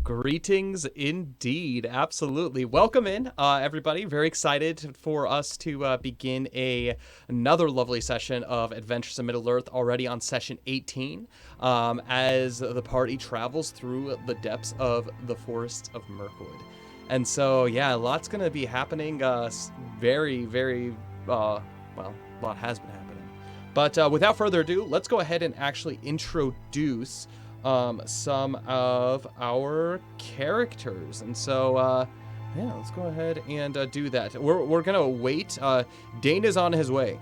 Greetings indeed. Absolutely. Welcome in, everybody. Very excited for us to begin another lovely session of Adventures in Middle-earth, already on session 18, as the party travels through the depths of the forests of Mirkwood. And so, yeah, a lot's going to be happening. Very, well, a lot has been happening. But without further ado, let's go ahead and actually introduce some of our characters. And so, yeah, let's go ahead and do that. We're going to wait. Dain is on his way.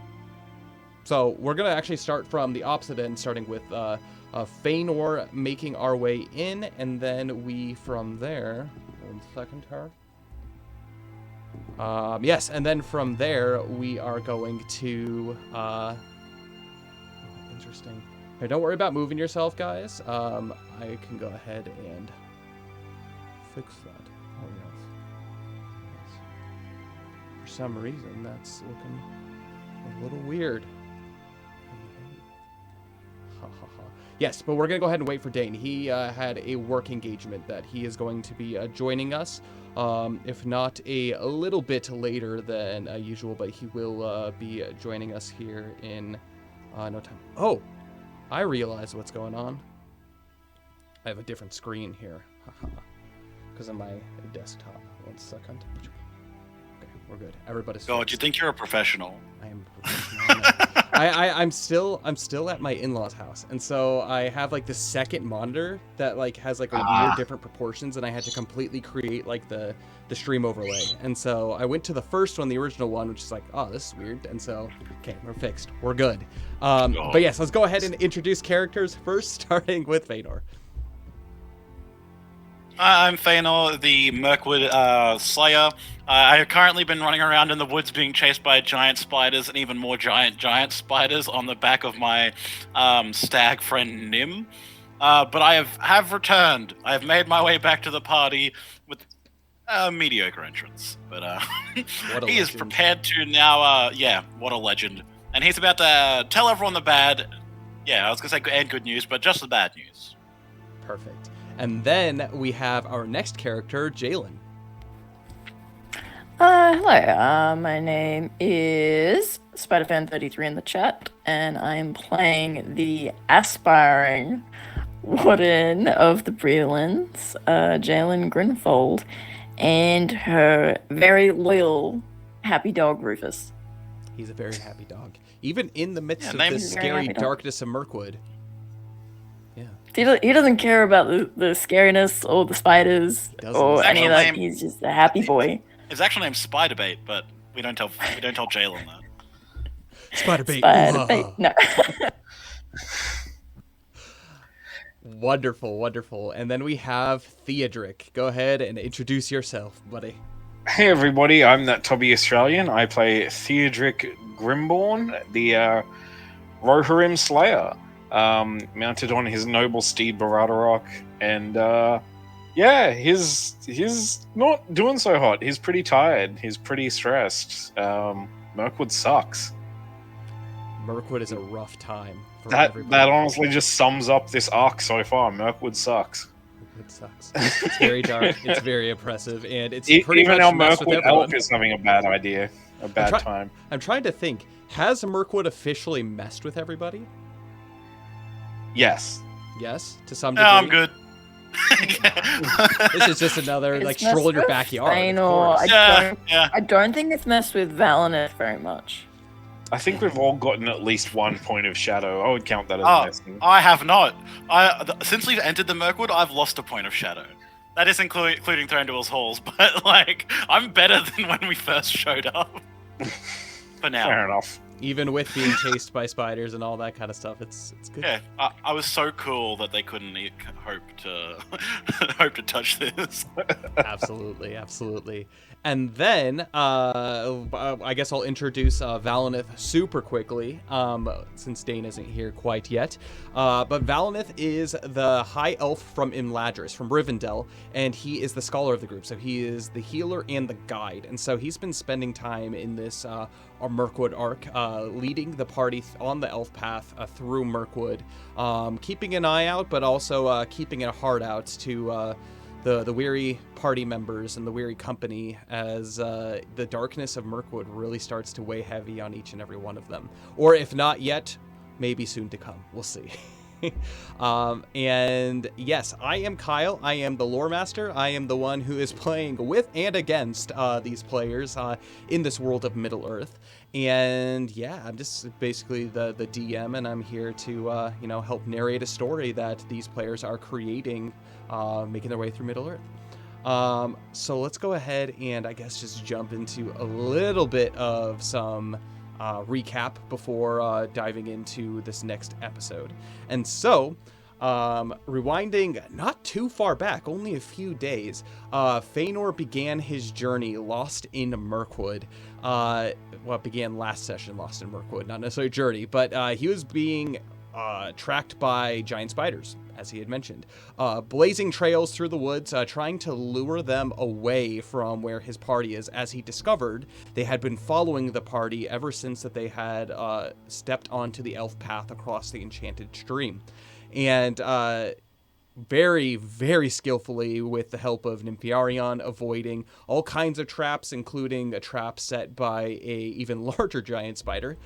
So we're going to actually start from the opposite end, starting with Feanor making our way in, and then we from there... One second, her. Yes, and then from there, we are going to... interesting. Hey, don't worry about moving yourself, guys. I can go ahead and fix that. Oh, yes. For some reason, that's looking a little weird. Ha ha ha. Yes, but we're going to go ahead and wait for Dain. He had a work engagement that he is going to be joining us. If not a little bit later than usual, but he will be joining us here in no time. Oh! I realize what's going on. I have a different screen here. Because of my desktop. 1 second. Okay, we're good. Everybody's God, you think you're a professional? I am a professional. I'm still at my in-laws' house. And so I have like the second monitor that like has like a weird different proportions, and I had to completely create like the stream overlay. And so I went to the first one, the original one, which is like, oh, this is weird. And so, okay, we're fixed. We're good. But yes, let's go ahead and introduce characters first, starting with Feanor. I'm Feanor, the Mirkwood Slayer. I have currently been running around in the woods being chased by giant spiders and even more giant spiders on the back of my stag friend Nim. But I have returned. I have made my way back to the party with a mediocre entrance. But he is prepared to now, what a legend. And he's about to tell everyone the bad, I was going to say and good news, but just the bad news. Perfect. And then we have our next character, Jalen. Hello, my name is SpiderFan33 in the chat, and I'm playing the aspiring warden of the Brelands, Jalen Grinfold, and her very loyal happy dog, Rufus. He's a very happy dog. Even in the midst of this scary darkness of Mirkwood. Yeah. He doesn't care about the scariness or the spiders or any of that. He's just a happy boy. His actual name's Spiderbait, but we don't tell Jalen that. Spiderbait. No. Wonderful. And then we have Theodric. Go ahead and introduce yourself, buddy. Hey everybody, I'm that Tubby Australian. I play Theodric Grimborn, the Rohirrim Slayer, mounted on his noble steed Baradarok, and he's not doing so hot. He's pretty tired. He's pretty stressed. Mirkwood sucks. Mirkwood is a rough time for everybody. That honestly just sums up this arc so far. Mirkwood sucks. It sucks. It's very dark. It's very oppressive, and it's pretty even much our messed with Mirkwood everyone. elf is having a bad time. I'm trying to think. Has Mirkwood officially messed with everybody? Yes. Yes, to some degree. No, I'm good. This is just another stroll in your backyard. I don't think it's messed with Valineth very much. I think we've all gotten at least 1 point of shadow. I would count that as messing. I have not. Since we've entered the Mirkwood, I've lost a point of shadow. That is including Thranduil's halls, but I'm better than when we first showed up. For now. Fair enough. Even with being chased by spiders and all that kind of stuff, it's good. Yeah, I was so cool that they couldn't hope to touch this. Absolutely. And then, I guess I'll introduce Valineth super quickly, since Dain isn't here quite yet. But Valineth is the High Elf from Imladris, from Rivendell, and he is the scholar of the group. So he is the healer and the guide. And so he's been spending time in this Mirkwood arc, leading the party on the elf path through Mirkwood, keeping an eye out, but also keeping a heart out to the weary party members and the weary company as the darkness of Mirkwood really starts to weigh heavy on each and every one of them. Or if not yet, maybe soon to come. We'll see. And yes, I am Kyle. I am the lore master. I am the one who is playing with and against these players in this world of Middle-earth. And yeah, I'm just basically the DM, and I'm here to help narrate a story that these players are creating, making their way through Middle-earth. So let's go ahead and I guess just jump into a little bit of some recap before diving into this next episode. And so, rewinding not too far back, only a few days, Feanor began his journey lost in Mirkwood. What began last session lost in Mirkwood, not necessarily a journey, but he was being tracked by giant spiders, as he had mentioned, blazing trails through the woods, trying to lure them away from where his party is, as he discovered they had been following the party ever since that they had stepped onto the elf path across the enchanted stream. And very, very skillfully, with the help of Nymphiarion, avoiding all kinds of traps, including a trap set by a even larger giant spider.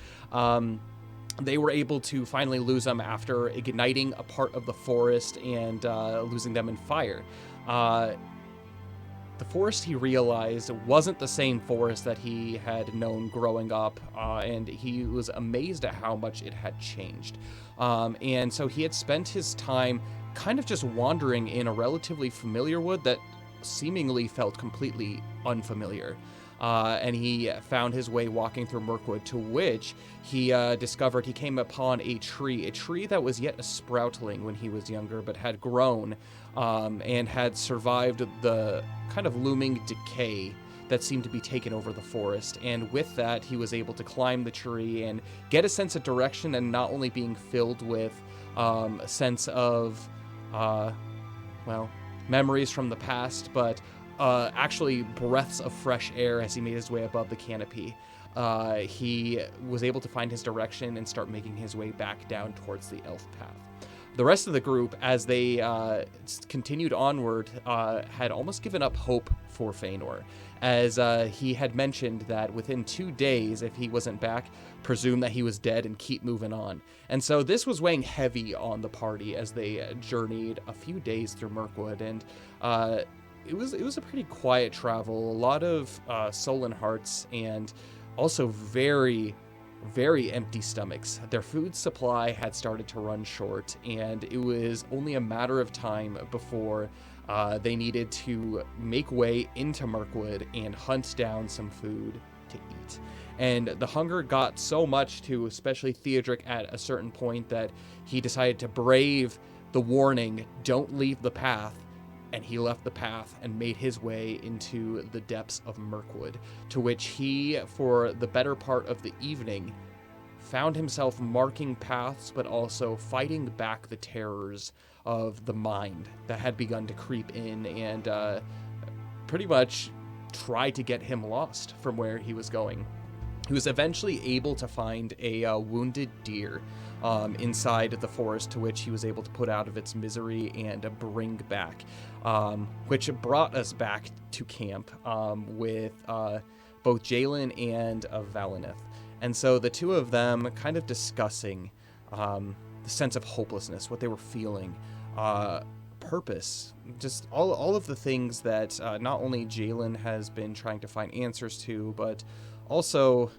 They were able to finally lose them after igniting a part of the forest and losing them in fire. The forest, he realized, wasn't the same forest that he had known growing up, and he was amazed at how much it had changed. And so he had spent his time kind of just wandering in a relatively familiar wood that seemingly felt completely unfamiliar. And he found his way walking through Mirkwood, to which he discovered he came upon a tree that was yet a sproutling when he was younger, but had grown and had survived the kind of looming decay that seemed to be taking over the forest. And with that, he was able to climb the tree and get a sense of direction, and not only being filled with a sense of, memories from the past, but actually breaths of fresh air as he made his way above the canopy. He was able to find his direction and start making his way back down towards the elf path. The rest of the group, as they continued onward, had almost given up hope for Feanor, as he had mentioned that within 2 days, if he wasn't back, presume that he was dead and keep moving on. And so this was weighing heavy on the party as they journeyed a few days through Mirkwood, and it was a pretty quiet travel, a lot of sullen hearts, and also very, very empty stomachs. Their food supply had started to run short, and it was only a matter of time before they needed to make way into Mirkwood and hunt down some food to eat. And the hunger got so much to especially Theodric at a certain point that he decided to brave the warning, "Don't leave the path." And he left the path and made his way into the depths of Mirkwood, to which he, for the better part of the evening, found himself marking paths, but also fighting back the terrors of the mind that had begun to creep in and pretty much try to get him lost from where he was going. He was eventually able to find a wounded deer inside the forest, to which he was able to put out of its misery and bring back, which brought us back to camp with both Jalen and Valineth. And so the two of them kind of discussing the sense of hopelessness, what they were feeling, purpose, just all of the things that not only Jalen has been trying to find answers to, but also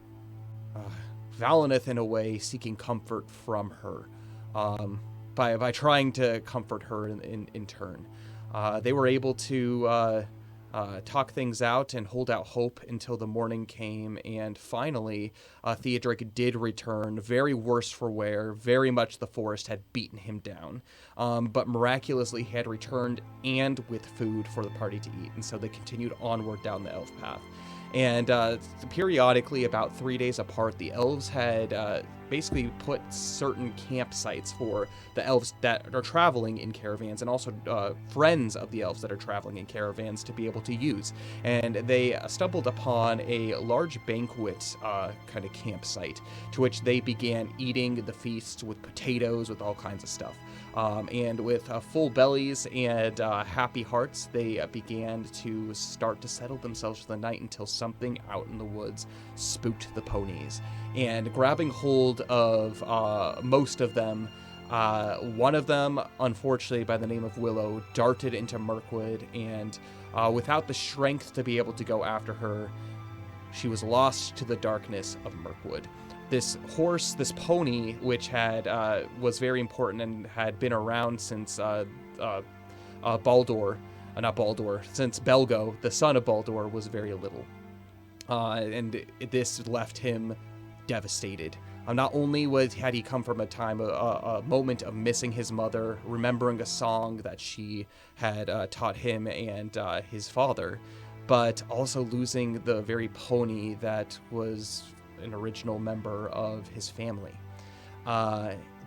Valineth, in a way, seeking comfort from her by trying to comfort her in turn. They were able to talk things out and hold out hope until the morning came, and finally Theodric did return, very worse for wear. Very much the forest had beaten him down, but miraculously he had returned, and with food for the party to eat. And so they continued onward down the elf path. And periodically, about 3 days apart, the elves had basically put certain campsites for the elves that are traveling in caravans, and also friends of the elves that are traveling in caravans to be able to use. And they stumbled upon a large banquet kind of campsite, to which they began eating the feasts with potatoes, with all kinds of stuff. And with full bellies and happy hearts, they began to start to settle themselves for the night until something out in the woods spooked the ponies. And grabbing hold of most of them, one of them, unfortunately by the name of Willow, darted into Mirkwood, and without the strength to be able to go after her, she was lost to the darkness of Mirkwood. This horse, this pony, which had was very important and had been around since since Belgo, the son of Baldur, was very little. And this left him devastated. Not only had he come from a moment of missing his mother, remembering a song that she had taught him and his father, but also losing the very pony that was an original member of his family.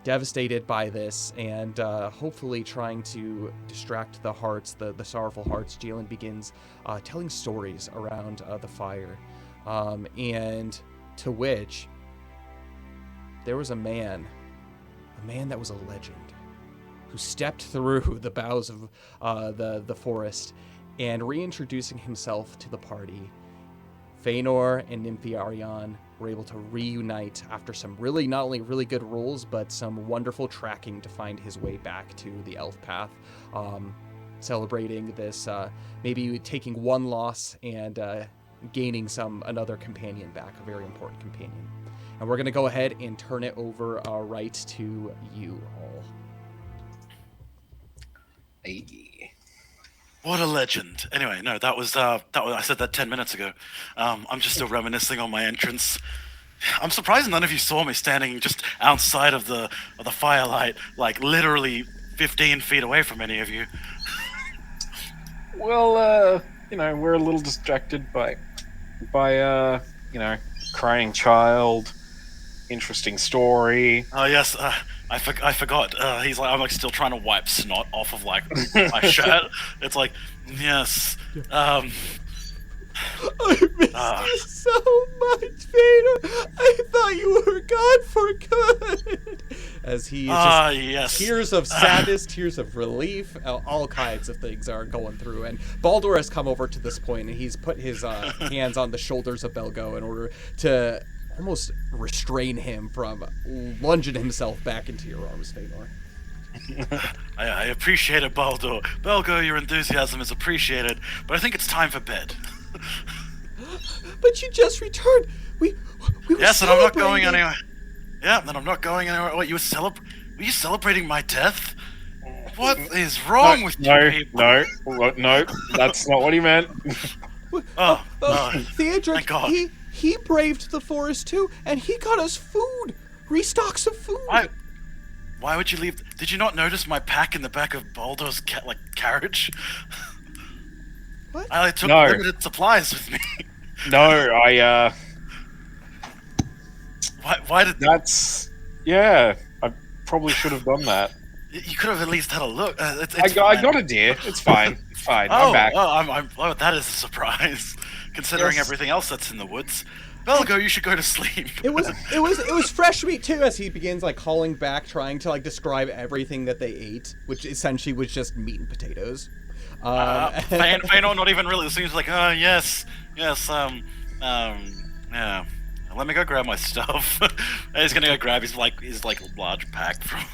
Devastated by this, and hopefully trying to distract the hearts, the sorrowful hearts, Jalen begins telling stories around the fire, and to which there was a man that was a legend, who stepped through the boughs of the forest, and reintroducing himself to the party. Feanor and Nymphiarion were able to reunite after some not only really good rolls, but some wonderful tracking to find his way back to the elf path, celebrating this, maybe taking one loss and gaining another companion back, a very important companion. And we're going to go ahead and turn it over right to you all. Hey. What a legend. Anyway, no, that was I said that 10 minutes ago. I'm just still reminiscing on my entrance. I'm surprised none of you saw me standing just outside of the firelight, like literally 15 feet away from any of you. Well, we're a little distracted by crying child, interesting story. Oh yes, I forgot. He's like, I'm like still trying to wipe snot off of like my shirt. It's like, yes. I missed you so much, Vader. I thought you were gone for good. As he yes. Tears of sadness, tears of relief, all kinds of things are going through. And Baldur has come over to this point, and he's put his hands on the shoulders of Belgo in order to almost restrain him from lunging himself back into your arms, Feanor. I appreciate it, Baldur. Belgo, your enthusiasm is appreciated, but I think it's time for bed. But you just returned. We were yes, and I'm not celebrating. going anywhere. Yeah, and I'm not going anywhere. What, were you celebrating my death? What is wrong with you people? No, that's not what he meant. Theodric, thank God. He braved the forest too, and he got us food, restocks of food. Why would you leave? Did you not notice my pack in the back of Baldur's carriage? What? I took limited supplies with me. No, Why did Yeah, I probably should have done that. You could have at least had a look. I got a deer. It's fine. It's fine. I'm back. That is a surprise, considering everything else that's in the woods. Belgo, you should go to sleep. It was fresh meat too, as he begins like calling back, trying to like describe everything that they ate, which essentially was just meat and potatoes. Feanor not even really. It seems like, yes, yeah. Let me go grab my stuff. He's gonna go grab his large pack from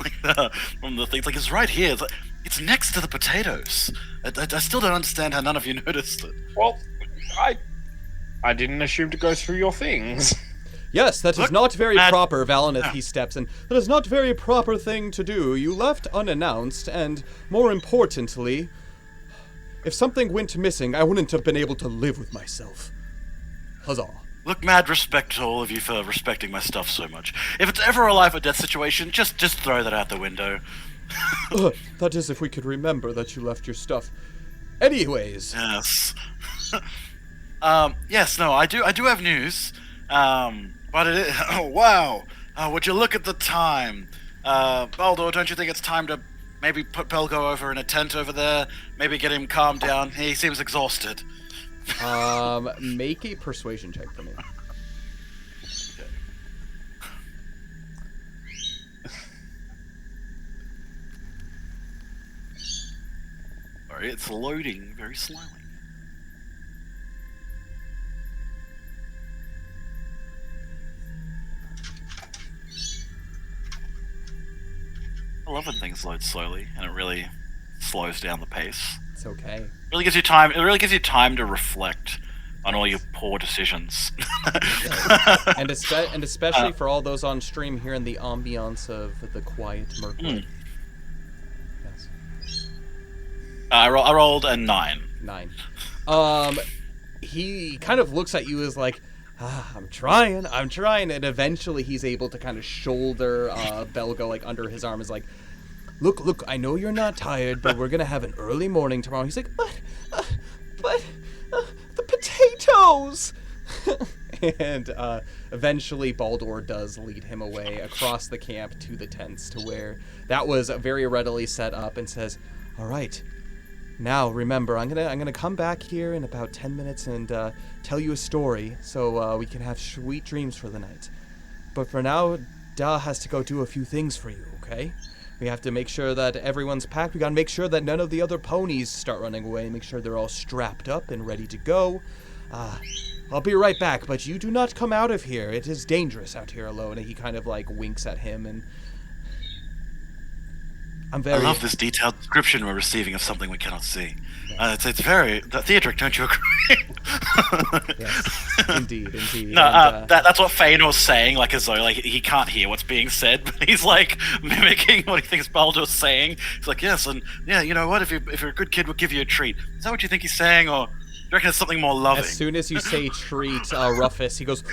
the things. Like, it's right here. It's next to the potatoes. I still don't understand how none of you noticed it. Well, I didn't assume to go through your things. Yes, that is not very proper, Valineth, he steps in. That is not a very proper thing to do. You left unannounced, and more importantly, if something went missing, I wouldn't have been able to live with myself. Huzzah. Look, mad respect to all of you for respecting my stuff so much. If it's ever a life or death situation, just throw that out the window. That is if we could remember that you left your stuff. Anyways. Yes. Yes, no, I do have news. But it is, oh wow. Would you look at the time? Baldur, don't you think it's time to maybe put Belgo over in a tent over there? Maybe get him calmed down. He seems exhausted. Make a persuasion check for me. Sorry, it's loading very slowly. I love when things load slowly, and it really slows down the pace. It's okay. It really gives you time. It really gives you time to reflect on all your poor decisions. and especially for all those on stream here in the ambiance of the quiet Mirkwood. Yes. I rolled a 9. 9. He kind of looks at you as like, I'm trying, and eventually he's able to kind of shoulder Belgo like under his arm. Is like, look, I know you're not tired, but we're gonna have an early morning tomorrow. He's like, but the potatoes. And eventually Baldur does lead him away across the camp to the tents to where that was very readily set up, and says, all right, now remember, I'm gonna come back here in about 10 minutes and tell you a story so we can have sweet dreams for the night. But for now, Da has to go do a few things for you, okay? We have to make sure that everyone's packed. We gotta make sure that none of the other ponies start running away. Make sure they're all strapped up and ready to go. I'll be right back, but you do not come out of here. It is dangerous out here alone. And he kind of like winks at him, and I love this detailed description we're receiving of something we cannot see. It's very Theodric, don't you agree? Yes, indeed. No, that's what Feanor's saying, like as though like he can't hear what's being said, but he's like mimicking what he thinks Baldur's saying. He's like, yes, and yeah, you know what? If you're a good kid, we'll give you a treat. Is that what you think he's saying, or do you reckon it's something more loving? As soon as you say treat, Rufus, he goes.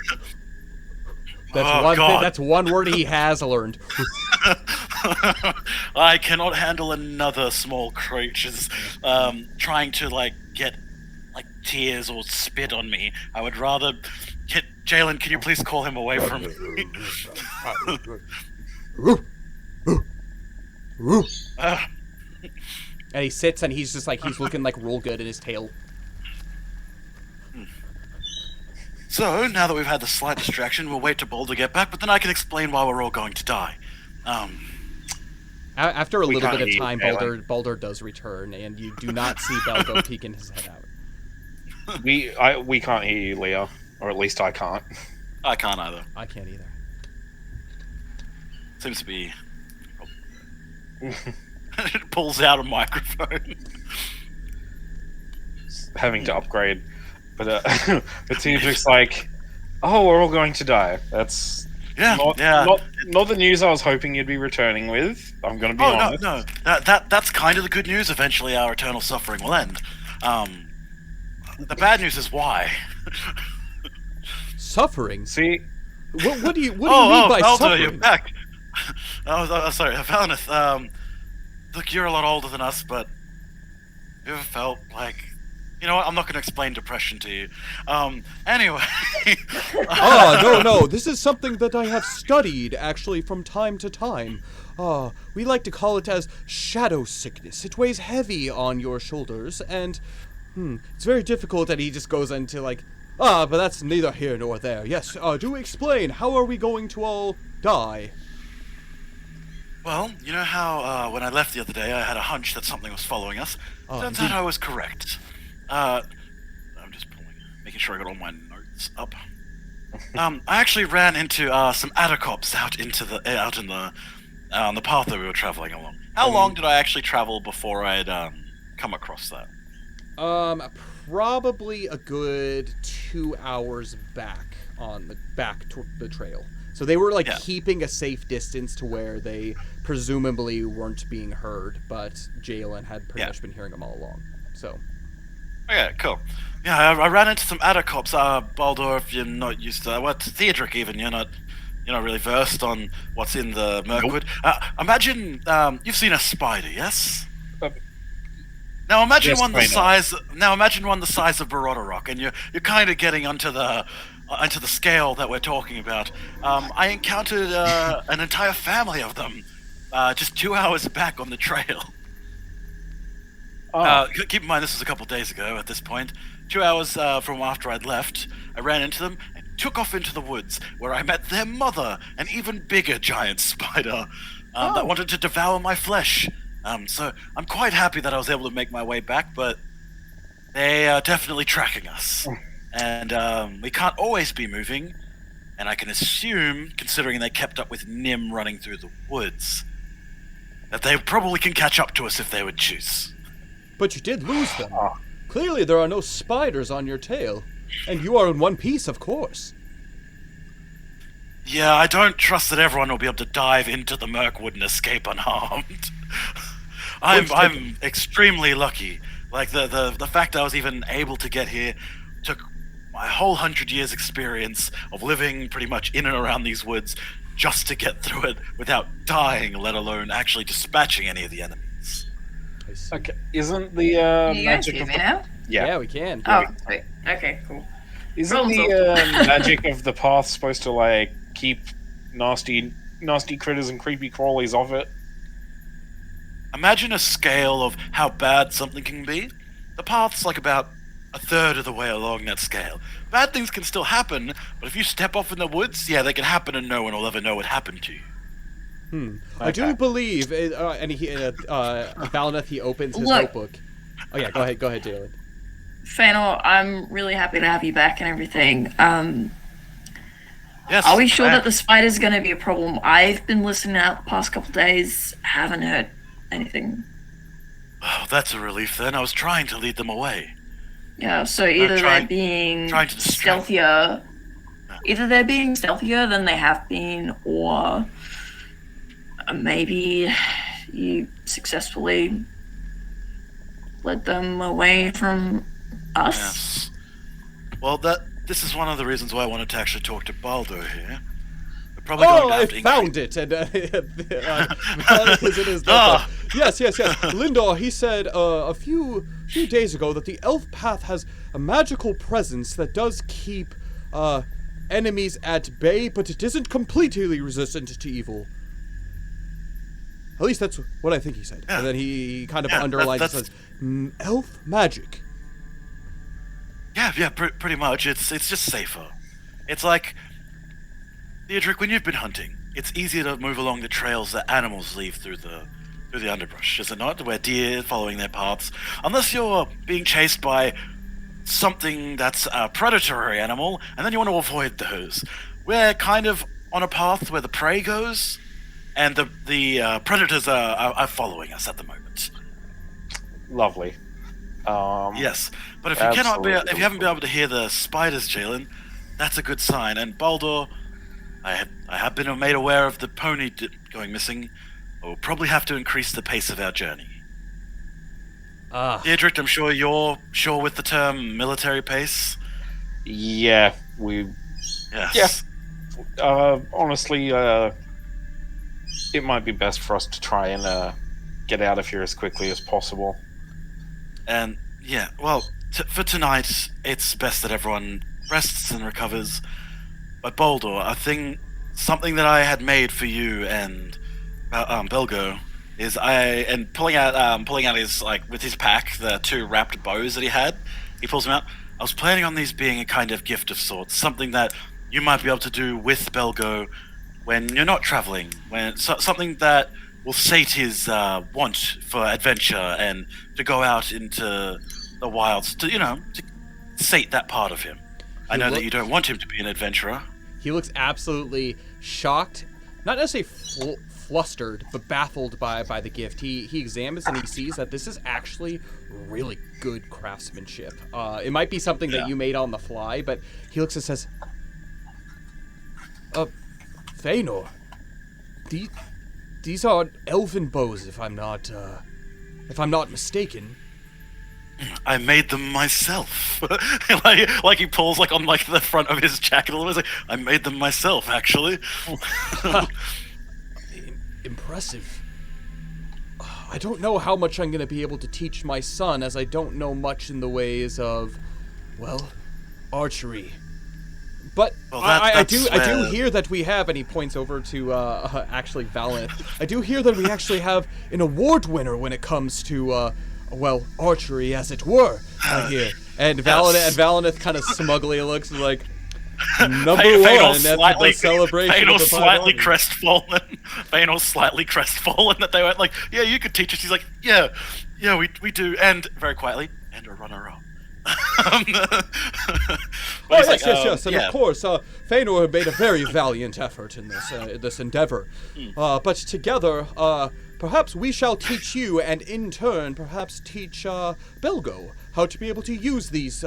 God. That's one word he has learned. I cannot handle another small creatures trying to like get like tears or spit on me. I would rather get Jalen. Can you please call him away from me? And he sits and he's just like he's looking like real good in his tail. So, now that we've had the slight distraction, we'll wait till Baldur get back, but then I can explain why we're all going to die. After a little bit of time, Baldur does return, and you do not see Belgo peeking his head out. We can't hear you, Leo. Or at least I can't. I can't either. I can't either. Seems to be... It pulls out a microphone. Having to upgrade. But Theodric's like, oh, we're all going to die. That's not the news I was hoping you'd be returning with. I'm going to be honest. No. That's kind of the good news. Eventually our eternal suffering will end. The bad news is why. Suffering? See? What do you mean by Baldur, suffering? You're back. Sorry, Valnith. Look, you're a lot older than us, but you ever felt like... You know what? I'm not going to explain depression to you. Anyway. No. This is something that I have studied, actually, from time to time. We like to call it as shadow sickness. It weighs heavy on your shoulders, and it's very difficult. And he just goes into like, but that's neither here nor there. Yes, do explain. How are we going to all die? Well, you know how when I left the other day, I had a hunch that something was following us. Turns out I was correct. I'm just making sure I got all my notes up. I actually ran into some Adacops out in the path that we were traveling along. How long did I actually travel before I'd come across that? Probably a good 2 hours back to the trail. So they were keeping a safe distance to where they presumably weren't being heard, but Jalen had pretty much been hearing them all along. So. Okay, cool. Yeah, I ran into some Adacops. Baldur, if you're not used to that, Theodric even, you're not really versed on what's in the Mirkwood. Imagine you've seen a spider, yes? Now imagine Yes, one the I know. size. Now imagine one the size of Barodarok, and you're kind of getting onto the scale that we're talking about. I encountered an entire family of them just 2 hours back on the trail. Oh, Keep in mind this was a couple days ago. At this point, 2 hours from after I'd left, I ran into them and took off into the woods, where I met their mother, an even bigger giant spider that wanted to devour my flesh. So I'm quite happy that I was able to make my way back, but they are definitely tracking us. And we can't always be moving, and I can assume, considering they kept up with Nim running through the woods, that they probably can catch up to us if they would choose. But you did lose them. Clearly there are no spiders on your tail. And you are in one piece, of course. Yeah, I don't trust that everyone will be able to dive into the Mirkwood and escape unharmed. I'm extremely lucky. Like, the fact I was even able to get here took my whole 100 years experience of living pretty much in and around these woods just to get through it without dying, let alone actually dispatching any of the enemies. okay. Isn't the Can you guys magic hear of me the now? Yeah, we can. Oh, wait. Okay, cool. isn't Problem the magic of the path supposed to like keep nasty critters and creepy crawlies off it? Imagine a scale of how bad something can be. The path's like about a third of the way along that scale. Bad things can still happen, but if you step off in the woods, yeah, they can happen and no one will ever know what happened to you. I do believe, and Valineth, he opens his Look. notebook. Oh yeah, go ahead, Jalen. Fëanor, I'm really happy to have you back and everything. Yes. Are we sure that the spider's going to be a problem? I've been listening out the past couple days, haven't heard anything. Oh, that's a relief then. I was trying to lead them away. Yeah, so either trying- they're being trying to distract- stealthier, either they're being stealthier than they have been, or maybe you successfully led them away from us. Yes. Well, this is one of the reasons why I wanted to actually talk to Baldo here. We're probably going to I have to found it, and Valineth is in his notebook. Yes. Lindor, he said a few days ago that the elf path has a magical presence that does keep enemies at bay, but it isn't completely resistant to evil. At least that's what I think he said. Yeah. And then he kind of Yeah, underlines and that's- says, elf magic. Yeah, pretty much. It's just safer. It's like, Theodric, when you've been hunting, it's easier to move along the trails that animals leave through the underbrush, is it not? Where deer following their paths, unless you're being chased by something that's a predatory animal, and then you want to avoid those. We're kind of on a path where the prey goes, and the predators are following us at the moment. Lovely. Yes, but if you haven't been able to hear the spiders, Jalen, that's a good sign. And Baldur, I have been made aware of the pony going missing. We'll probably have to increase the pace of our journey. Deirdre, I'm sure you're sure with the term military pace. Yeah, we. Yes. Honestly, it might be best for us to try and get out of here as quickly as possible. And yeah, well, for tonight, it's best that everyone rests and recovers. But Baldur, something that I had made for you and Belgo is pulling out his, like, with his pack, the 2 wrapped bows that he had. He pulls them out. I was planning on these being a kind of gift of sorts, something that you might be able to do with Belgo when you're not traveling, something that will sate his want for adventure and to go out into the wilds to sate that part of him. I know that you don't want him to be an adventurer. He looks absolutely shocked, not necessarily flustered, but baffled by the gift. He examines and he sees that this is actually really good craftsmanship. It might be something that you made on the fly, but he looks and says, Fëanor, these are elven bows, if I'm not mistaken. I made them myself. like he pulls on the front of his jacket a little bit. I made them myself, actually. Impressive. I don't know how much I'm going to be able to teach my son, as I don't know much in the ways of, well, archery. But I do hear that we have, and he points over to actually Valineth. I do hear that we actually have an award winner when it comes to well, archery, as it were. I hear. And Valineth kind of smugly looks like number one at the celebration. Vaynor's slightly crestfallen. Vaynor's slightly crestfallen that they weren't like, yeah, you could teach us. He's like, yeah, we do, and very quietly, and a runner-up. Yes, and of course, Feanor made a very valiant effort in this endeavor. But together, perhaps we shall teach you, and in turn, perhaps teach Belgo how to be able to use these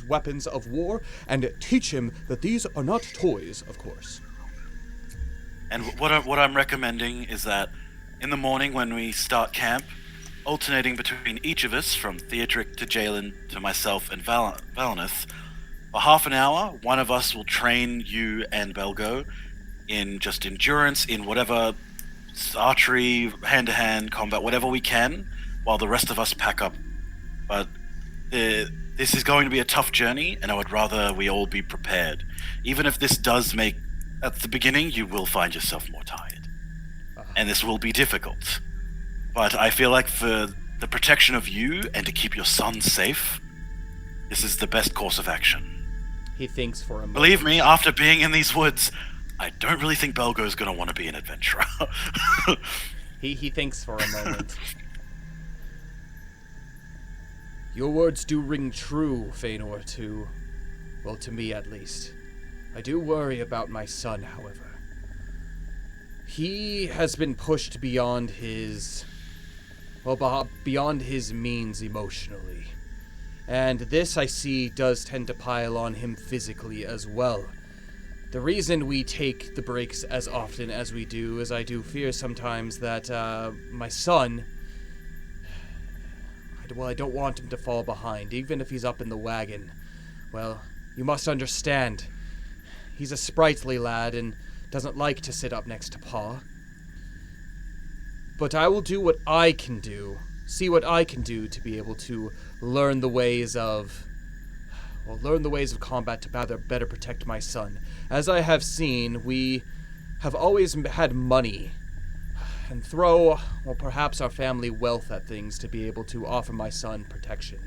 weapons of war, and teach him that these are not toys, of course. And what I'm recommending is that in the morning when we start camp, alternating between each of us, from Theodric to Jalen to myself and Valineth, for half an hour, one of us will train you and Belgo in just endurance, in whatever archery, hand-to-hand combat, whatever we can, while the rest of us pack up. But this is going to be a tough journey, and I would rather we all be prepared. Even if this does make, at the beginning, you will find yourself more tired. And this will be difficult. But I feel like for the protection of you and to keep your son safe, this is the best course of action. He thinks for a moment. Believe me, after being in these woods, I don't really think Belgo's going to want to be an adventurer. He thinks for a moment. Your words do ring true, Feanor, to me at least. I do worry about my son, however. He has been pushed beyond his means emotionally. And this, I see, does tend to pile on him physically as well. The reason we take the breaks as often as we do is I do fear sometimes that my son, I don't want him to fall behind, even if he's up in the wagon. Well, you must understand, he's a sprightly lad and doesn't like to sit up next to Pa. But I will do what I can do, see what I can do to be able to learn the ways of combat to better protect my son. As I have seen, we have always had money and throw, perhaps our family wealth at things to be able to offer my son protection.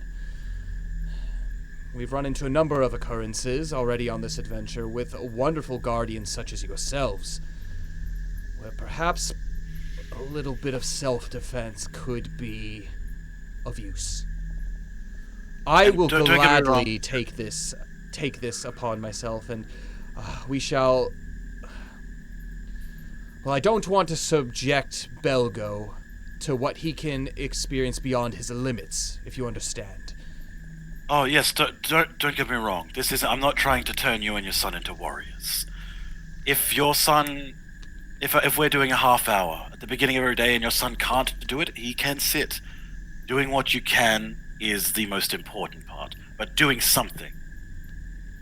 We've run into a number of occurrences already on this adventure with wonderful guardians such as yourselves, where perhaps a little bit of self-defense could be of use. I will gladly take this upon myself, and we shall... Well, I don't want to subject Belgo to what he can experience beyond his limits, if you understand. Oh yes, don't get me wrong. I'm not trying to turn you and your son into warriors. If your son... If we're doing a half hour at the beginning of every day and your son can't do it, he can sit. Doing what you can is the most important part, but doing something.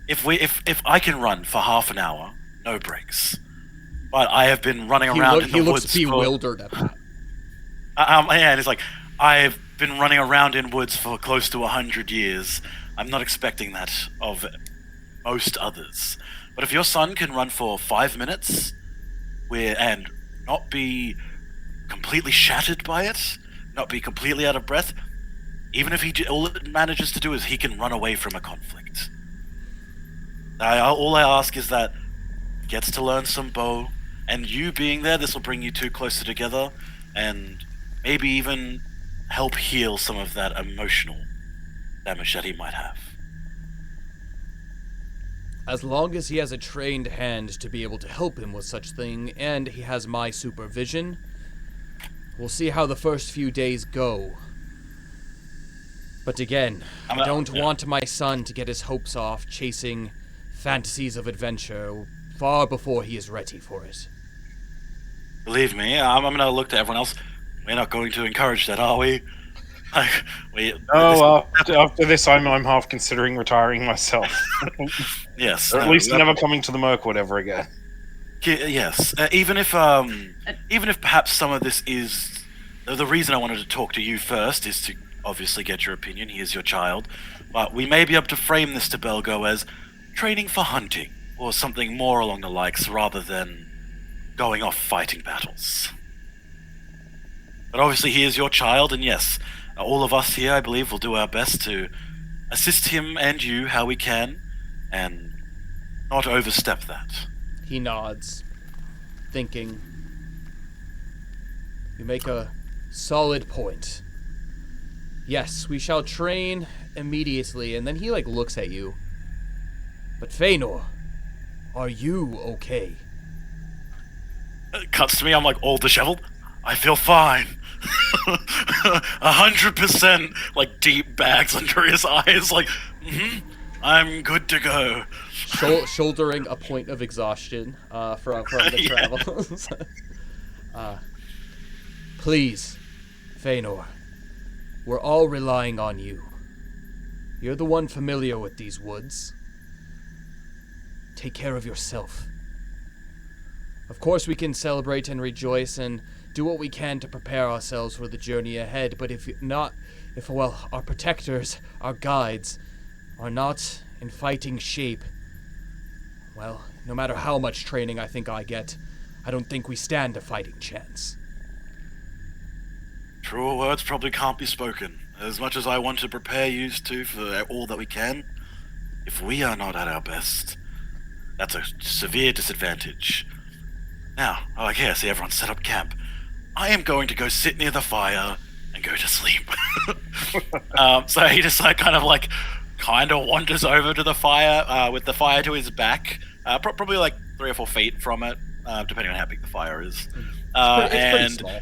If I can run for half an hour, no breaks, but I have been running around in the woods. He looks bewildered at that. And it's like, I've been running around in woods for close to 100 years. I'm not expecting that of most others. But if your son can run for 5 minutes, and not be completely shattered by it, not be completely out of breath, even if all it manages to do is he can run away from a conflict. All I ask is that he gets to learn some bow, and you being there, this will bring you two closer together, and maybe even help heal some of that emotional damage that he might have. As long as he has a trained hand to be able to help him with such thing, and he has my supervision, we'll see how the first few days go. But again, I don't want my son to get his hopes off chasing fantasies of adventure far before he is ready for it. Believe me, I'm going to look to everyone else. We're not going to encourage that, are we? After this, I'm half considering retiring myself. Yes. Or at least never coming to the Mirkwood ever again. Yes. Even if perhaps some of this is the reason I wanted to talk to you first is to obviously get your opinion. He is your child. But we may be able to frame this to Belgo as training for hunting, or something more along the likes, rather than going off fighting battles. But obviously he is your child, and yes, all of us here, I believe, will do our best to assist him and you how we can, and not overstep that. He nods, thinking. You make a solid point. Yes, we shall train immediately, and then he, looks at you. But Feanor, are you okay? It cuts to me, I'm all disheveled. I feel fine. 100%, deep bags under his eyes, I'm good to go. Shouldering a point of exhaustion from the travels. Please, Feanor, we're all relying on you. You're the one familiar with these woods. Take care of yourself. Of course we can celebrate and rejoice and do what we can to prepare ourselves for the journey ahead, but if our protectors, our guides, are not in fighting shape, well, no matter how much training I think I get, I don't think we stand a fighting chance. Truer words probably can't be spoken. As much as I want to prepare you two for all that we can, if we are not at our best, that's a severe disadvantage. Now, I see everyone's set up camp. I am going to go sit near the fire and go to sleep. So he just kind of wanders over to the fire with the fire to his back, probably 3 or 4 feet from it, depending on how big the fire is. It's pretty small.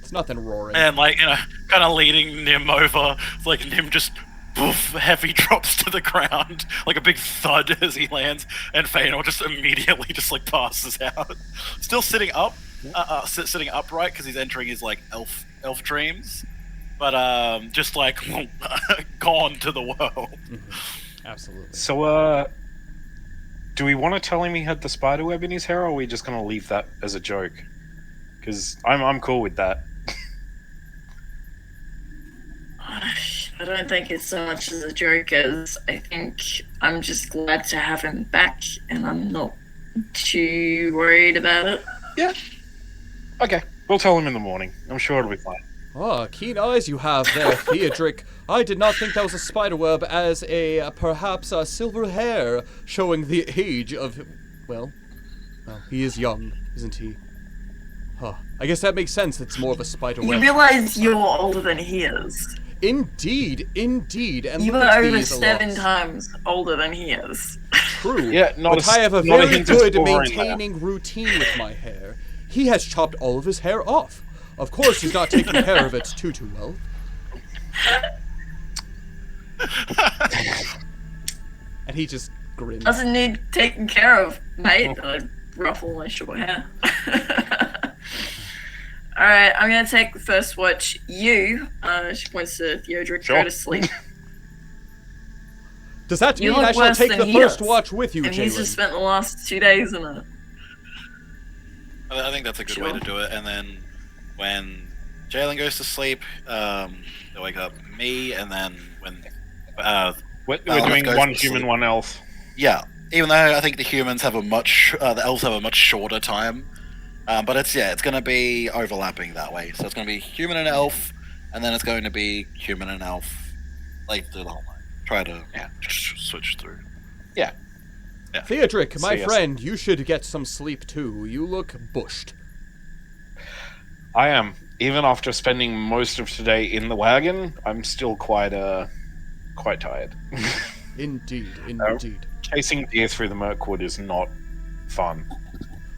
It's nothing roaring. And kind of leading Nim over. It's Nim just poof, heavy drops to the ground, a big thud as he lands, and Feanor just immediately just passes out. Still sitting up, sitting upright because he's entering his elf dreams, but just gone to the world. Mm-hmm. Absolutely. So do we want to tell him he had the spider web in his hair, or are we just going to leave that as a joke? Because I'm cool with that. I don't think it's so much as a joke as I think I'm just glad to have him back, and I'm not too worried about it. Yeah. Okay, we'll tell him in the morning. I'm sure it'll be fine. Ah, keen eyes you have there, Theodric. I did not think that was a spiderweb as perhaps a silver hair showing the age of... Well, he is young, isn't he? Huh. I guess that makes sense. It's more of a spiderweb. You realize you're older than he is. Indeed. And you are over 7 times older than he is. True. Yeah, but I have a very good maintaining routine with my hair. He has chopped all of his hair off. Of course, he's not taking care of it too well. And he just grins. Doesn't need taken care of, mate. I ruffle my short hair. Alright, I'm gonna take the first watch. You, she points to Theodric, go to sleep. Does that mean I shall take the first watch with you, and Jalen? he's just spent the last 2 days in it. I think that's a good way to do it, and then when Jalen goes to sleep, they wake up me, and then when we're doing one human, one elf. Yeah, even though I think the humans have the elves have a much shorter time, but it's going to be overlapping that way. So it's going to be human and elf, and then it's going to be human and elf, the whole night. Try to switch through. Yeah. Theodric, my friend, you should get some sleep too. You look bushed. I am. Even after spending most of today in the wagon, I'm still quite tired. Indeed. Chasing deer through the Mirkwood is not fun.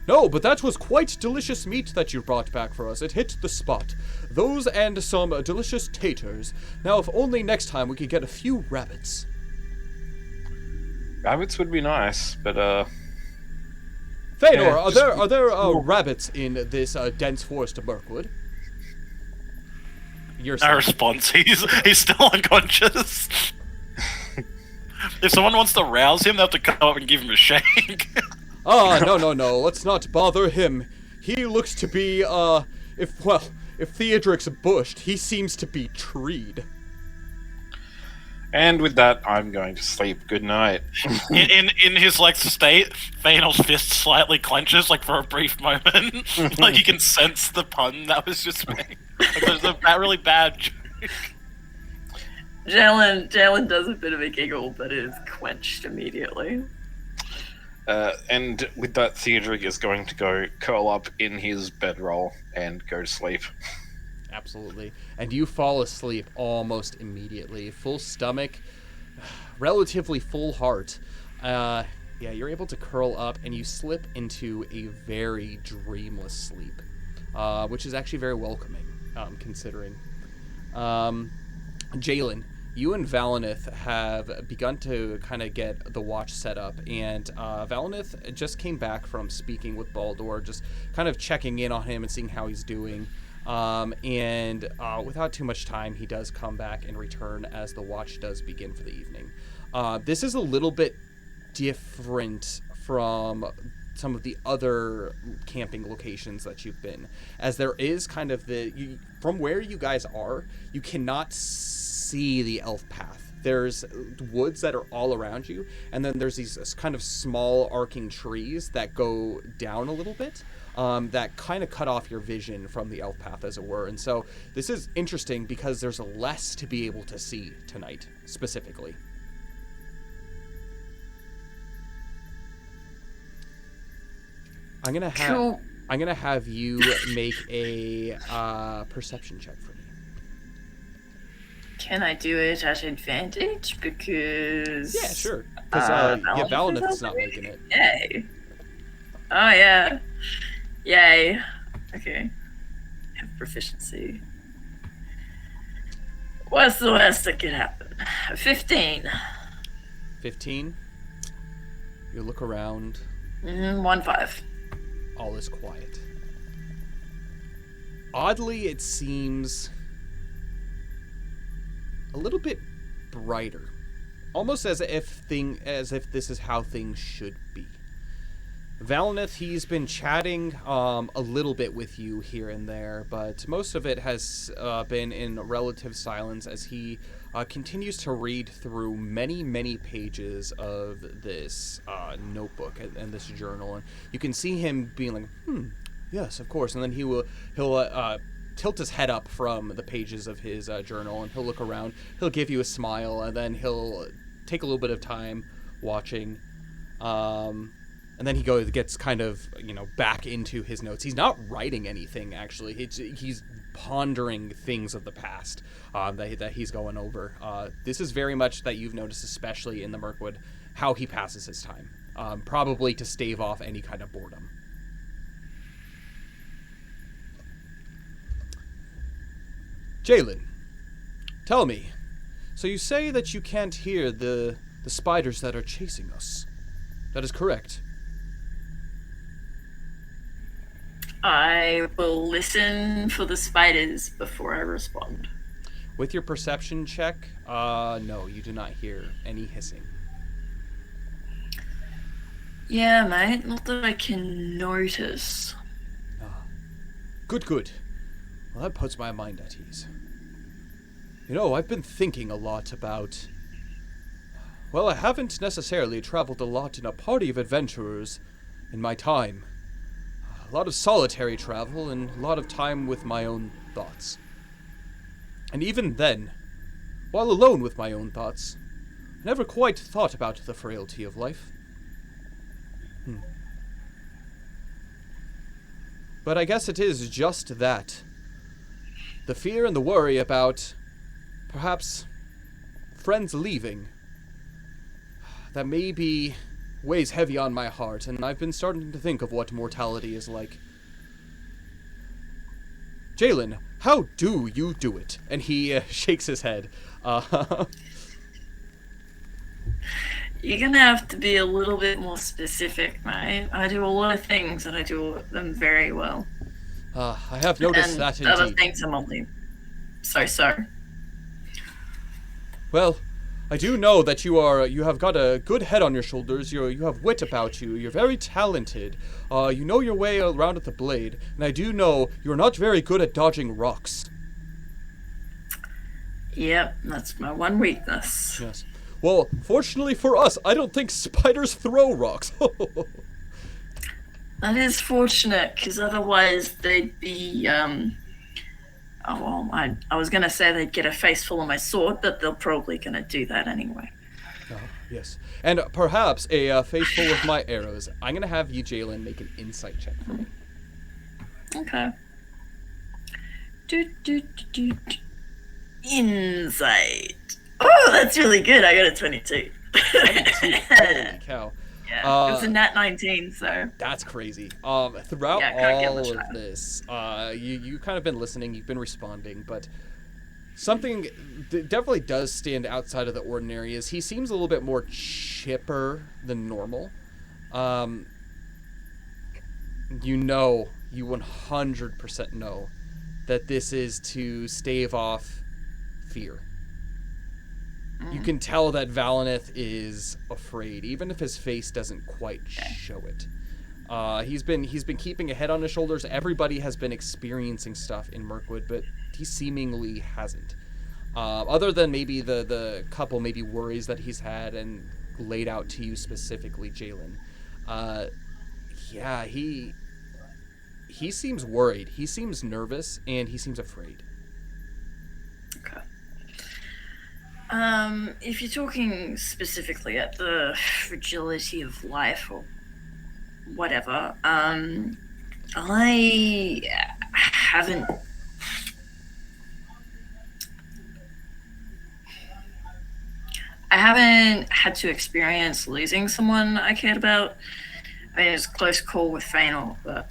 No, but that was quite delicious meat that you brought back for us. It hit the spot. Those and some delicious taters. Now, if only next time we could get a few rabbits. Rabbits would be nice, but Feanor, are there rabbits in this dense forest of Mirkwood? No response. He's still unconscious. If someone wants to rouse him, they have to come up and give him a shake. No. Let's not bother him. he looks to be, if Theodric's bushed, he seems to be treed. And with that, I'm going to sleep. Good night. in his like state, Thanos' fist slightly clenches like for a brief moment. Like you can sense the pun that was just made. Like, there's a really bad joke. Jalen does a bit of a giggle, but is quenched immediately. And with that, Theodric is going to go curl up in his bedroll and go to sleep. Absolutely. And you fall asleep almost immediately. Full stomach, relatively full heart. Yeah, you're able to curl up and you slip into a very dreamless sleep, which is actually very welcoming, considering. Jalen, you and Valinith have begun to kind of get the watch set up, and Valinith just came back from speaking with Baldur, just kind of checking in on him and seeing how he's doing. And without too much time, he does come back and return as the watch does begin for the evening. This is a little bit different from some of the other camping locations that you've been, as there is kind of from where you guys are, you cannot see the elf path. There's woods that are all around you, and then there's these kind of small arcing trees that go down a little bit. That kind of cut off your vision from the elf path, as it were. And so this is interesting because there's less to be able to see tonight, specifically. I'm gonna have you make a perception check for me. Can I do it at advantage? Because... Yeah, sure. Because Valinith's not making it. Yay. Oh, yeah. Yay. Okay. Have proficiency. What's the worst that could happen? 15. 15? You look around. 1-5. All is quiet. Oddly, it seems a little bit brighter. Almost as if this is how things should be. Valinith, he's been chatting a little bit with you here and there, but most of it has been in relative silence as he continues to read through many, many pages of this notebook and this journal. And you can see him being like, yes, of course. And then he'll tilt his head up from the pages of his journal, and he'll look around. He'll give you a smile, and then he'll take a little bit of time watching. And then he gets kind of, back into his notes. He's not writing anything, actually. He's pondering things of the past that he's going over. This is very much that you've noticed, especially in the Mirkwood, how he passes his time. Probably to stave off any kind of boredom. Jalen, tell me. So you say that you can't hear the spiders that are chasing us. That is correct. I will listen for the spiders before I respond. With your perception check, no, you do not hear any hissing. Yeah, mate, not that I can notice. Good. Well, that puts my mind at ease. I've been thinking a lot about... Well, I haven't necessarily traveled a lot in a party of adventurers in my time. A lot of solitary travel and a lot of time with my own thoughts. And even then, while alone with my own thoughts, I never quite thought about the frailty of life. But I guess it is just that. The fear and the worry about, perhaps, friends leaving. That maybe weighs heavy on my heart, and I've been starting to think of what mortality is like. Jalen, how do you do it? And he shakes his head. You're gonna have to be a little bit more specific, mate. I do a lot of things, and I do them very well. I have noticed and that other indeed. things I'm only so. Well, I do know that you have got a good head on your shoulders. You have wit about you. You're very talented. You know your way around with the blade, and I do know you're not very good at dodging rocks. Yep, that's my one weakness. Yes. Well, fortunately for us, I don't think spiders throw rocks. That is fortunate, because otherwise they'd be, I was going to say they'd get a face full of my sword, but they're probably going to do that anyway. Oh, yes. And perhaps a face full of my arrows. I'm going to have you, Jalen, make an insight check for me. Okay. Insight. Oh, that's really good. I got a 22. 22. Holy cow. Yeah, it's a nat 19, so... That's crazy. Throughout all of this, you kind of been listening, you've been responding, but something that definitely does stand outside of the ordinary is he seems a little bit more chipper than normal. You 100% know that this is to stave off fear. You can tell that Valineth is afraid, even if his face doesn't quite show it. He's been keeping a head on his shoulders. Everybody has been experiencing stuff in Mirkwood, but he seemingly hasn't. Other than maybe the couple maybe worries that he's had and laid out to you specifically, Jalen. He seems worried. He seems nervous, and he seems afraid. Okay. If you're talking specifically at the fragility of life or whatever, I haven't had to experience losing someone I cared about. I mean, it was a close call with Fainal, but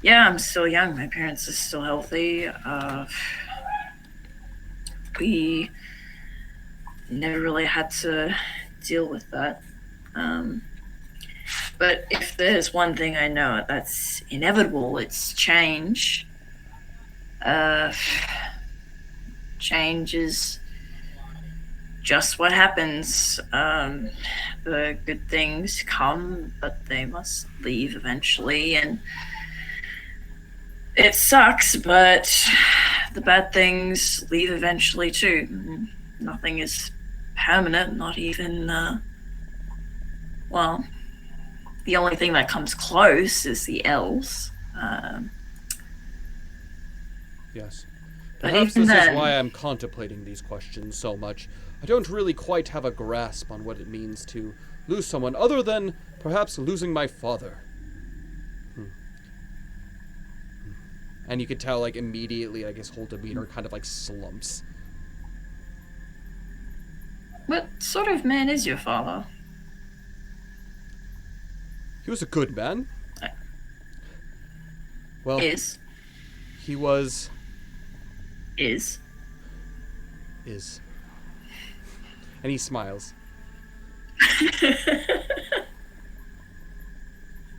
yeah, I'm still young. My parents are still healthy. We never really had to deal with that. But if there's one thing I know that's inevitable, it's change. Change is just what happens. The good things come, but they must leave eventually, and it sucks, but the bad things leave eventually too. Nothing is permanent, not even, well, the only thing that comes close is the elves. Yes. But Perhaps even this is then, why I'm contemplating these questions so much. I don't really quite have a grasp on what it means to lose someone, other than perhaps losing my father. And you could tell, like, immediately, I guess, whole demeanor kind of, like, slumps. what sort of man is your father? He was a good man. Well, Is. he was... Is. And he smiles.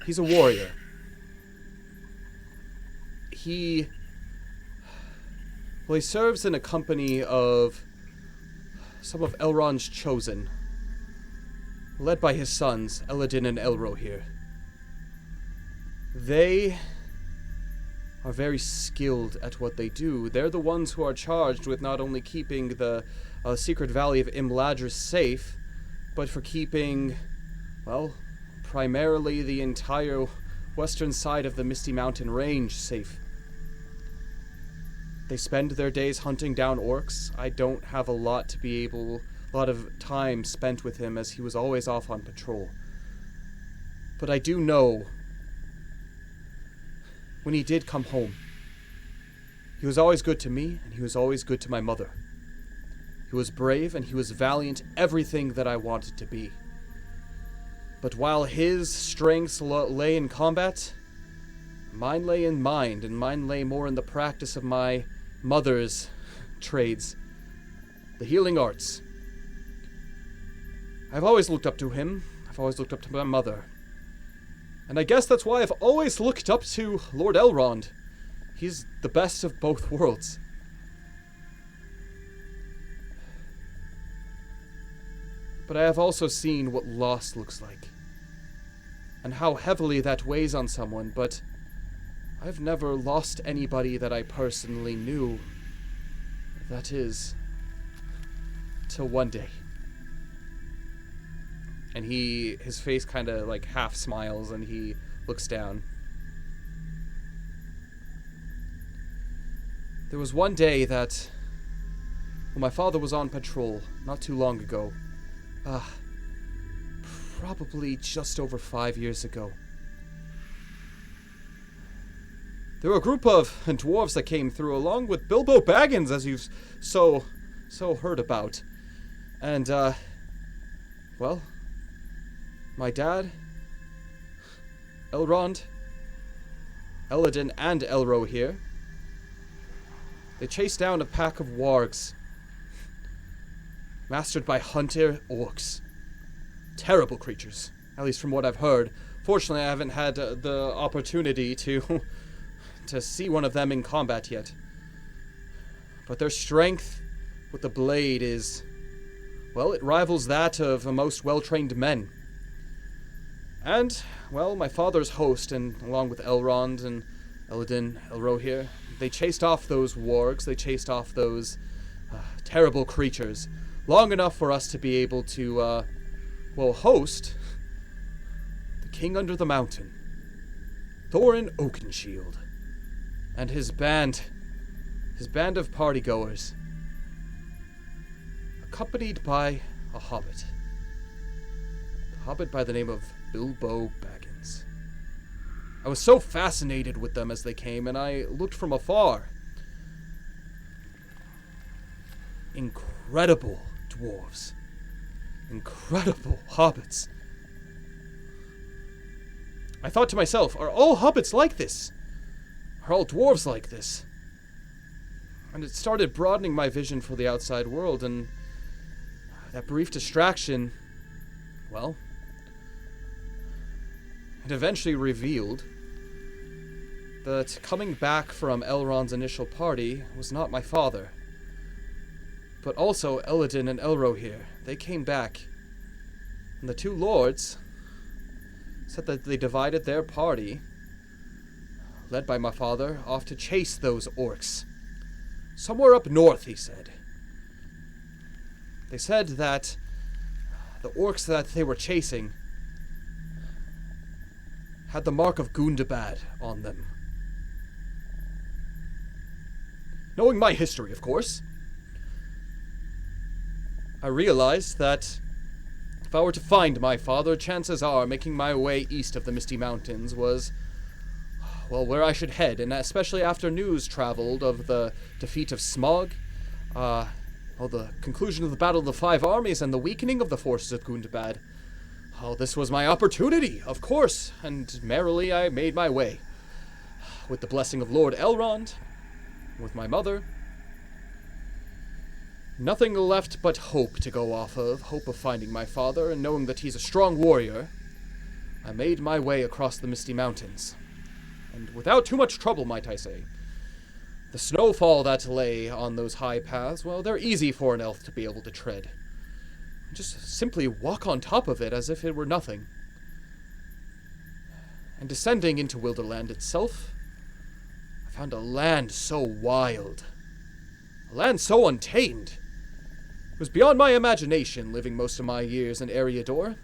He's a warrior. He serves in a company of some of Elrond's chosen, led by his sons, Eladin and Elrohir. They are very skilled at what they do. They're the ones who are charged with not only keeping the secret valley of Imladris safe, but for keeping, well, primarily the entire western side of the Misty Mountain Range safe. They spend their days hunting down orcs. I don't have a lot of time spent with him, as he was always off on patrol. But I do know, when he did come home, he was always good to me, and he was always good to my mother. He was brave, and he was valiant, everything that I wanted to be. But while his strengths lay in combat, mine lay in mind, and mine lay more in the practice of my mother's trades, the healing arts. I've always looked up to him. I've always looked up to my mother. And I guess that's why I've always looked up to Lord Elrond. He's the best of both worlds. But I have also seen what loss looks like, and how heavily that weighs on someone, but I've never lost anybody that I personally knew. That is, till one day. And his face kind of like half smiles and he looks down. There was one day that, when my father was on patrol, not too long ago, probably just over 5 years ago. There were a group of dwarves that came through, along with Bilbo Baggins, as you've so heard about. And, well, my dad, Elrond, Eladin, and Elro here, they chased down a pack of wargs, mastered by hunter orcs. Terrible creatures, at least from what I've heard. Fortunately, I haven't had the opportunity to see one of them in combat yet. But their strength with the blade is, well, it rivals that of most well-trained men. And, well, my father's host, and along with Elrond and Eladin, Elro here, they chased off those wargs, they chased off those terrible creatures, long enough for us to be able to, host the king under the mountain, Thorin Oakenshield, and his band of partygoers, accompanied by a hobbit by the name of Bilbo Baggins. I was so fascinated with them as they came, and I looked from afar. Incredible dwarves. Incredible hobbits. I thought to myself, are all hobbits like this? Are all dwarves like this? And it started broadening my vision for the outside world, and that brief distraction, well, it eventually revealed that coming back from Elrond's initial party was not my father, but also Eladin and Elro here. They came back, and the two lords said that they divided their party, led by my father, off to chase those orcs. Somewhere up north, he said. They said that the orcs that they were chasing had the mark of Gundabad on them. Knowing my history, of course, I realized that if I were to find my father, chances are making my way east of the Misty Mountains was, well, where I should head, and especially after news traveled of the defeat of Smaug, the conclusion of the Battle of the Five Armies, and the weakening of the forces of Gundabad. Oh, this was my opportunity, of course, and merrily I made my way. With the blessing of Lord Elrond, with my mother. Nothing left but hope to go off of, hope of finding my father, and knowing that he's a strong warrior, I made my way across the Misty Mountains. And without too much trouble, might I say. The snowfall that lay on those high paths, well, they're easy for an elf to be able to tread. Just simply walk on top of it as if it were nothing. And descending into Wilderland itself, I found a land so wild. A land so untamed. It was beyond my imagination, living most of my years in Eriador.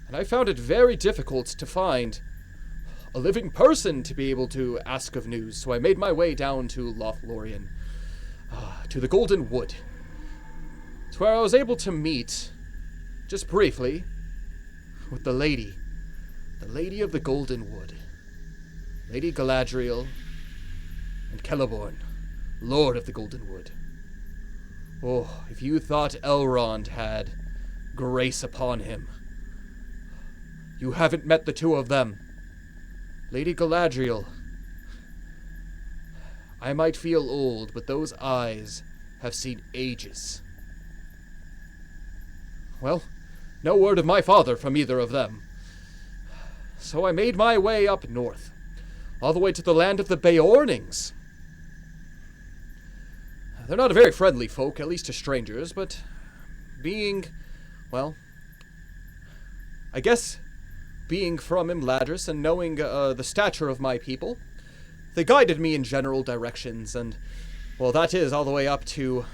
And I found it very difficult to find a living person to be able to ask of news, so I made my way down to Lothlorien, to the Golden Wood. It's where I was able to meet, just briefly, with the Lady of the Golden Wood, Lady Galadriel and Celeborn, Lord of the Golden Wood. Oh, if you thought Elrond had grace upon him, you haven't met the two of them. Lady Galadriel, I might feel old, but those eyes have seen ages. Well, no word of my father from either of them. So I made my way up north, all the way to the land of the Beornings. They're not a very friendly folk, at least to strangers, but being, well, I guess being from Imladris and knowing the stature of my people, they guided me in general directions, and, well, that is all the way up to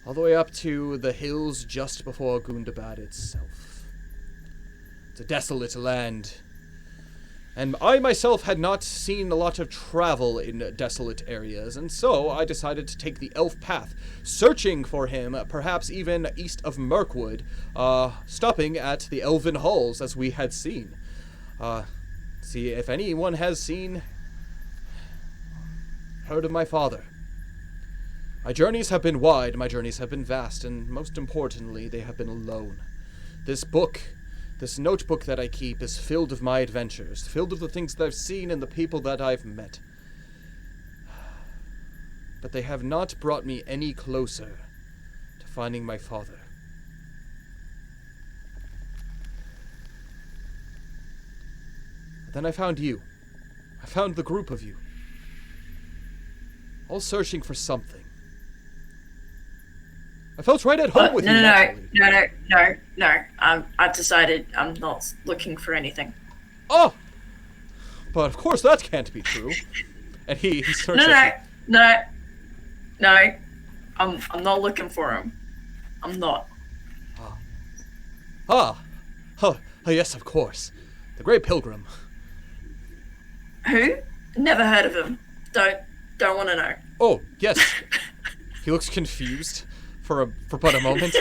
the hills just before Gundabad itself. It's a desolate land. And I myself had not seen a lot of travel in desolate areas, and so I decided to take the elf path, searching for him, perhaps even east of Mirkwood, stopping at the elven halls as we had seen. See if anyone has heard of my father. My journeys have been wide, my journeys have been vast, and most importantly, they have been alone. This notebook that I keep is filled with my adventures, filled with the things that I've seen and the people that I've met. But they have not brought me any closer to finding my father. But then I found you. I found the group of you. All searching for something. I felt right at home with you, naturally. No. I've decided I'm not looking for anything. Oh! But of course that can't be true. And he starts No. I'm not looking for him. I'm not. Oh, yes, of course. The Great Pilgrim. Who? Never heard of him. Don't want to know. Oh, yes. He looks confused for but a moment.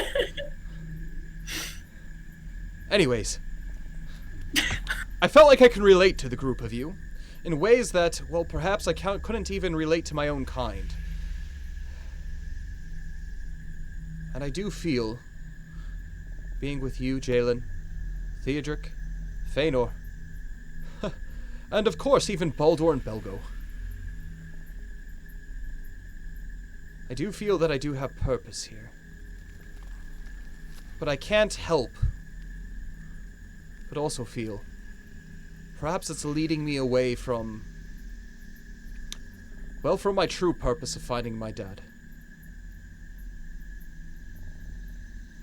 Anyways, I felt like I could relate to the group of you in ways that, well, perhaps I couldn't even relate to my own kind. And I do feel, being with you, Jalen, Theodric, Feanor, and of course even Baldur and Belgo, I do feel that I do have purpose here. But I can't help but also feel perhaps it's leading me away from my true purpose of finding my dad.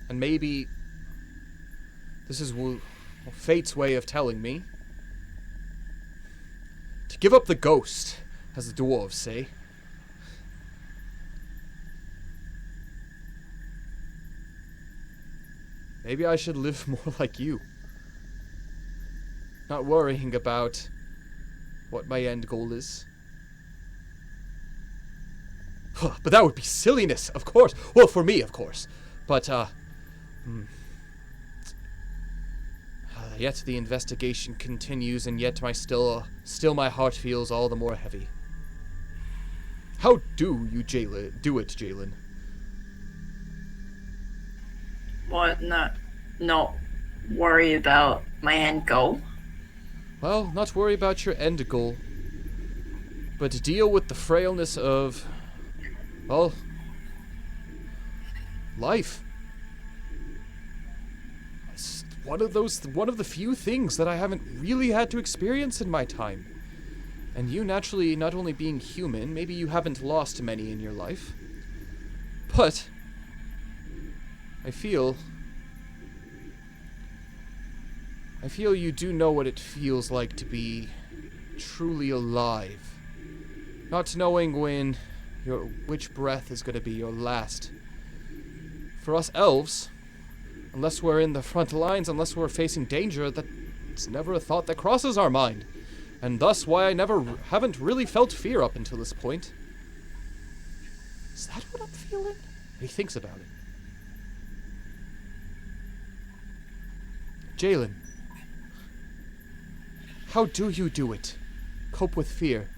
And maybe this is fate's way of telling me to give up the ghost, as the dwarves say. Maybe I should live more like you. Not worrying about what my end goal is. But that would be silliness, of course. Well, for me, of course. But, yet the investigation continues, and yet still my heart feels all the more heavy. How do you do it, Jalen? What? Not worry about my end goal? Well, not worry about your end goal, but to deal with the frailness of, well, life. It's one of the few things that I haven't really had to experience in my time. And you naturally, not only being human, maybe you haven't lost many in your life, but I feel you do know what it feels like to be truly alive. Not knowing which breath is going to be your last. For us elves, unless we're in the front lines, unless we're facing danger, that's never a thought that crosses our mind. And thus why I haven't really felt fear up until this point. Is that what I'm feeling? He thinks about it. Jalen, how do you do it? Cope with fear.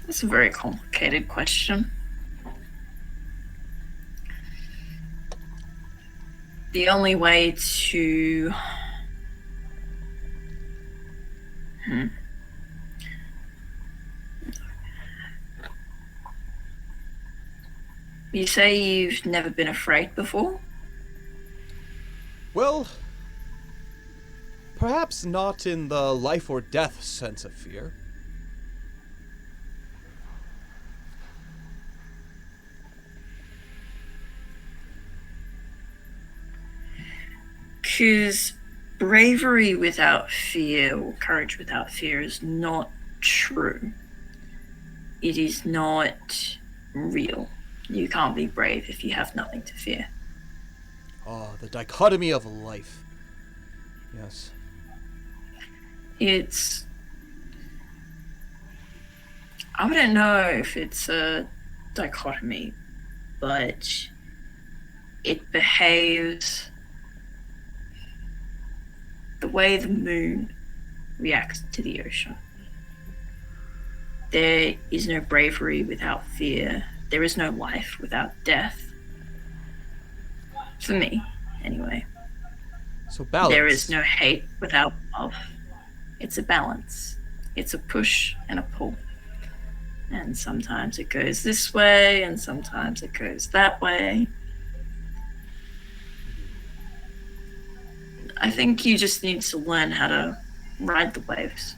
That's a very complicated question. The only way to... You say you've never been afraid before? Well, perhaps not in the life or death sense of fear. Because bravery without fear, or courage without fear, is not true. It is not real. You can't be brave if you have nothing to fear. Ah, the dichotomy of life. Yes. I wouldn't know if it's a dichotomy, but it behaves the way the moon reacts to the ocean. There is no bravery without fear. There is no life without death. For me, anyway. So balance. There is no hate without love. It's a balance. It's a push and a pull. And sometimes it goes this way, and sometimes it goes that way. I think you just need to learn how to ride the waves.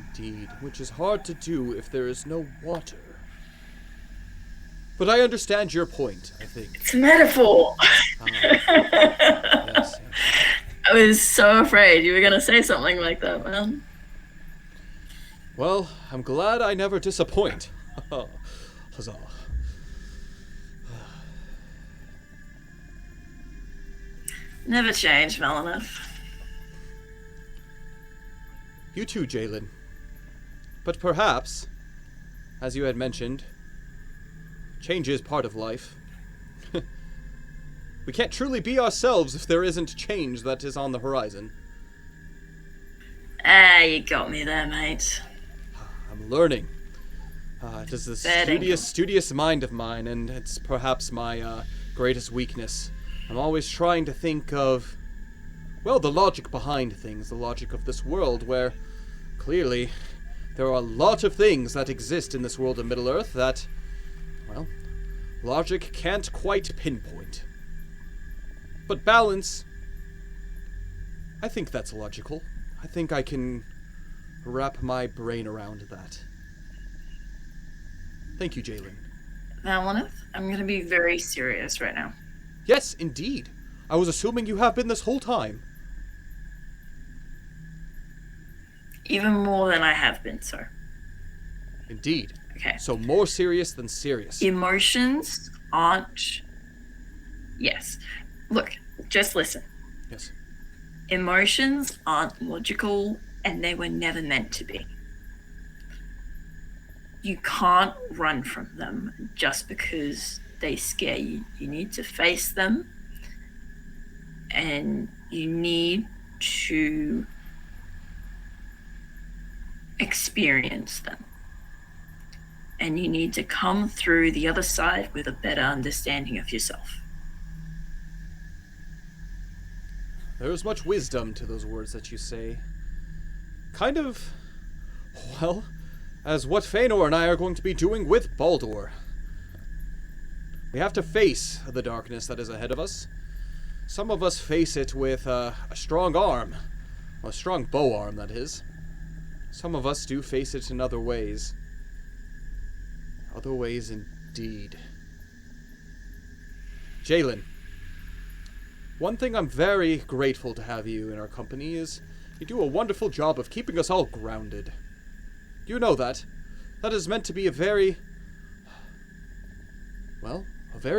Indeed, which is hard to do if there is no water. But I understand your point, I think. It's a metaphor. Yes. I was so afraid you were going to say something like that, man. Well, I'm glad I never disappoint. Huzzah. Never change, Melanith. You too, Jalen. But perhaps, as you had mentioned, change is part of life. We can't truly be ourselves if there isn't change that is on the horizon. Ah, you got me there, mate. I'm learning. It is this studious mind of mine, and it's perhaps my greatest weakness. I'm always trying to think of, well, the logic behind things, the logic of this world, where clearly there are a lot of things that exist in this world of Middle-earth that, well, logic can't quite pinpoint. But balance, I think that's logical. I think I can wrap my brain around that. Thank you, Jalen. Melanith, I'm going to be very serious right now. Yes, indeed. I was assuming you have been this whole time. Even more than I have been, sir. Indeed. Okay. So more serious than serious. Emotions aren't... Yes. Look, just listen. Yes. Emotions aren't logical, and they were never meant to be. You can't run from them just because they scare you. You need to face them, and you need to experience them. And you need to come through the other side with a better understanding of yourself. There is much wisdom to those words that you say. Kind of, well, as what Feanor and I are going to be doing with Baldur. We have to face the darkness that is ahead of us. Some of us face it with a strong arm. Well, a strong bow arm, that is. Some of us do face it in other ways. Other ways indeed. Jalen, one thing I'm very grateful to have you in our company is you do a wonderful job of keeping us all grounded. You know that. That is meant to be a very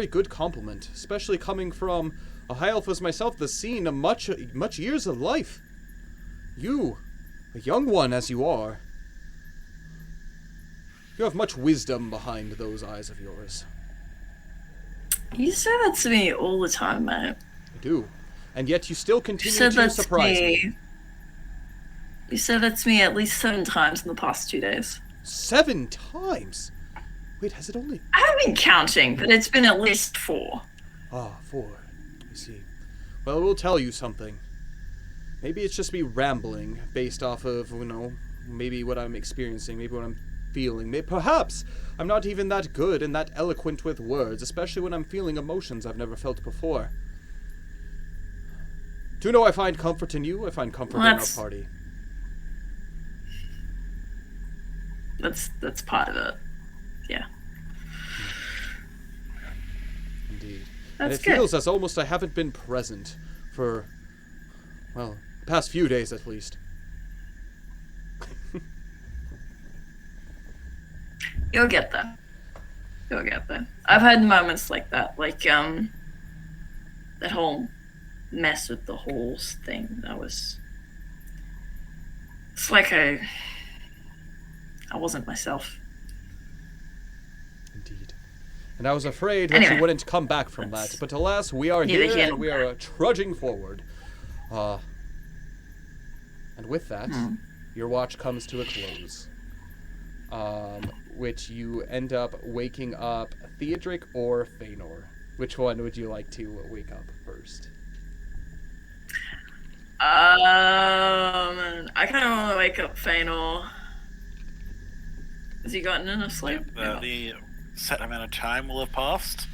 good compliment, especially coming from a high elf as myself that's seen much years of life. You, a young one as you are, you have much wisdom behind those eyes of yours. You say that to me all the time, mate. I do. And yet you still continue to surprise me. You said that to me at least 7 times in the past 2 days. 7 times? Wait, has it only... I haven't been counting, but it's been at least 4. Ah, 4. I see. Well, we'll tell you something. Maybe it's just me rambling based off of, maybe what I'm experiencing, maybe what I'm feeling. Perhaps I'm not even that good and that eloquent with words, especially when I'm feeling emotions I've never felt before. Do you know I find comfort in you? I find comfort in our party. That's part of it. Yeah. Indeed. That's and it good. feels as almost I haven't been present for, well, the past few days at least. You'll get there. You'll get there. I've had moments like that, like that whole mess with the halls thing. It's like I wasn't myself. Indeed. And I was afraid that you wouldn't come back from that, but alas, we are here and we are trudging forward. And with that, your watch comes to a close. Which you end up waking up Theodric or Feanor. Which one would you like to wake up first? I kind of want to wake up Feanor. Has he gotten enough sleep? The set amount of time will have passed.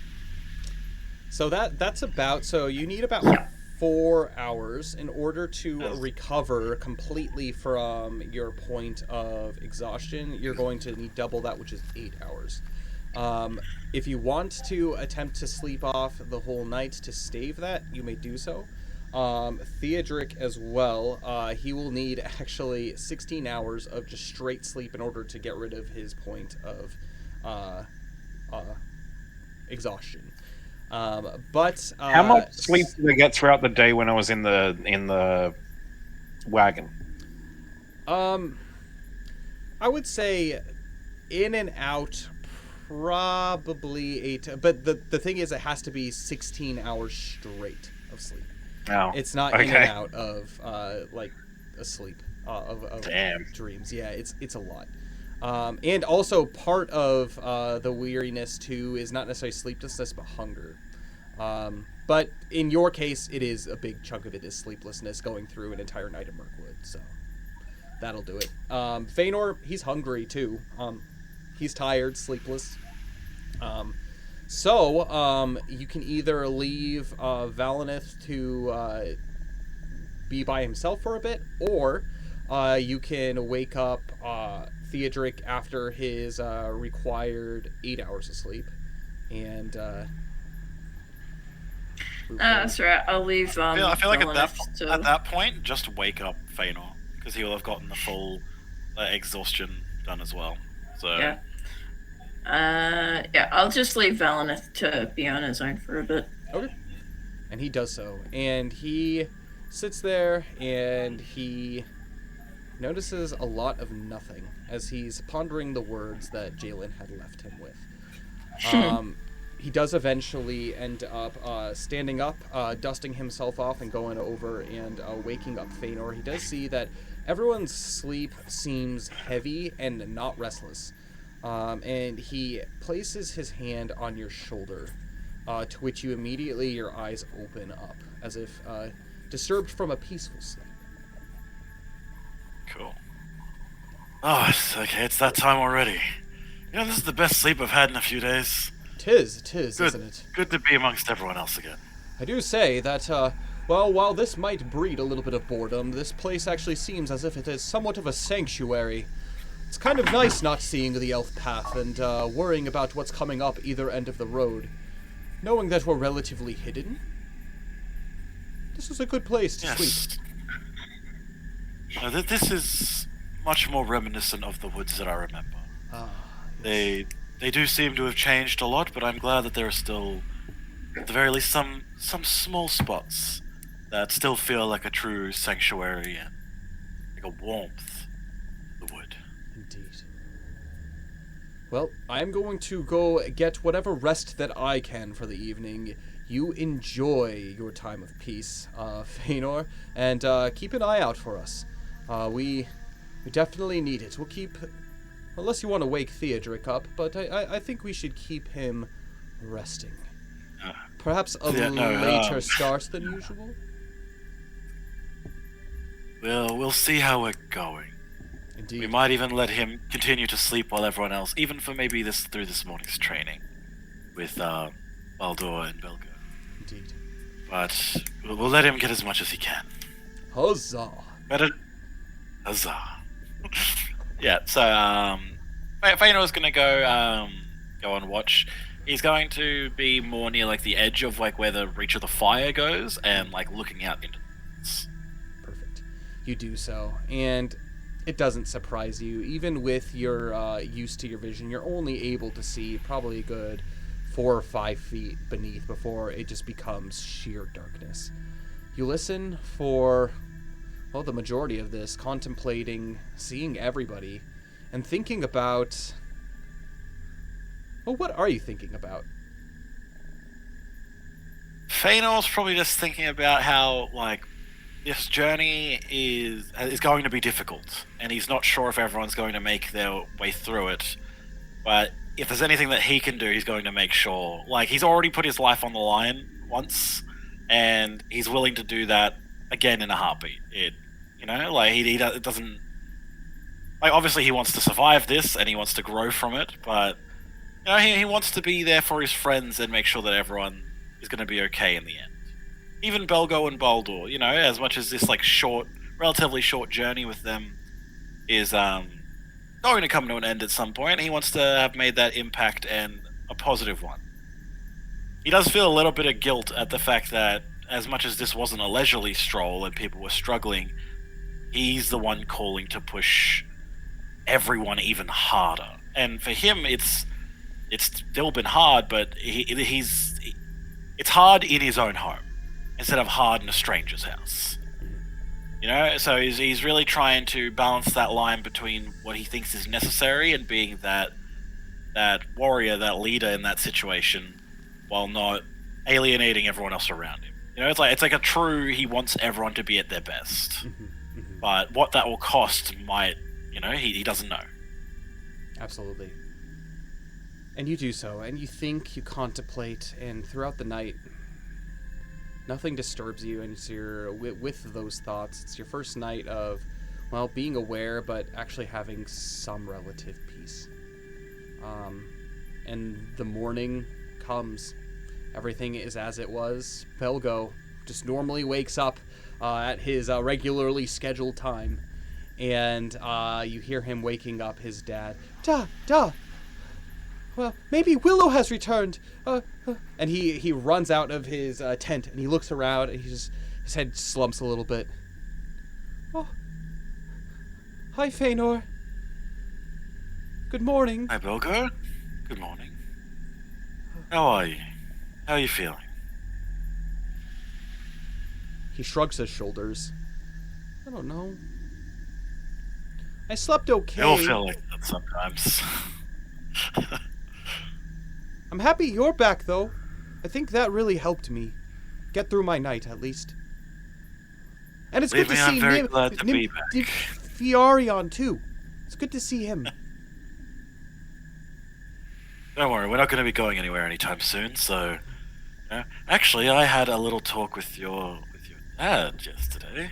So that's about. So you need about 4 hours in order to recover completely from your point of exhaustion. You're going to need double that, which is 8 hours. If you want to attempt to sleep off the whole night to stave that, you may do so. Theodric as well, he will need actually 16 hours of just straight sleep in order to get rid of his point of exhaustion. But how much sleep did I get throughout the day when I was in the wagon? I would say in and out probably 8, but the thing is it has to be 16 hours straight of sleep. Oh, it's not in and out of like asleep of dreams. Yeah, it's a lot. And also part of the weariness too is not necessarily sleeplessness but hunger. But in your case, it is a big chunk of it is sleeplessness going through an entire night of Mirkwood. So that'll do it. Feanor, he's hungry too. He's tired, sleepless. So you can either leave Valineth to be by himself for a bit, or you can wake up Theodric after his required 8 hours of sleep, and that's right. I'll leave. I feel like at Valineth that point, just wake up Feanor, because he will have gotten the full exhaustion done as well. So yeah. I'll just leave Valineth to be on his own for a bit. Okay. And he does so, and he sits there and he notices a lot of nothing as he's pondering the words that Jalen had left him with. He does eventually end up standing up, dusting himself off and going over and waking up Feanor. He does see that everyone's sleep seems heavy and not restless. And he places his hand on your shoulder, to which you immediately, your eyes open up, as if disturbed from a peaceful sleep. Cool. Oh, it's okay, it's that time already. You know, this is the best sleep I've had in a few days. It is, Good, isn't it? Good to be amongst everyone else again. I do say that, well, while this might breed a little bit of boredom, this place actually seems as if it is somewhat of a sanctuary. It's kind of nice not seeing the elf path and worrying about what's coming up either end of the road. Knowing that we're relatively hidden, this is a good place to sleep. This is much more reminiscent of the woods that I remember. Yes. They do seem to have changed a lot, but I'm glad that there are still, at the very least, some small spots that still feel like a true sanctuary and like a warmth of the wood. Indeed. Well, I'm going to go get whatever rest that I can for the evening. You enjoy your time of peace, Feanor, and keep an eye out for us. We definitely need it. We'll keep, unless you want to wake Theodric up, but I think we should keep him resting. Perhaps a later start than usual? Well, we'll see how we're going. Indeed. We might even let him continue to sleep while everyone else, even for maybe through this morning's training with Baldur and Belga. Indeed. but we'll let him get as much as he can. Huzzah! Better, huzzah! Yeah. So Feanor's gonna go on watch. He's going to be more near like the edge of like where the reach of the fire goes, and like looking out into. Perfect. You do so, and it doesn't surprise you. Even with your used to your vision, you're only able to see probably a good 4 or 5 feet beneath before it just becomes sheer darkness. You listen for, well, the majority of this, contemplating, seeing everybody, and thinking about... Well, what are you thinking about? Feanor's probably just thinking about how, like, this journey is going to be difficult, and he's not sure if everyone's going to make their way through it. But if there's anything that he can do, he's going to make sure. Like, he's already put his life on the line once, and he's willing to do that again in a heartbeat. It doesn't... Like, obviously he wants to survive this, and he wants to grow from it, but... he wants to be there for his friends and make sure that everyone is going to be okay in the end. Even Belgo and Baldur, as much as this like relatively short journey with them is going to come to an end at some point, he wants to have made that impact, and a positive one. He does feel a little bit of guilt at the fact that as much as this wasn't a leisurely stroll and people were struggling, he's the one calling to push everyone even harder. And for him, it's still been hard, but it's hard in his own home instead of hard in a stranger's house. So he's really trying to balance that line between what he thinks is necessary and being that warrior, that leader in that situation, while not alienating everyone else around him. It's like a true, he wants everyone to be at their best, but what that will cost might, he doesn't know. Absolutely. And you do so, and you think, you contemplate, and throughout the night, nothing disturbs you, and so you're with those thoughts. It's your first night of, well, being aware, but actually having some relative peace. And the morning comes. Everything is as it was. Belgo just normally wakes up at his regularly scheduled time, and you hear him waking up his dad. Da! Well, maybe Willow has returned. And he runs out of his tent, and he looks around, and his head slumps a little bit. Oh. Hi, Feanor. Good morning. Hi, Belgo. Good morning. How are you? How are you feeling? He shrugs his shoulders. I don't know. I slept okay. I all feel like that sometimes. I'm happy you're back, though. I think that really helped me get through my night, at least. And it's good to see I'm very glad to be back. Fiarion, too. It's good to see him. Don't worry, we're not going to be going anywhere anytime soon, so... Actually, I had a little talk with your dad yesterday.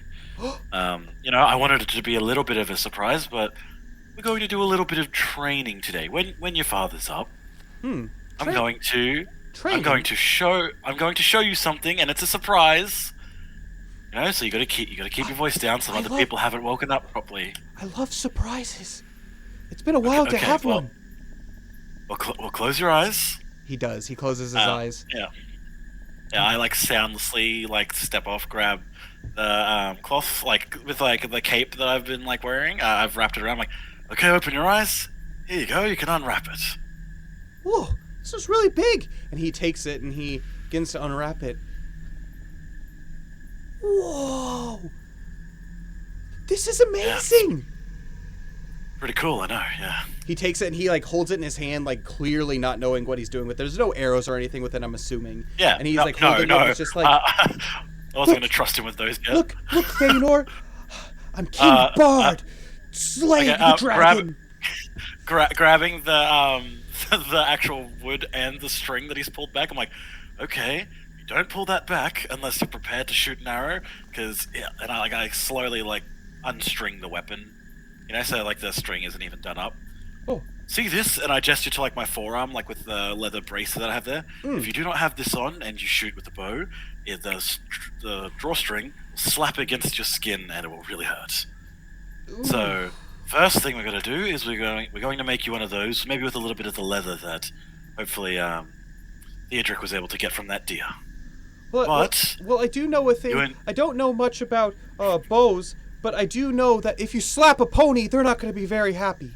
I wanted it to be a little bit of a surprise, but we're going to do a little bit of training today. When your father's up, I'm going to show you something, and it's a surprise. So you got to keep your voice down so other people haven't woken up properly. I love surprises. It's been a while to have one. Well, close your eyes. He does. He closes his eyes. Yeah. I soundlessly step off, grab the cloth with the cape that I've been wearing. I've wrapped it around. Okay, open your eyes. Here you go. You can unwrap it. Whoa, this is really big. And he takes it and he begins to unwrap it. Whoa, this is amazing. Yeah, pretty cool, I know. Yeah. He takes it and he holds it in his hand, clearly not knowing what he's doing with it. There's no arrows or anything with it, I'm assuming. Yeah. And he's holding it. It's just I wasn't going to trust him with those yet. Look, Feanor. I'm King Bard. Slay the dragon. Grabbing the the actual wood and the string that he's pulled back. I'm okay, you don't pull that back unless you're prepared to shoot an arrow. And I slowly unstring the weapon. So the string isn't even done up. Oh. see this? And I gesture to like my forearm, like with the leather brace that I have there. If you do not have this on and you shoot with the bow, the drawstring will slap against your skin and it will really hurt. Ooh. So, first thing we're going to do is we're going to make you one of those, maybe with a little bit of the leather that hopefully Theodric was able to get from that deer. Well, I do know a thing. I don't know much about bows, but I do know that if you slap a pony, they're not going to be very happy.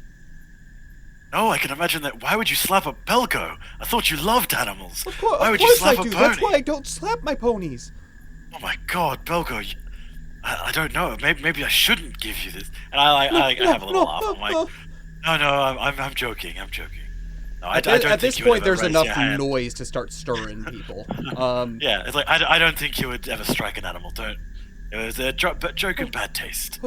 No, I can imagine that. Why would you slap a Belgo? I thought you loved animals. Why would you slap a pony? That's why I don't slap my ponies. Oh my God, Belgo! I don't know. Maybe I shouldn't give you this. And I have a little laugh. I'm like, no, I'm joking. I'm joking. No, I don't at this think you would point, there's ever raise your your enough hand. noise to start stirring people. Yeah, it's like I don't think you would ever strike an animal. Don't. It was a joke in bad taste.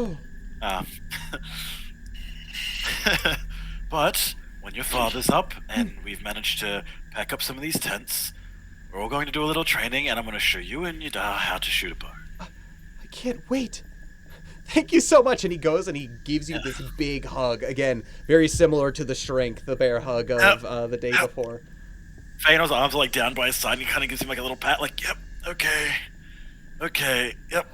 But when your father's up and we've managed to pack up some of these tents, we're all going to do a little training, and I'm going to show you and your dad how to shoot a bow. I can't wait. Thank you so much. And he goes and he gives you this big hug. Again, very similar to the Shrink, the bear hug of the day before. Feanor's arms are like down by his side, and he kind of gives him like a little pat, like, yep, okay, yep.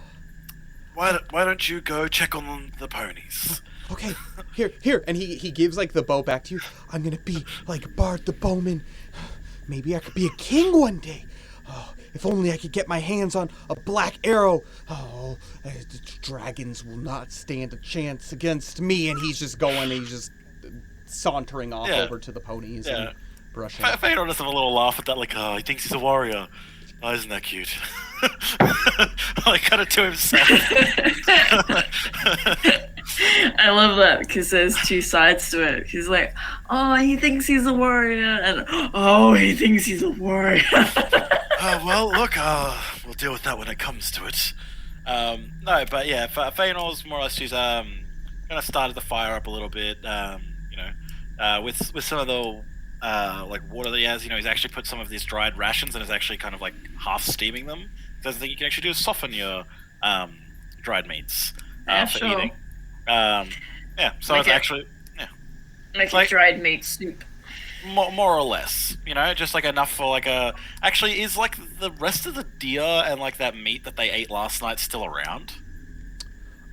Why don't you go check on the ponies? Okay, here. And he gives like the bow back to you. I'm going to be like Bard the Bowman. Maybe I could be a king one day. Oh, if only I could get my hands on a black arrow. Oh, the dragons will not stand a chance against me. And he's just sauntering off over to the ponies and brushing. Feanor does have a little laugh at that, like, oh, he thinks he's a warrior. Oh, isn't that cute? Like, kind of to himself. I love that because there's two sides to it. He's like, oh, he thinks he's a warrior, and oh, he thinks he's a warrior. Well, look, we'll deal with that when it comes to it. No, but yeah, Feanor's more or less, she's kind of started the fire up a little bit, with some of the like water that he has. He's actually put some of these dried rations and is actually kind of like half steaming them. Because the thing you can actually do is soften your dried meats for eating. So it's actually Make like dried meat soup. More or less, just like enough for like actually, is like the rest of the deer and like that meat that they ate last night still around?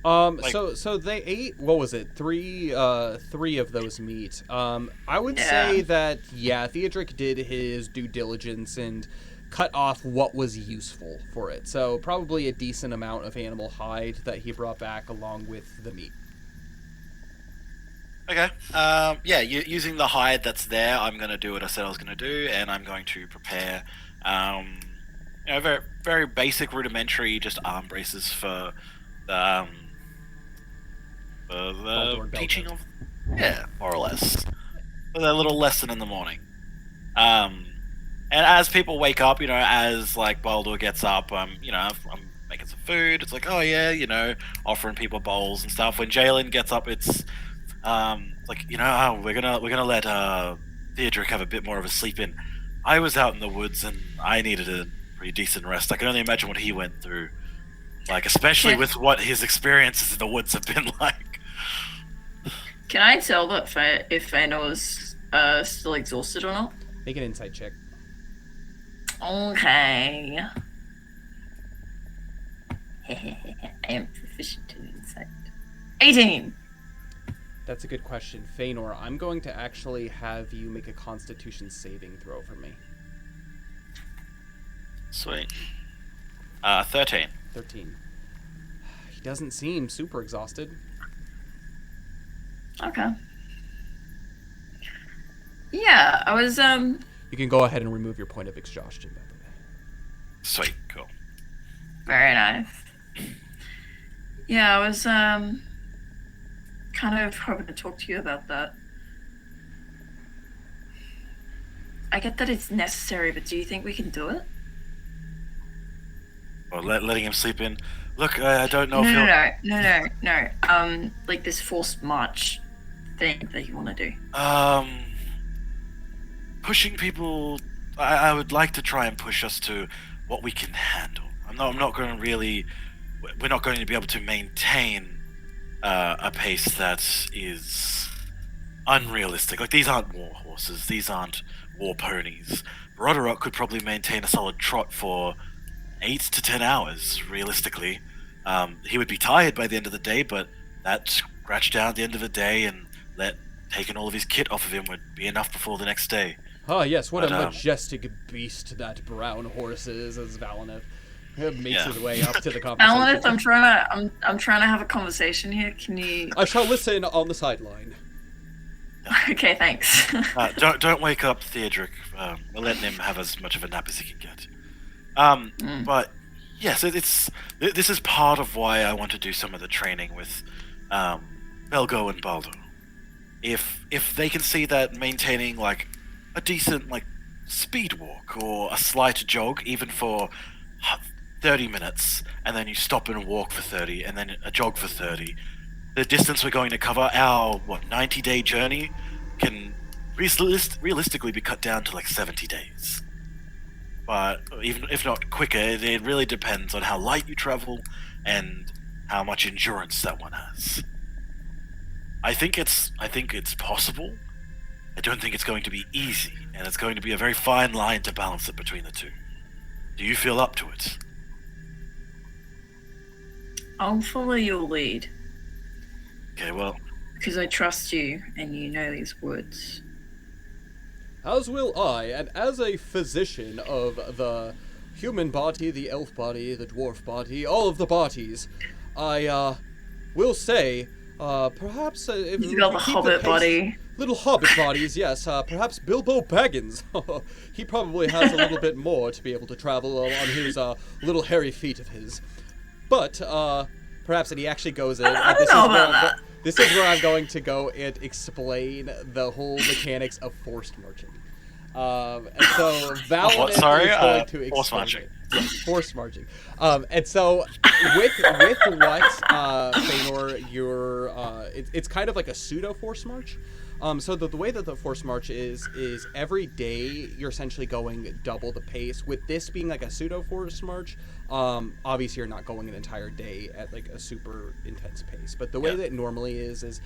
So they ate, what was it? Three of those meat. I would say that, Theodric did his due diligence and cut off what was useful for it. So probably a decent amount of animal hide that he brought back along with the meat. Okay. Using the hide that's there, I'm going to do what I said I was going to do, and I'm going to prepare, very, very basic, rudimentary, just arm braces for the teaching of, more or less, for that little lesson in the morning. And as people wake up, as like Baldur gets up, I'm making some food. It's like, oh yeah, offering people bowls and stuff. When Jalen gets up, it's like, we're gonna let Theodric have a bit more of a sleep in. I was out in the woods and I needed a pretty decent rest. I can only imagine what he went through, like especially with what his experiences in the woods have been like. Can I tell that if Feanor is still exhausted or not? Make an insight check. Okay. I am proficient in insight. 18. That's a good question. Feanor, I'm going to actually have you make a Constitution saving throw for me. Sweet. 13. 13. He doesn't seem super exhausted. Okay. Yeah, I was, You can go ahead and remove your point of exhaustion, by the way. Sweet, cool. Very nice. Yeah, I was, kind of hoping to talk to you about that. I get that it's necessary, but do you think we can do it? Or letting him sleep in. Look, I don't know No. Like this forced march thing that you want to do. Pushing people. I would like to try and push us to what we can handle. I'm not going to really. We're not going to be able to maintain a pace that is unrealistic. Like, these aren't war horses, these aren't war ponies. Broderick could probably maintain a solid trot for 8 to 10 hours, realistically. He would be tired by the end of the day, but that scratch down at the end of the day and taking all of his kit off of him would be enough before the next day. Ah, yes, what But, a majestic beast that brown horse is, as Valineth makes Yeah. his way up to the conversation. Alanith, I'm trying to have a conversation here. Can you? I shall listen on the sideline. Okay, thanks. Don't wake up Theodric. We're letting him have as much of a nap as he can get. But yes, this is part of why I want to do some of the training with Belgo and Baldo. If they can see that maintaining like a decent like speed walk or a slight jog, even for 30 minutes, and then you stop and walk for 30, and then a jog for 30. The distance we're going to cover, our 90-day journey, can realistically be cut down to like 70 days. But even if not quicker, it really depends on how light you travel and how much endurance that one has. I think it's possible. I don't think it's going to be easy, and it's going to be a very fine line to balance it between the two. Do you feel up to it? I'll follow your lead Okay, well, because I trust you and you know these woods. As will I, and as a physician of the human body, the elf body, the dwarf body, all of the bodies, I will say, perhaps if He's got the keep hobbit pace- body. Little hobbit bodies, yes. Perhaps Bilbo Baggins. He probably has a little bit more to be able to travel on his little hairy feet of his. But perhaps, and he actually goes in. I don't know about that. This is where I'm going to go and explain the whole mechanics of forced marching. And so Valinith is going to forced explain marching. it. Yes, forced marching. And so with what Feanor, you're it's kind of like a pseudo forced march. So the way that the forced march is every day you're essentially going double the pace. With this being like a pseudo forced march, obviously you're not going an entire day at like a super intense pace. But the way that it normally is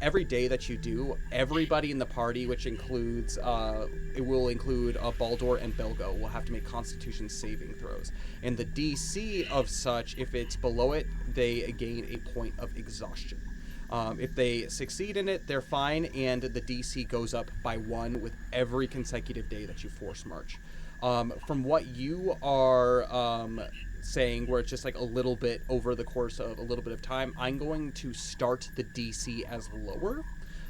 every day that you do, everybody in the party, which includes it will include Baldur and Belgo, will have to make Constitution saving throws. And the DC of such, if it's below it, they gain a point of exhaustion. If they succeed in it, they're fine, and the DC goes up by 1 with every consecutive day that you force march. From what you are saying, where it's just like a little bit over the course of a little bit of time, I'm going to start the DC as lower,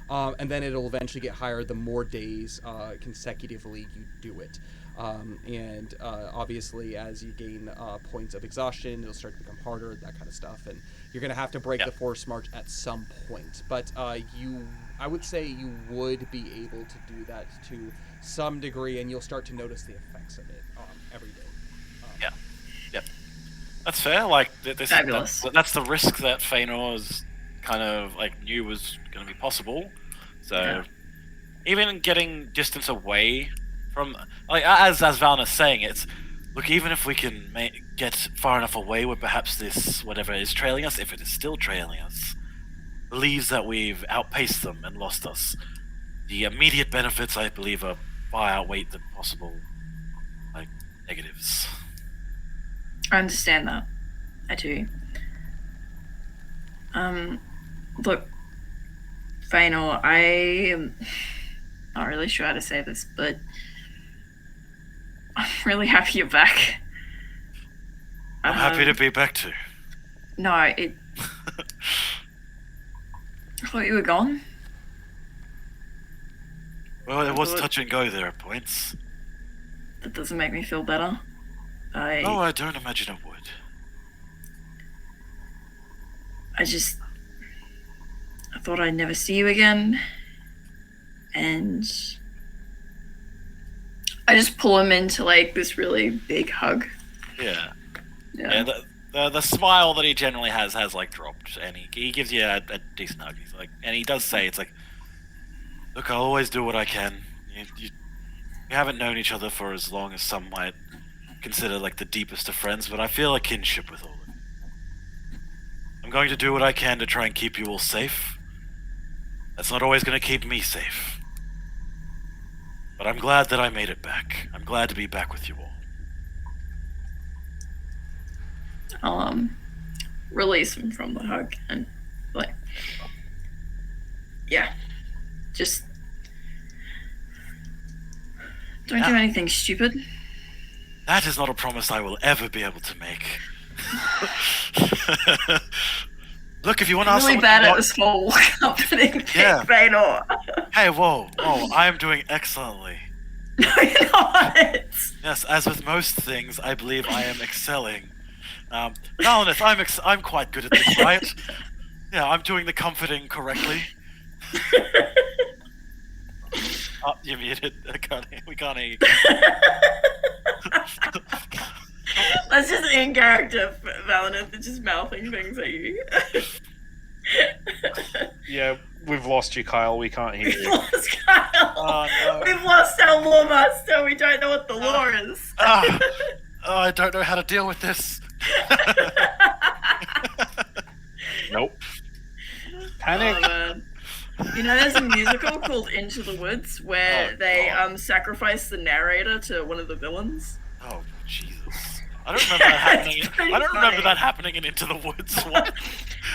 and then it'll eventually get higher the more days consecutively you do it. And obviously, as you gain points of exhaustion, it'll start to become harder, that kind of stuff, and you're going to have to break the force march at some point. But I would say you would be able to do that to some degree, and you'll start to notice the effects of it every day. Yep. That's fair. Like, Fabulous. That's the risk that Feanor's kind of like knew was going to be possible. So even getting distance away from, like, as Valna's saying, it's look, even if we can get far enough away where perhaps this whatever is trailing us, if it is still trailing us, believes that we've outpaced them and lost us, the immediate benefits, I believe, are far outweigh the possible like negatives. I understand that. I do. Look, Feanor, I am not really sure how to say this, but I'm really happy you're back. I'm happy to be back too. No, I thought you were gone. Well, it was touch and go there at points. That doesn't make me feel better. I don't imagine it would. I thought I'd never see you again. And I just pull him into like this really big hug. Yeah. The smile that he generally has like dropped, and he gives you a decent hug. He's like, and he does say, it's like, look, I'll always do what I can. You haven't known each other for as long as some might consider like the deepest of friends, but I feel a kinship with all of you. I'm going to do what I can to try and keep you all safe. That's not always going to keep me safe. But I'm glad that I made it back. I'm glad to be back with you all. I'll release him from the hug and like, yeah, just don't do anything stupid. That is not a promise I will ever be able to make. Look, if you want to ask Really someone bad to at this whole comforting Yeah. Vaynor. Hey, whoa, I am doing excellently. No, you're not. Yes, as with most things, I believe I am excelling. Valinus, I'm quite good at this, right? Yeah, I'm doing the comforting correctly. Oh, you muted. We can't hear you. That's just in character, Valinus. It's just mouthing things at you. Yeah, we've lost you, Kyle. We can't hear We've you. lost Kyle. Oh, no. We've lost our lore master. We don't know what the lore is. I don't know how to deal with this. Nope. Panic. Oh, man. You know, there's a musical called Into the Woods where they sacrifice the narrator to one of the villains. Oh, Jesus. I don't remember that happening. I don't remember that happening in Into the Woods. What?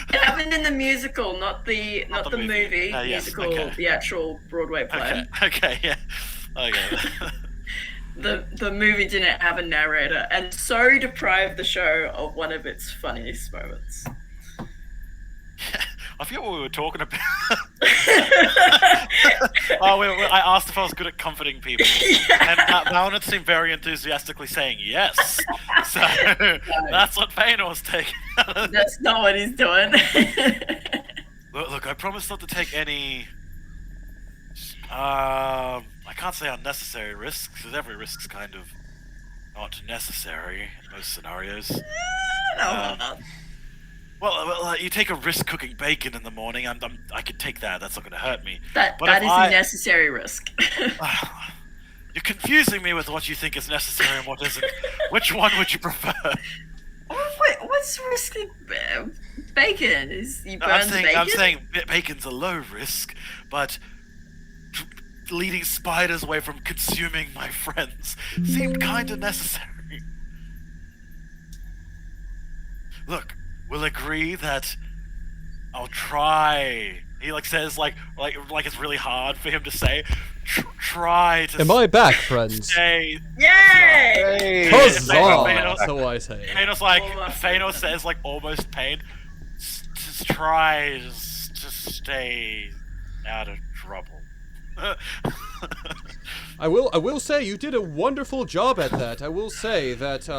It happened in the musical, not the movie. Yes, Musical, okay. the actual Broadway play. Okay, yeah. Okay. The movie didn't have a narrator, and so deprived the show of one of its funniest moments. I forget what we were talking about. I asked if I was good at comforting people, and Valinus seemed very enthusiastically saying yes. So that's what Vaynor was taking. That's not what he's doing. Look, I promise not to take any. I can't say unnecessary risks, because every risk's kind of not necessary in most scenarios. No. Well, you take a risk cooking bacon in the morning, and I could take that. That's not going to hurt me. That is a necessary risk. You're confusing me with what you think is necessary and what isn't. Which one would you prefer? What's risking bacon? Is you burn bacon? I'm saying bacon's a low risk, but leading spiders away from consuming my friends seemed kind of necessary. Look, we'll agree that I'll try. He says like it's really hard for him to say. Try to. Am I back, friends? Stay. Yay! Huzzah! So I say. Vaynor says almost pained. Just try to stay out of trouble. I will say you did a wonderful job at that. I will say that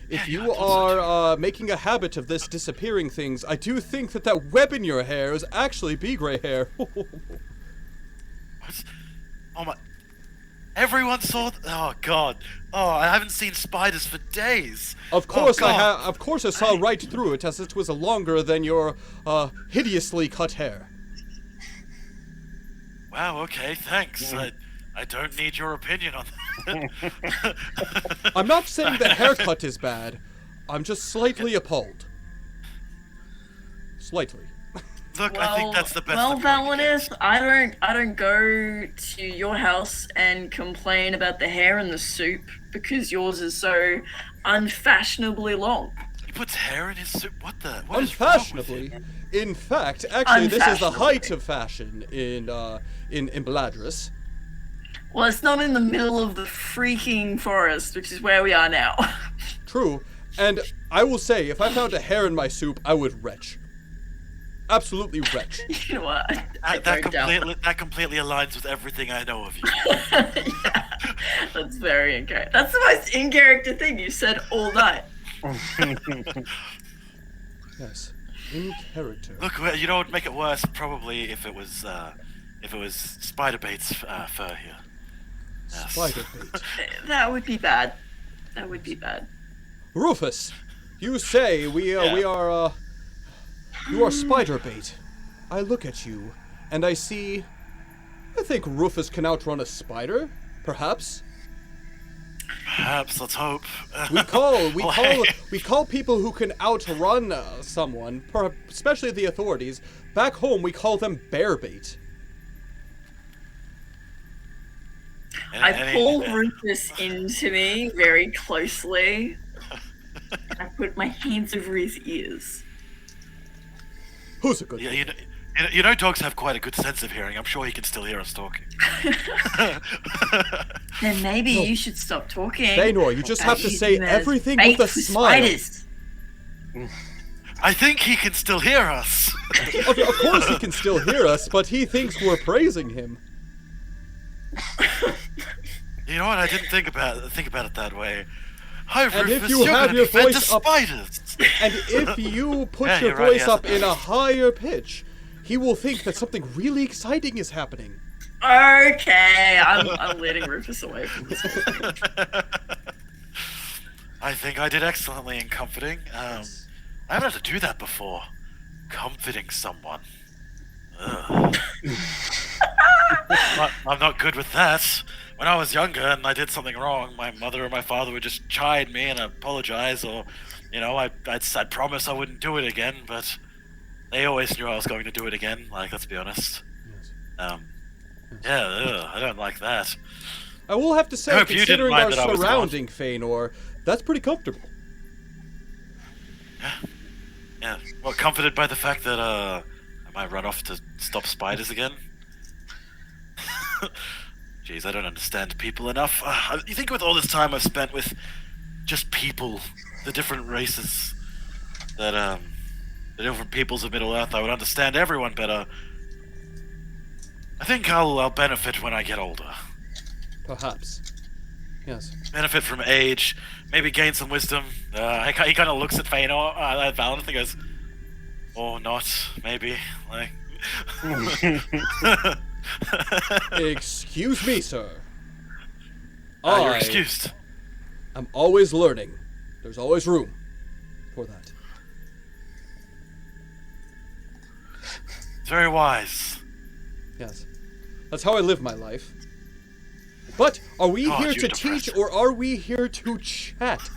if you are making a habit of this disappearing things, I do think that web in your hair is actually bee gray hair. What? Oh my! Everyone saw. Oh God! Oh, I haven't seen spiders for days. Of course I have. Of course I saw right through it, as it was longer than your hideously cut hair. Wow. Okay. Thanks. I don't need your opinion on that. I'm not saying the haircut is bad. I'm just slightly appalled. Slightly. Look, I think that's the best. Well, Valinus, I don't go to your house and complain about the hair in the soup because yours is so unfashionably long. He puts hair in his soup. What is wrong with Unfashionably. you? In fact, actually, this is the height of fashion in Beladris. Well, it's not in the middle of the freaking forest, which is where we are now. True, and I will say, if I found a hair in my soup, I would retch. Absolutely retch. You know what? That completely aligns with everything I know of you. Yeah, that's very in character. That's the most in character thing you said all night. Yes, in character. Look, you know what would make it worse? Probably if it was Spider-Bait's fur here. Yes. Spider-Bait. That would be bad. That would be bad. Rufus, you say you are Spider-Bait. I look at you, and I think Rufus can outrun a spider, perhaps. Perhaps, let's hope. We call people who can outrun someone, especially the authorities. Back home, we call them bear bait. I pull Rufus into me very closely. And I put my hands over his ears. Who's a good Yeah, you know, dogs have quite a good sense of hearing. I'm sure he can still hear us talking. Then maybe you should stop talking. Thanor, you just have to say everything with a smile. Spiders. I think he can still hear us. Of course he can still hear us, but he thinks we're praising him. You know what? I didn't think about it that way. Hi, And Rufus, if you you're have gonna your defend voice the up- spiders. And if you put Yeah, your you're right, voice yes. up in a higher pitch, he will think that something really exciting is happening. Okay, I'm leading Rufus away from this. I think I did excellently in comforting. I haven't had to do that before. Comforting someone. Ugh. I'm not good with that. When I was younger and I did something wrong, my mother or my father would just chide me and apologize, or, you know, I'd promise I wouldn't do it again, but they always knew I was going to do it again, like, let's be honest. Yeah, I don't like that. I will have to say, hope you didn't considering mind our that I was surrounding, Feanor, that's pretty comfortable. Yeah, well, comforted by the fact that, I might run off to stop spiders again. Jeez, I don't understand people enough. You think with all this time I've spent with just people, the different races, that, the different peoples of Middle-earth, I would understand everyone better. I think I'll benefit when I get older. Perhaps. Yes. Benefit from age, maybe gain some wisdom. He kind of looks at Feanor, at Valentine, and goes, or not, maybe, like... Excuse me, sir. You're excused. I'm always learning. There's always room for that. It's very wise. Yes. That's how I live my life. But are we God, here you're to teach depressing. or are we here to chat?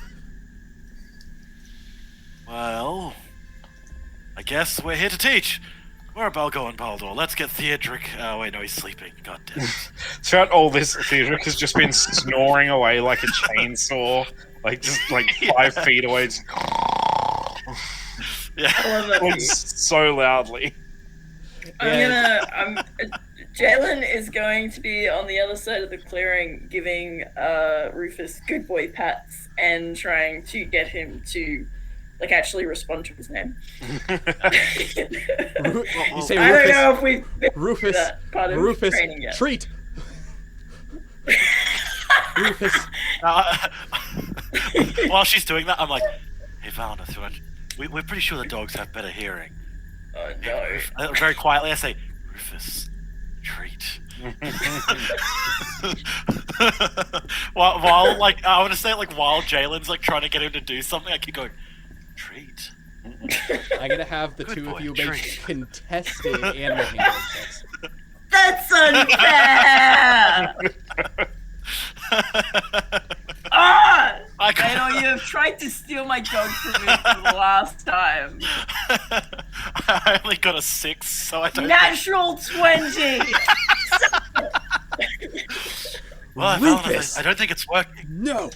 Well, I guess we're here to teach. Where are Balgo and Baldor? Let's get Theodric. Oh, wait, no, he's sleeping. God damn it. Throughout all this, Theodric has just been snoring away like a chainsaw, like just like 5 feet away, just Yeah. I love that. like, so loudly. Jalen is going to be on the other side of the clearing, giving Rufus good boy pats and trying to get him to, like, actually respond to his name. You say I don't Rufus. know if we've been through Rufus. that part of Rufus. training yet. Treat. Rufus. While she's doing that, I'm like, hey, Valentine, we're pretty sure the dogs have better hearing. Oh no. Very quietly, I say, Rufus, treat. while like, I want to say, like, while Jalen's like trying to get him to do something, I keep going, treat. I'm gonna have the Good two boy, of you make treat. contested animal handling checks. That's unfair! Ah! I I know you have tried to steal my dog from me for the last time. I only got a 6, so I don't. Natural 20! Well, Rufus. I don't think it's working. No.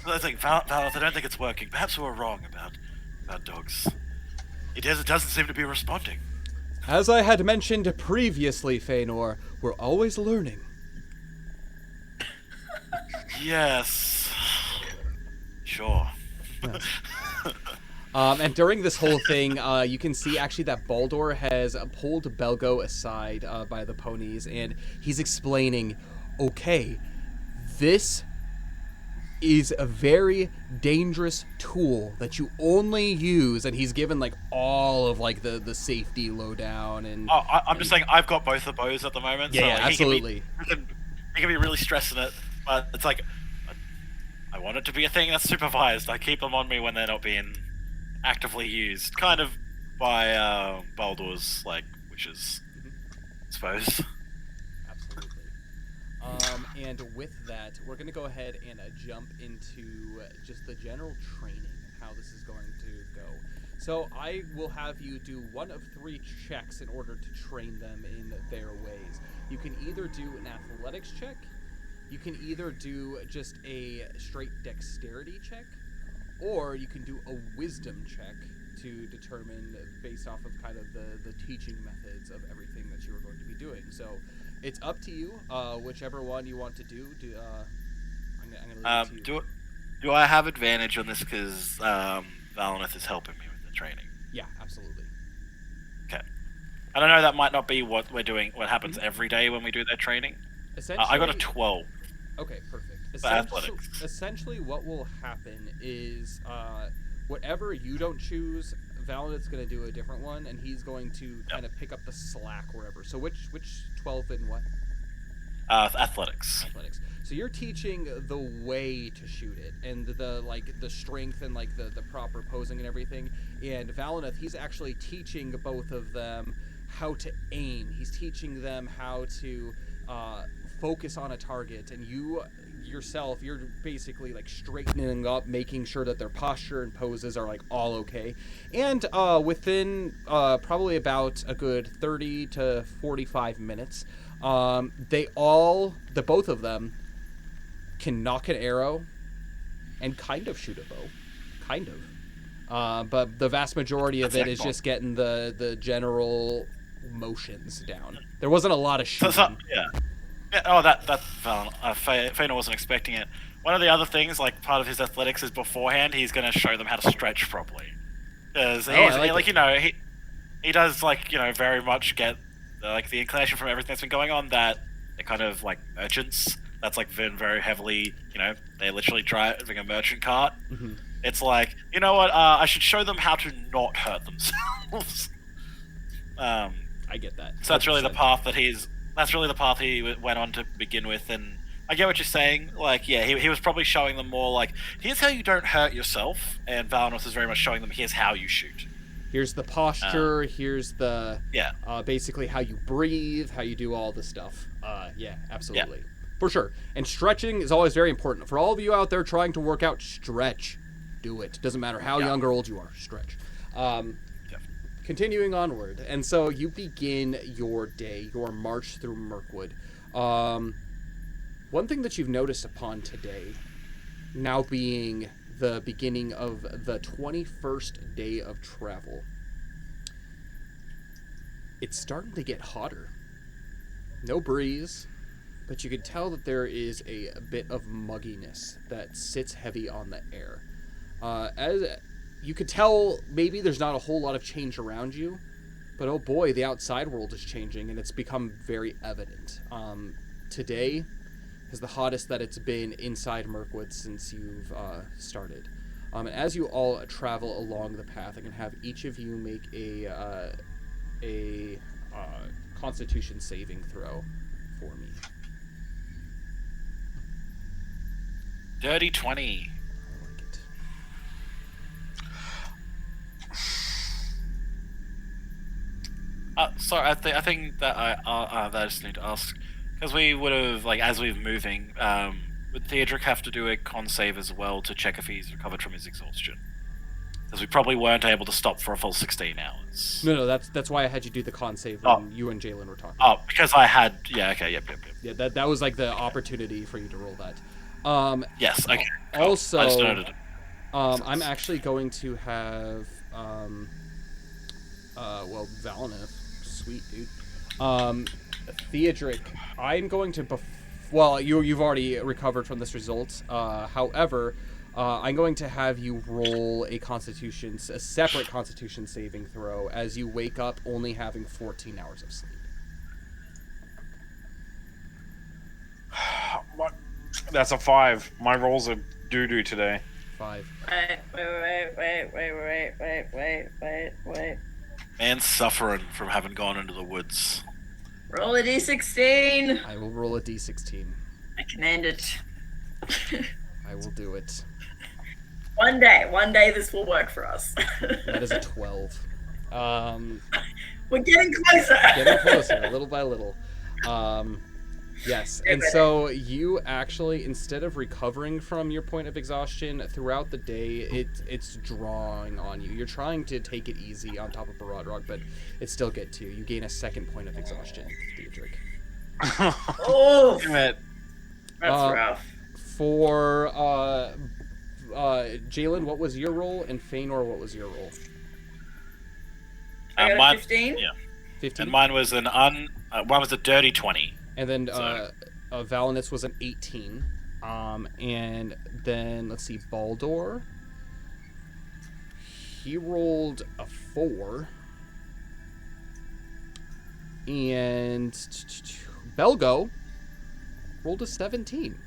I think Valentine, I don't think it's working. Perhaps we were wrong about dogs. It doesn't seem to be responding. As I had mentioned previously, Feanor, we're always learning. Yes. Sure. And during this whole thing, you can see actually that Baldur has pulled Belgo aside by the ponies, and he's explaining, okay, this is a very dangerous tool that you only use, and he's given like all of like the safety lowdown and I'm just saying, I've got both the bows at the moment. Yeah, so yeah, like, absolutely. He can be really stressing it, but it's like, I want it to be a thing that's supervised. I keep them on me when they're not being actively used, kind of by Baldur's like wishes, I suppose. Absolutely. And with that, we're going to go ahead and jump into just the general training and how this is going to go. So I will have you do one of 3 checks in order to train them in their ways. You can either do an athletics check, You can either do just a straight dexterity check, or you can do a wisdom check to determine, based off of kind of the teaching methods of everything that you are going to be doing. So it's up to you, whichever one you want to do. I'm going to leave it to you. Do I have advantage on this because Valineth is helping me with the training? Yeah, absolutely. Okay. I don't know, that might not be what we're doing, what happens every day when we do their training. Essentially, I got a 12. Okay, perfect. Essentially, what will happen is whatever you don't choose, Valineth's going to do a different one, and he's going to kind of pick up the slack wherever. So which 12 in what? Athletics. Athletics. So you're teaching the way to shoot it, and the strength and the proper posing and everything. And Valineth, he's actually teaching both of them how to aim. He's teaching them how to focus on a target, and you yourself, you're basically like straightening up, making sure that their posture and poses are like all okay. And within probably about a good 30 to 45 minutes, the both of them can knock an arrow and kind of shoot a bow, kind of. But the vast majority of it is just getting the general motions down. There wasn't a lot of shooting. Yeah. Oh, that's Fëanor wasn't expecting it. One of the other things, like part of his athletics, is beforehand he's going to show them how to stretch properly. Because he does very much get the inclination from everything that's been going on that they're kind of like merchants. That's been very heavily, they literally driving a merchant cart. Mm-hmm. It's like, you know what? I should show them how to not hurt themselves. I get that. So that's really the path that That's really the path he went on to begin with, and I get what you're saying. He was probably showing them more here's how you don't hurt yourself, and Valineth is very much showing them here's how you shoot. Here's the posture, here's the basically how you breathe, how you do all the stuff. Yeah, absolutely. Yeah. For sure. And stretching is always very important. For all of you out there trying to work out, stretch. Do it. Doesn't matter how young or old you are, stretch. Continuing onward, and so you begin your day, your march through Mirkwood. One thing that you've noticed upon today, now being the beginning of the 21st day of travel, it's starting to get hotter. No breeze, but you can tell that there is a bit of mugginess that sits heavy on the air. As you could tell, maybe there's not a whole lot of change around you, but oh boy, the outside world is changing, and it's become very evident. Today is the hottest that it's been inside Mirkwood since you've started. And as you all travel along the path, I can have each of you make a Constitution saving throw for me. Dirty 20. Sorry, I think that I just need to ask, because we would have, as we've moving, would Theodric have to do a con save as well to check if he's recovered from his exhaustion? Because we probably weren't able to stop for a full 16 hours. No, that's why I had you do the con save when you and Jalen were talking. Oh, because I had, yep. Yeah, that was the opportunity for you to roll that. Yes, okay. Cool. Also, I just noted it. I'm actually going to have, Valineth. Sweet, dude. Theodric, I'm going to... you've already recovered from this result. However, I'm going to have you roll a separate Constitution saving throw as you wake up only having 14 hours of sleep. What? That's a 5. My rolls are doo-doo today. 5. Wait. Man's suffering from having gone into the woods. Roll a d16. I will roll a d16. I can end it. I will do it. One day this will work for us. That is a 12. We're getting closer. Getting closer, little by little. Yes, and so you actually, instead of recovering from your point of exhaustion throughout the day, it's drawing on you. You're trying to take it easy on top of Barad Rock, but it still gets to you. You gain a second point of exhaustion, Theodric. Oh! Damn it. That's rough. For Jalen, what was your roll? And Feanor, what was your roll? I got mine, a 15. Yeah. 15. And mine was mine was a dirty 20. And then So- Valinus was an 18. And then let's see, Baldur. He rolled a 4. And Belgo rolled a 17.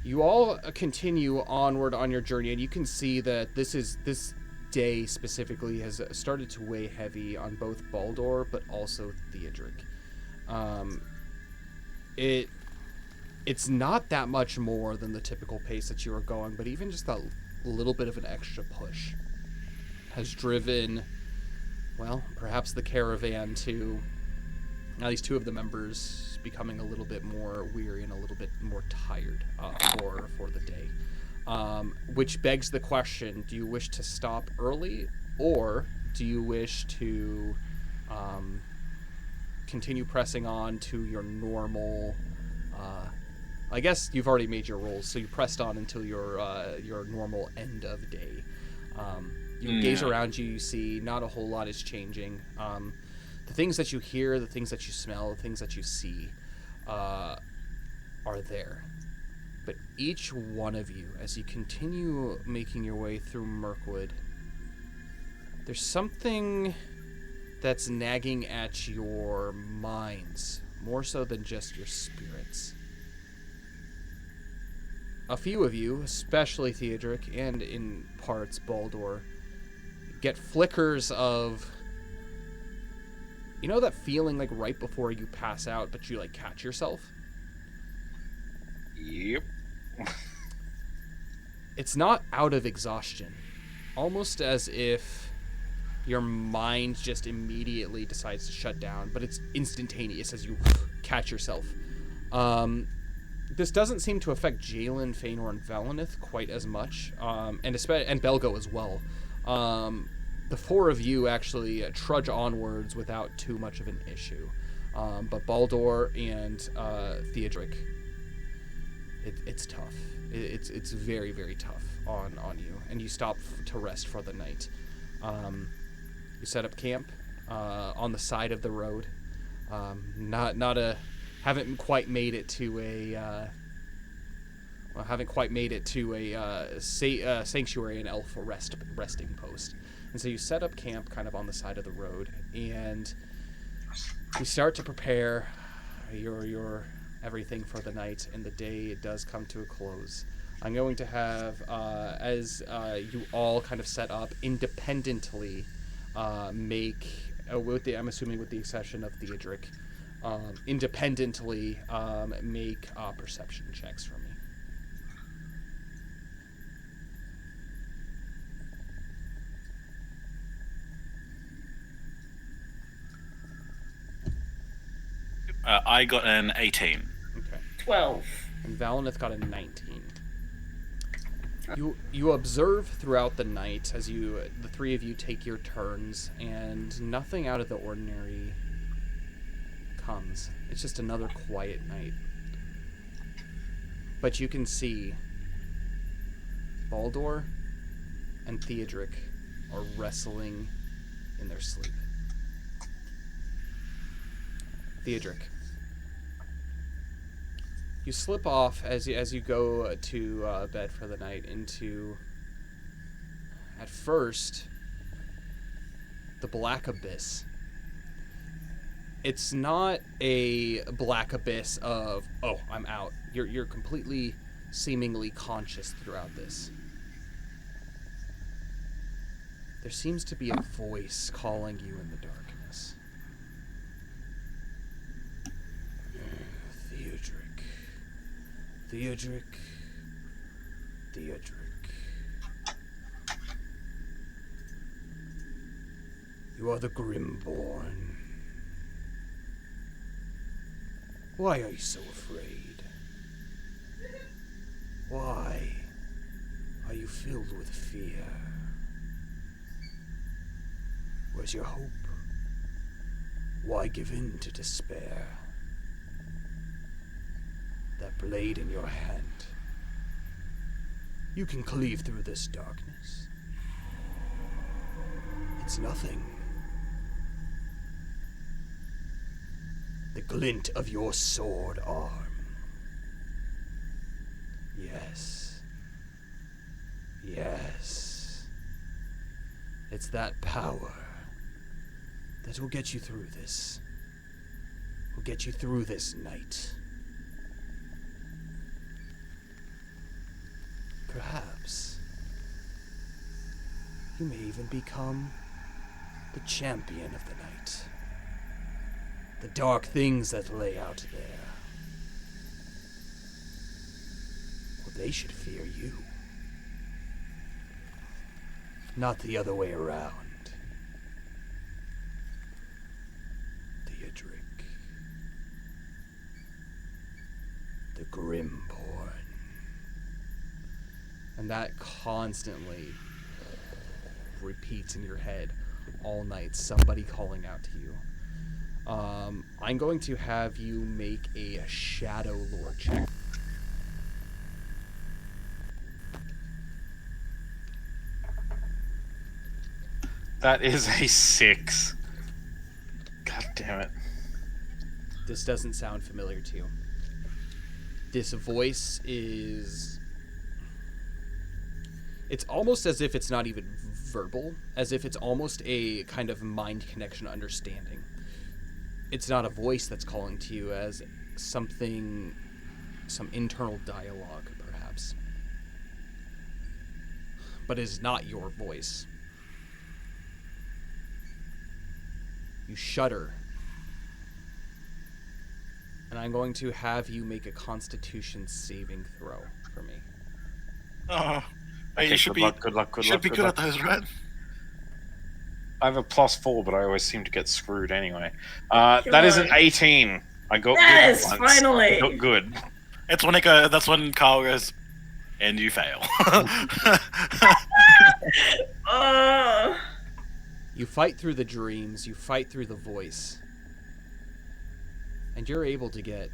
You all continue onward on your journey, and you can see that this day specifically has started to weigh heavy on both Baldur but also Theodric. It's not that much more than the typical pace that you are going, but even just that little bit of an extra push has driven, well, perhaps the caravan to at least 2 of the members becoming a little bit more weary and a little bit more tired for the day. Which begs the question, do you wish to stop early, or do you wish to continue pressing on to your normal... I guess you've already made your rolls, so you pressed on until your normal end of day. You gaze around you, you see not a whole lot is changing. The things that you hear, the things that you smell, the things that you see are there. But each one of you, as you continue making your way through Mirkwood, there's something that's nagging at your minds, more so than just your spirits. A few of you, especially Theodric, and in parts Baldur, get flickers of... You know that feeling like right before you pass out, but you like catch yourself? Yep. It's not out of exhaustion. Almost as if your mind just immediately decides to shut down, but it's instantaneous as you catch yourself. This doesn't seem to affect Jalen, Feanor, and Valinith quite as much, and Belgo as well. The 4 of you actually trudge onwards without too much of an issue. But Baldur and Theodric, it's tough. It's very, very tough on you. And you stop to rest for the night. You set up camp on the side of the road. Haven't quite made it to a sanctuary, an elf resting post. And so you set up camp kind of on the side of the road, and you start to prepare your everything for the night, and the day does come to a close. I'm going to have, as you all kind of set up independently, I'm assuming with the exception of Theodric, independently make perception checks for me. I got an 18. Okay. 12. And Valinith got a 19. You observe throughout the night as the 3 of you take your turns, and nothing out of the ordinary comes. It's just another quiet night. But you can see Baldur and Theodric are wrestling in their sleep. Theodric, you slip off as you go to bed for the night into, at first, the black abyss. It's not a black abyss of, oh, I'm out. You're completely, seemingly conscious throughout this. There seems to be a voice calling you in the darkness. Theodric. You are the Grimborn. Why are you so afraid? Why are you filled with fear? Where's your hope? Why give in to despair? blade in your hand. You can cleave through this darkness. It's nothing. The glint of your sword arm. Yes. Yes. It's that power that will get you through this. Will get you through this night. Perhaps you may even become the champion of the night. The dark things that lay out there. Well, they should fear you. Not the other way around. Theodric. The Grimborn. And that constantly repeats in your head all night, somebody calling out to you. I'm going to have you make a shadow lore check. That is a 6. God damn it. This doesn't sound familiar to you. This voice is... It's almost as if it's not even verbal, as if it's almost a kind of mind connection understanding. It's not a voice that's calling to you, as something, some internal dialogue, perhaps. But it is not your voice. You shudder. And I'm going to have you make a Constitution saving throw for me. Oh, Okay, you should be good luck. should be good at those, right? I have a +4, but I always seem to get screwed anyway. That is an 18. I got Yes, good once. finally! I got good. It's when it goes. That's when Carl goes, and you fail. You fight through the dreams, you fight through the voice, and you're able to get,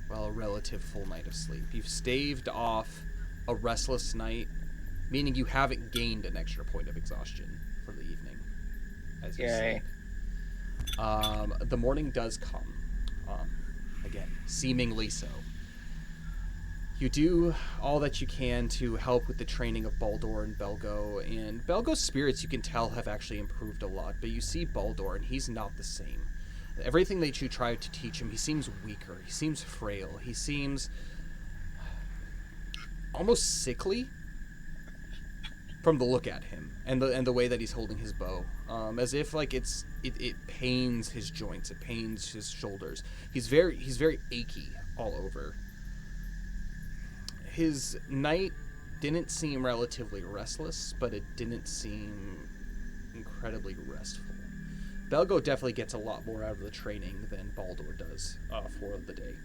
well, a relative full night of sleep. You've staved off a restless night, meaning you haven't gained an extra point of exhaustion for the evening as you Yay. sleep. The morning does come, again, seemingly so. You do all that you can to help with the training of Baldur and Belgo, and Belgo's spirits, you can tell, have actually improved a lot, but you see Baldur, and he's not the same. Everything that you try to teach him, he seems weaker, he seems frail, he seems almost sickly from the look at him, and the way that he's holding his bow, as if like it pains his joints, it pains his shoulders. He's very achy all over. His night didn't seem relatively restless, but it didn't seem incredibly restful. Belgo definitely gets a lot more out of the training than Baldur does for the day.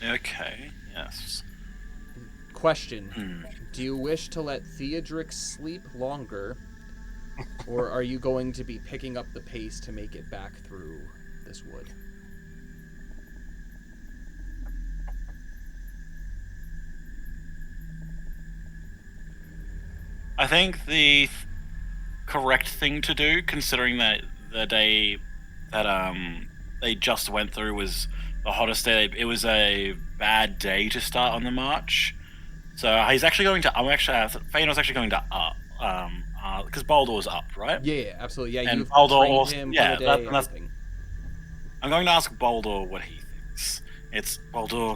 Okay. Yes. Question. Do you wish to let Theodric sleep longer, or are you going to be picking up the pace to make it back through this wood? I think the correct thing to do, considering that the day that they just went through was the hottest day, it was a bad day to start on the march. So he's actually going to. Feanor's actually going to up, because Baldur's up, right? Yeah, absolutely. Yeah, And you've Baldur trained also, him yeah, for the day, that's. everything. I'm going to ask Baldur what he thinks. It's Baldur.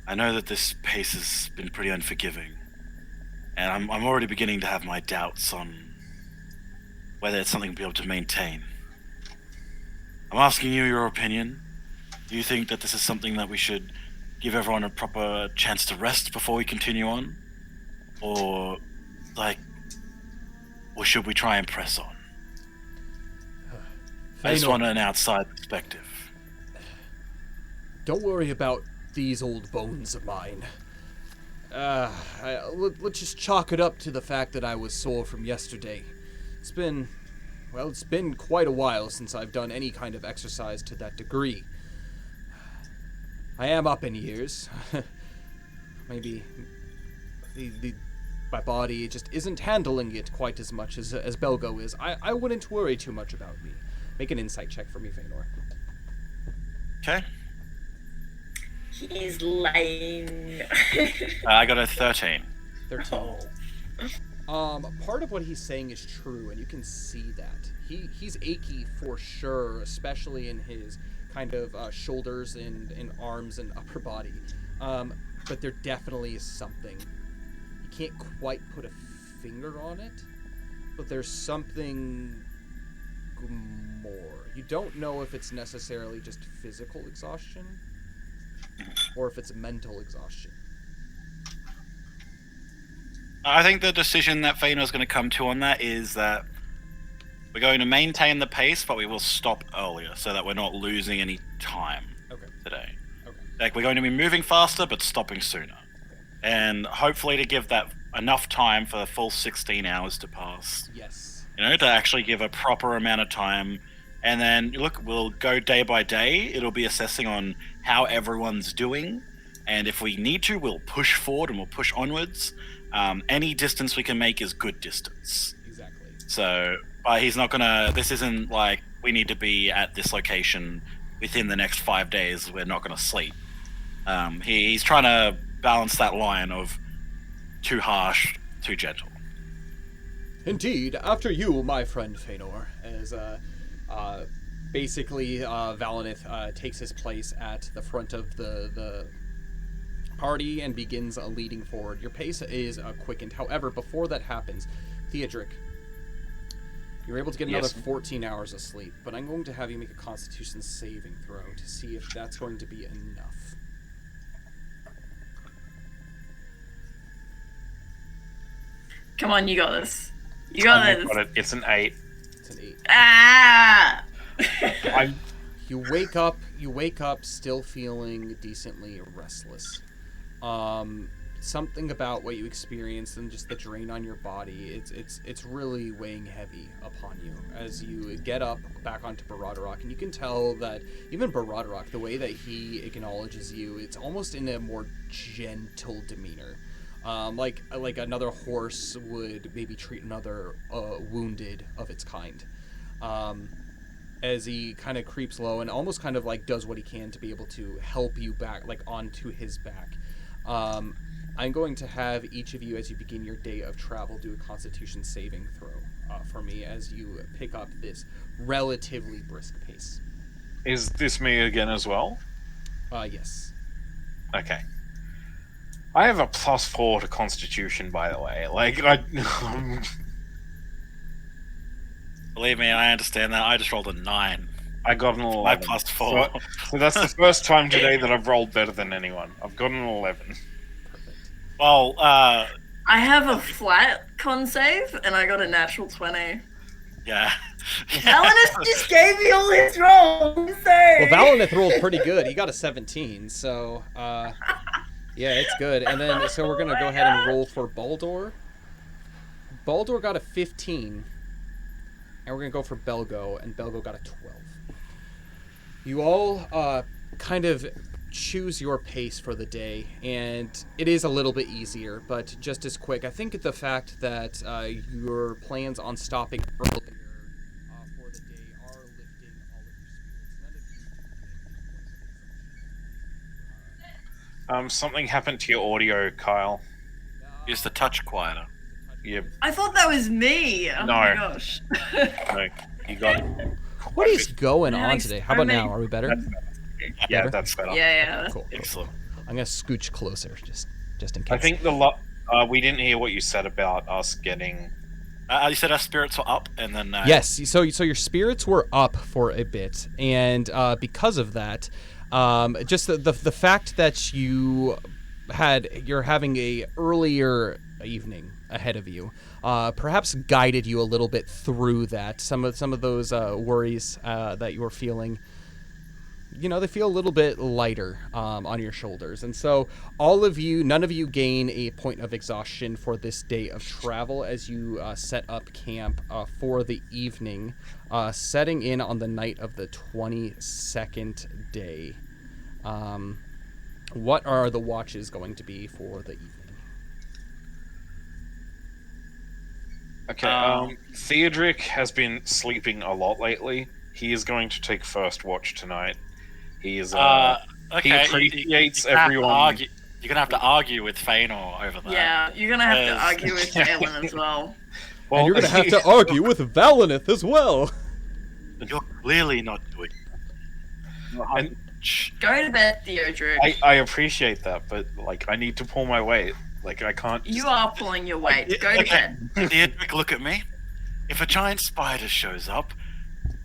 I know that this pace has been pretty unforgiving, and I'm already beginning to have my doubts on whether it's something we'll be able to maintain. I'm asking you your opinion. Do you think that this is something that we should give everyone a proper chance to rest before we continue on? Or should we try and press on? I just want an outside perspective. Don't worry about these old bones of mine. Let's just chalk it up to the fact that I was sore from yesterday. It's been Well, it's been quite a while since I've done any kind of exercise to that degree. I am up in years. Maybe my body just isn't handling it quite as much as Belgo is. I wouldn't worry too much about me. Make an insight check for me, Feanor. Okay. He's lying. I got a 13. 13. Part of what he's saying is true, and you can see that. He's achy for sure, especially in his kind of shoulders and arms and upper body. But there definitely is something. You can't quite put a finger on it, but there's something more. You don't know if it's necessarily just physical exhaustion or if it's mental exhaustion. I think the decision that Feanor's going to come to on that is that we're going to maintain the pace, but we will stop earlier so that we're not losing any time today. Okay. Like, we're going to be moving faster, but stopping sooner. And hopefully to give that enough time for the full 16 hours to pass. Yes. You know, to actually give a proper amount of time. And then, look, we'll go day by day. It'll be assessing on how everyone's doing. And if we need to, we'll push forward and we'll push onwards. Any distance we can make is good distance. Exactly. So, he's not gonna. This isn't like we need to be at this location within the next 5 days. We're not gonna sleep. He's trying to balance that line of too harsh, too gentle. Indeed. After you, my friend Feanor, as basically Valinith takes his place at the front of the party and begins leading forward. Your pace is quickened. However, before that happens, Theodric, you're able to get another 14 hours of sleep, but I'm going to have you make a Constitution saving throw to see if that's going to be enough. Come on, you got this. You got this. Got it. It's an 8. It's an 8. Ah! You wake up still feeling decently restless. Something about what you experienced and just the drain on your body, it's really weighing heavy upon you as you get up back onto Baradorok, and you can tell that even Baradorok, the way that he acknowledges you, it's almost in a more gentle demeanor. Like another horse would maybe treat another wounded of its kind. As he kind of creeps low and almost kind of like does what he can to be able to help you back, like onto his back. I'm going to have each of you, as you begin your day of travel, do a Constitution saving throw for me as you pick up this relatively brisk pace. Is this me again as well? Yes. Okay. I have a +4 to Constitution, by the way. Believe me, I understand that. I just rolled a 9. I got an 11. My +4. So that's the first time today that I've rolled better than anyone. I've got an 11. Well, I have a flat con save, and I got a natural 20. yeah. Valinith just gave me all his rolls. I'm sorry. Well, Valinith rolled pretty good. He got a 17, so yeah, it's good. And then so we're gonna go ahead and roll for Baldur. Baldur got a 15, and we're gonna go for Belgo, and Belgo got a 12. You all kind of choose your pace for the day, and it is a little bit easier, but just as quick. I think the fact that your plans on stopping earlier for the day are lifting all of your spirits. None of you Something happened to your audio, Kyle. Use the touch quieter. Yep. I thought that was me. Oh No. my gosh. No, you got it. What is going on Nice. today? How about now? Are we better? Yeah, Better? that's better. Yeah. Cool. Excellent. I'm gonna scooch closer, just in case. I think we didn't hear what you said about us getting. You said our spirits were up, and then... Yes, so your spirits were up for a bit, and because of that, just the fact that you're having a earlier evening ahead of you, perhaps guided you a little bit through that. Some of those worries that you were feeling they feel a little bit lighter on your shoulders. And so all of you, none of you gain a point of exhaustion for this day of travel as you set up camp for the evening, setting in on the night of the 22nd day. What are the watches going to be for the evening? Okay, Theodric has been sleeping a lot lately. He is going to take first watch tonight. He is, okay. he appreciates you're gonna everyone. you're gonna have to argue with Feanor over that. Yeah, you're gonna have to Yes. argue with Phelan as well. And you're going to have to argue with Valineth as well. You're clearly not doing. And- Go to bed, Theodric. I appreciate that, but like I need to pull my weight. Like I can't. You are pulling your weight. Go to bed. Theodric, look at me. If a giant spider shows up,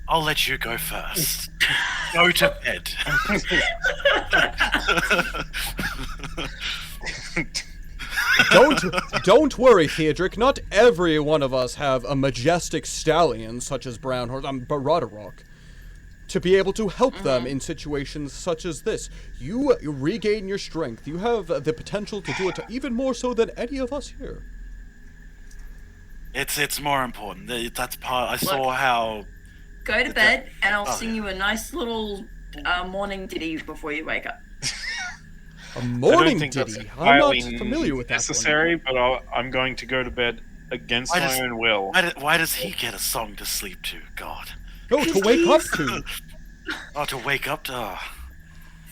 I'll let you go first. Go to bed. Don't worry, Theodric. Not every one of us have a majestic stallion such as Baradorok to be able to help them in situations such as this. You regain your strength. You have the potential to do it even more so than any of us here. It's more important. That's part. I saw how. Go to bed, and I'll Oh, sing you a nice little morning ditty before you wake up. A I don't morning think that's ditty. I'm not entirely familiar with that necessary, but I'm going to go to bed against Why my does- own will. Why does he get a song to sleep to? God. one. No, to wake up to. Oh, to wake up to.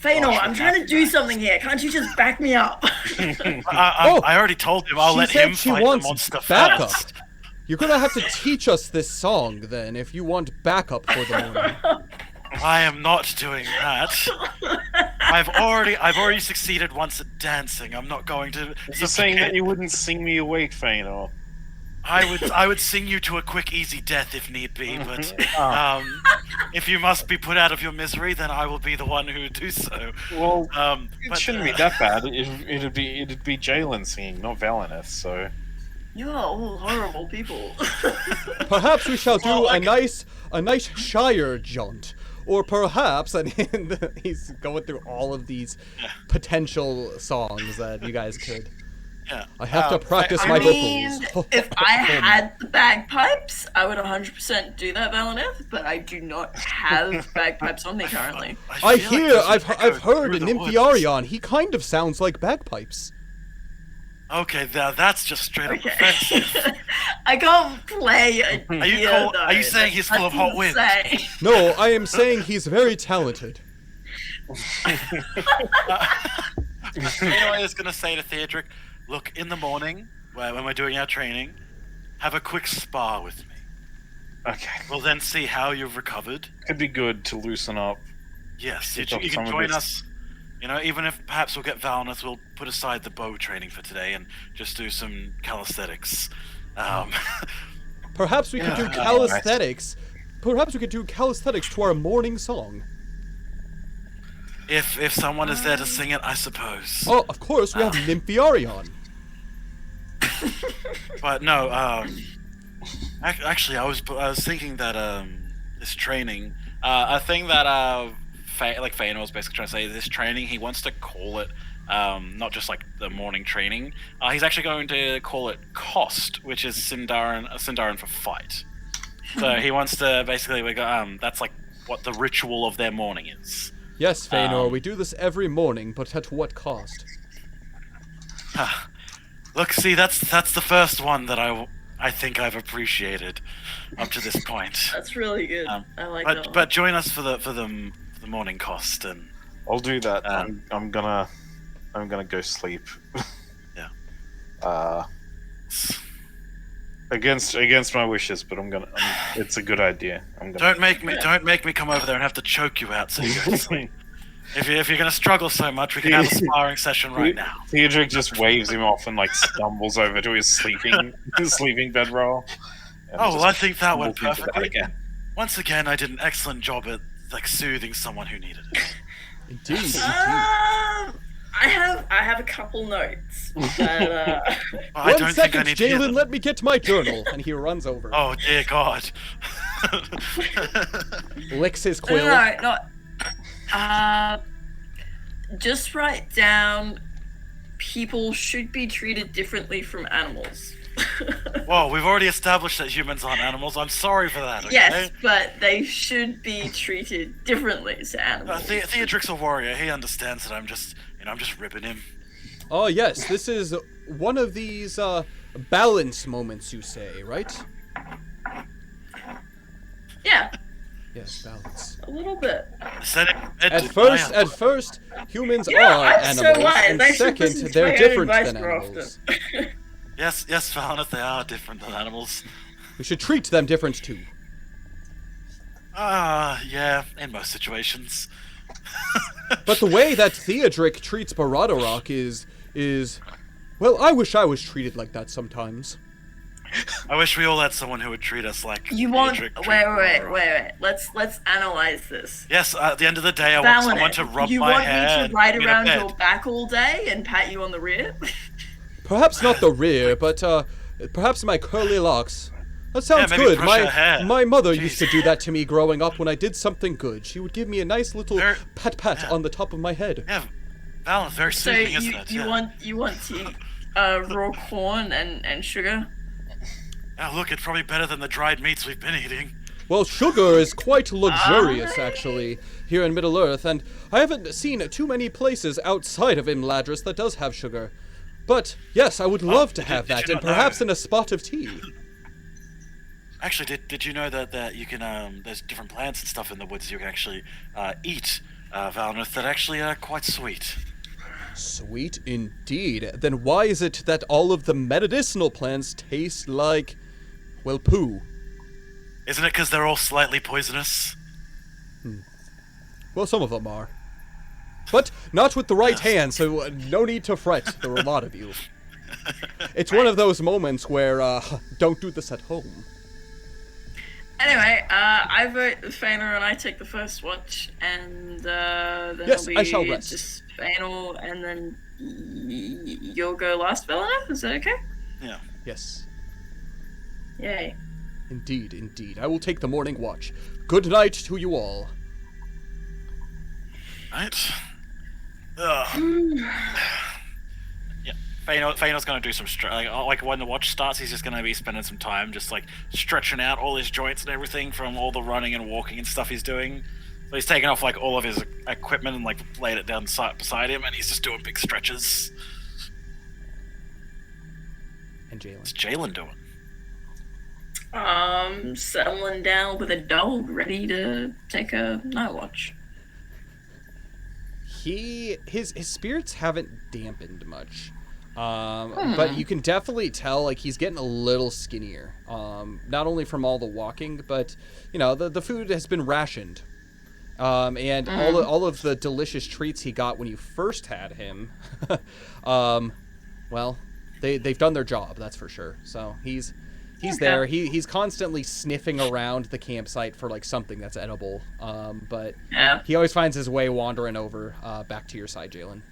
Feanor, I'm trying to do something here. Can't you just back me up? I already told him I'll She let said him she fight the wants monster backup. first. You're gonna have to teach us this song then, if you want backup for the morning. I am not doing that. I've already succeeded once at dancing. I'm not going to. You're saying that you wouldn't sing me awake, Feanor. I would sing you to a quick, easy death if need be, but Oh. if you must be put out of your misery, then I will be the one who would do so. Well, it But, shouldn't be that bad. It'd be Jalen singing, not Valineth. So You're all horrible people. Perhaps we shall do Well, a nice Shire jaunt. Or perhaps, and he's going through all of these potential songs that you guys could. Yeah. I have to practice I my mean, vocals. if I had the bagpipes, I would 100% do that, Valineth, but I do not have bagpipes on me currently. I feel like hear, there's an I've echo heard through the woods. Nympharion. He kind of sounds like bagpipes. Okay, that's just straight up Okay. offensive. I can't play a Are you deer, call- though. are you saying he's full of That's hot wind? insane. No, I am saying he's very talented. Anyway, I was going to say to Theodric, look, in the morning, when we're doing our training, have a quick spar with me. okay, We'll then see how you've recovered. could be good to loosen up. Yes, Pick you up can some of join this- us. You know, even if perhaps we'll get Valnus, we'll put aside the bow training for today and just do some calisthenics. Perhaps we could do Yeah. calisthenics. Perhaps we could do calisthenics to our morning song. If someone is there to sing it, I suppose. Oh, of course, we have Nympharion. But no, actually, I was thinking that this training, a thing that like Feanor was basically trying to say, this training he wants to call it not just like the morning training. He's actually going to call it Cost, which is Sindarin for fight. So he wants to basically that's like what the ritual of their morning is. Yes, Feanor, we do this every morning, but at what cost? Look, see, that's the first one that I think I've appreciated up to this point. That's really good. I like that. But join us for the morning Cost and. I'll do that. I'm gonna go sleep. Yeah. Against my wishes, but it's a good idea. Don't make me come over there and have to choke you out so you go to sleep. If you're gonna struggle so much, we can have a sparring session right now. Theodric just waves him off and like stumbles over to his sleeping bedroll. and Oh, well, just I think that went falls into perfectly. again. Once again, I did an excellent job at like soothing someone who needed it. Indeed. I have a couple notes. That, I One don't second, think I need to hear Jalen, them. let me get my journal. And he runs over, Oh dear God. licks his no, quill. no, not. Just write down people should be treated differently from animals. Whoa, we've already established that humans aren't animals. I'm sorry for that, okay? Yes, but they should be treated differently to animals. Theodric's a warrior. He understands that I'm just ribbing him. Oh, yes, this is one of these balance moments, you say, right? Yeah, Yes, balance. a little bit. At first, humans are I'm so animals, wise. and I should second, listen to they're my own different advice than more animals. often. Yes, Valneth, they are different than animals. We should treat them different too. Yeah, in most situations. But the way that Theodric treats Baradarok is, well, I wish I was treated like that sometimes. I wish we all had someone who would treat us like You want? Theodric treated Wait. Baradarok. Let's analyze this. Yes, at the end of the day, I want someone to rub you my want hair. me to ride in a around bed. your back all day and pat you on the rear? Perhaps not the rear, but perhaps my curly locks. That sounds maybe good. brush her hair. My mother Jeez. used to do that to me growing up when I did something good. She would give me a nice little Very- pat yeah. on the top of my head. Yeah, Valneth, very So soothing, you isn't it? you Yeah. want to eat raw corn and sugar? Oh, look, it's probably better than the dried meats we've been eating. Well, sugar is quite luxurious, actually, here in Middle-earth, and I haven't seen too many places outside of Imladris that does have sugar. But, yes, I would love to have did that, you and not know? perhaps in a spot of tea. Actually, did you know that you can, there's different plants and stuff in the woods you can actually eat, Valneth, that actually are quite sweet. Sweet indeed. Then why is it that all of the medicinal plants taste like, well, poo? Isn't it because they're all slightly poisonous? Well, some of them are. But not with the right hand, so no need to fret. There are a lot of you. It's one of those moments where, don't do this at home. Anyway, I vote that Fainal and I take the first watch, and then Yes, it'll I be shall rest. just Fainal, and then you'll go last, Valana? Is that okay? Yeah. Yes, Yay. indeed. I will take the morning watch. Good night to you all. Right? Ugh. Yeah. Fainal's gonna do some like when the watch starts, he's just gonna be spending some time just like stretching out all his joints and everything from all the running and walking and stuff he's doing. So he's taken off like all of his equipment and like laid it down beside him, and he's just doing big stretches. And Jalen. What's Jalen doing? Settling down with a dog, ready to take a night watch. His spirits haven't dampened much. But you can definitely tell, like, he's getting a little skinnier. Not only from all the walking, but, you know, the food has been rationed. And all of the delicious treats he got when you first had him, well, they've done their job, that's for sure. So he's there. He's constantly sniffing around the campsite for, like, something that's edible. But Yeah. he always finds his way wandering over back to your side, Jalen.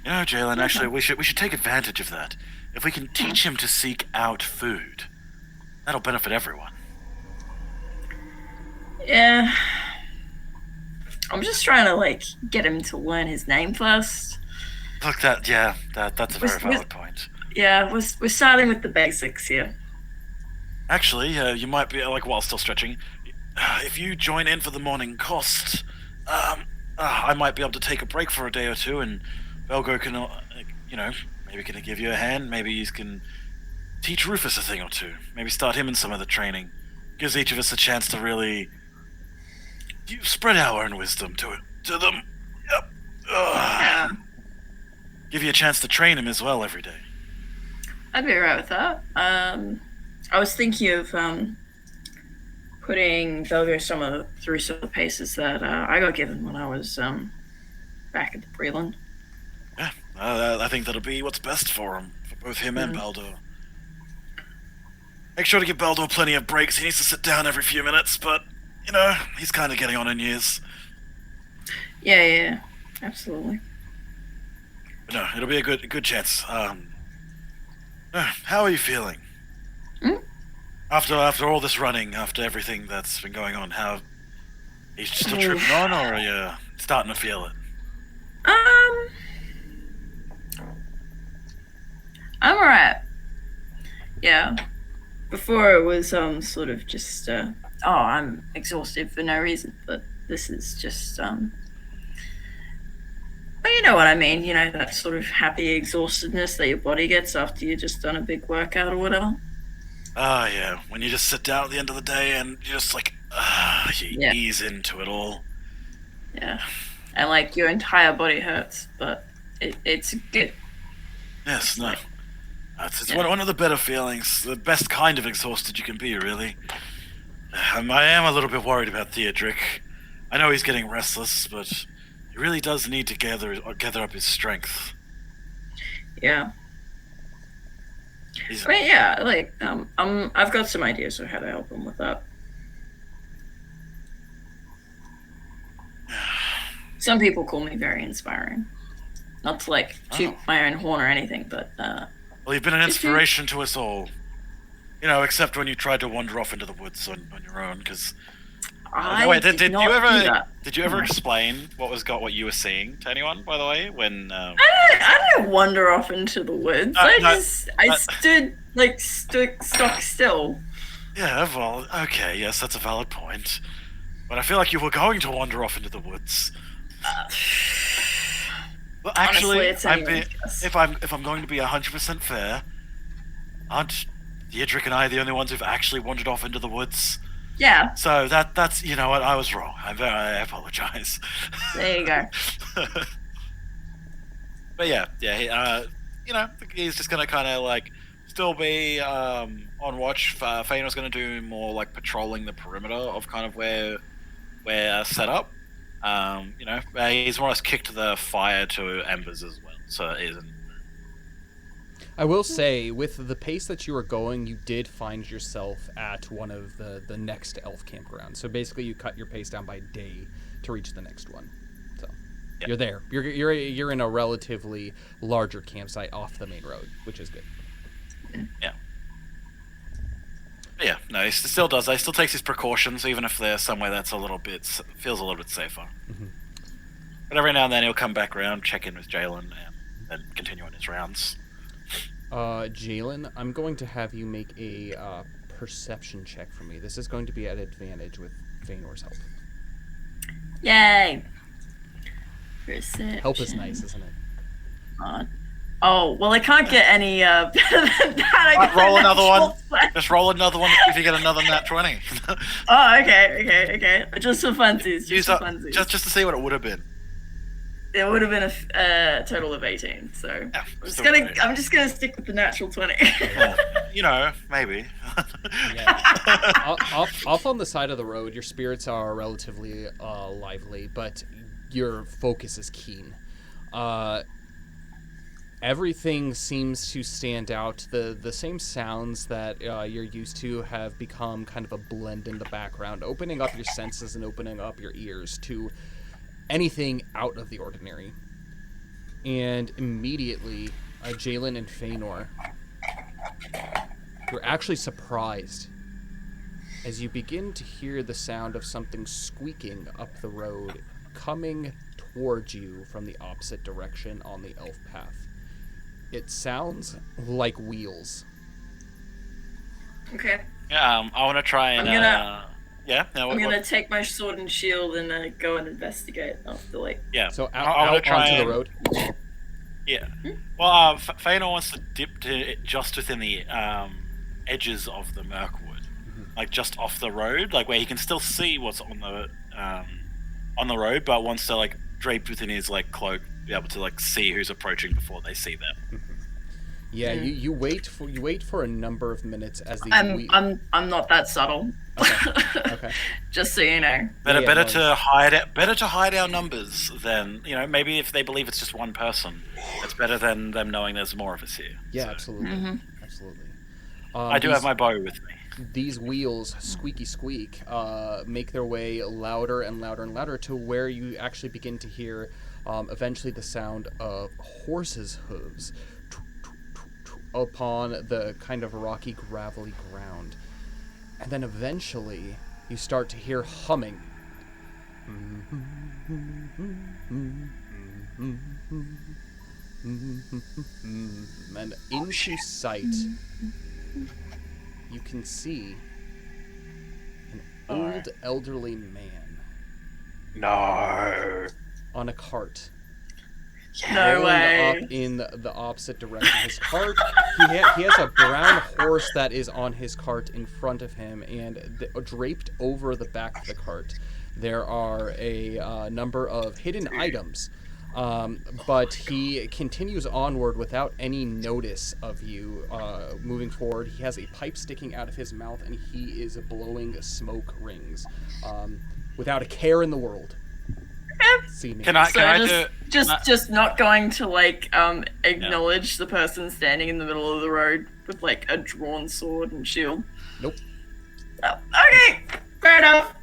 You know, Jalen, actually, we should take advantage of that. If we can teach him to seek out food, that'll benefit everyone. Yeah. I'm just trying to, like, get him to learn his name first. Look, that's a very valid point. Yeah, we're starting with the basics here. Actually, you might be, like, while still stretching, if you join in for the morning cost, I might be able to take a break for a day or two, and Belgo can, maybe can give you a hand. Maybe you can teach Rufus a thing or two. Maybe start him in some of the training. Gives each of us a chance to really spread our own wisdom to them. Yep. Yeah. Give you a chance to train him as well every day. I'd be alright with that. I was thinking of putting Belgo through some of the paces that I got given when I was back at the Breland. Yeah, I think that'll be what's best for him, for both him and Baldo. Make sure to give Baldo plenty of breaks. He needs to sit down every few minutes, but, he's kind of getting on in years. Yeah, absolutely. But no, it'll be a good chance. How are you feeling? After all this running, after everything that's been going on, are you still tripping on, or are you starting to feel it? I'm alright. Yeah. Before it was sort of just I'm exhausted for no reason, but this is just well, you know what I mean, you know, that sort of happy exhaustedness that your body gets after you've just done a big workout or whatever. Ah, yeah. When you just sit down at the end of the day and you just like, you ease into it all. Yeah. And like your entire body hurts, but it's good. Yes, no. It's one of the better feelings. The best kind of exhausted you can be, really. I am a little bit worried about Theodric. I know he's getting restless, but he really does need to gather up his strength. Yeah. I mean, yeah, like, I've got some ideas of how to help him with that. Some people call me very inspiring. Not to, like, toot my own horn or anything, but, well, you've been an inspiration to us all. You know, except when you tried to wander off into the woods on your own, because... Did you ever explain what you were seeing to anyone, by the way, when... I didn't wander off into the woods. I stood stock still. Yeah, well, okay, yes, that's a valid point. But I feel like you were going to wander off into the woods. Well, actually, honestly, if I'm going to be 100% fair, aren't Theodric and I the only ones who've actually wandered off into the woods? Yeah. So that's you know what, I was wrong. I apologize. There you go. But yeah, you know, he's just gonna kind of like still be on watch. Feanor's gonna do more like patrolling the perimeter of kind of where we're set up. You know, he's more or less kicked the fire to embers as well, so it isn't. I will say, with the pace that you were going, you did find yourself at one of the next elf campgrounds. So basically, you cut your pace down by a day to reach the next one. So you're there. You're in a relatively larger campsite off the main road, which is good. Yeah. But yeah, no, he still does. He still takes his precautions, even if they're somewhere that's feels a little bit safer. Mm-hmm. But every now and then he'll come back around, check in with Jalen, and then continue on his rounds. Jalen, I'm going to have you make a perception check for me. This is going to be at advantage with Feanor's help. Yay! Perception. Help is nice, isn't it? Oh, well, I can't get any better than that. Roll another one. Just roll another one if you get another nat 20. Oh, okay. Just for funsies. Just to see what it would have been. It would have been a total of 18, so yeah, I'm just gonna stick with the natural 20. You know, maybe. Yeah. Off on the side of the road, your spirits are relatively lively, but your focus is keen. Everything seems to stand out. The same sounds that you're used to have become kind of a blend in the background, opening up your senses and opening up your ears to anything out of the ordinary. And immediately, Jalen and Feanor, you're actually surprised as you begin to hear the sound of something squeaking up the road, coming towards you from the opposite direction on the elf path. It sounds like wheels. Okay. Yeah, I want to try and... I'm gonna take my sword and shield and go and investigate after, like... Yeah. So out onto the road? Yeah. Well, Feanor wants to dip to just within the edges of the Mirkwood. Mm-hmm. Like, just off the road, like, where he can still see what's on the road, but wants to, like, draped within his, like, cloak, be able to, like, see who's approaching before they see them. Mm-hmm. Yeah, you wait for a number of minutes as these. I'm not that subtle. Okay. Just so you know. Better to hide our numbers than, you know, maybe if they believe it's just one person, it's better than them knowing there's more of us here. Yeah, so. Absolutely. Mm-hmm. Absolutely. I do have my bow with me. These wheels squeak make their way louder and louder and louder to where you actually begin to hear eventually the sound of horses' hooves upon the kind of rocky, gravelly ground. And then eventually you start to hear humming. And into sight, you can see an old elderly man No. on a cart. No Rolling way. up in the opposite direction. His cart, he has a brown horse that is on his cart in front of him, and draped over the back of the cart, there are a number of hidden items. But he continues onward without any notice of you moving forward. He has a pipe sticking out of his mouth, and he is blowing smoke rings without a care in the world. Can I just not going to acknowledge the person standing in the middle of the road with a drawn sword and shield? Nope. Oh, okay, fair enough.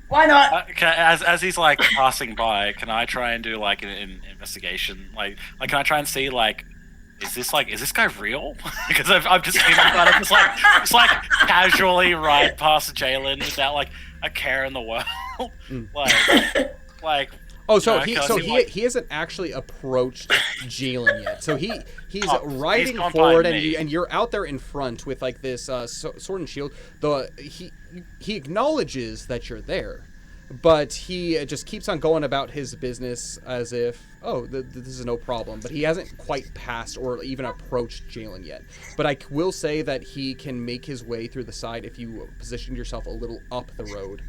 Why not? As he's passing by, can I try and do an investigation? Like can I try and see is this guy real? Because I've just seen him kind of just casually ride past Jalen without a care in the world. He hasn't actually approached Jalen yet. So he's riding gone forward, by and me. you're out there in front with this sword and shield. He acknowledges that you're there, but he just keeps on going about his business as if this is no problem. But he hasn't quite passed or even approached Jalen yet. But I will say that he can make his way through the side if you position yourself a little up the road.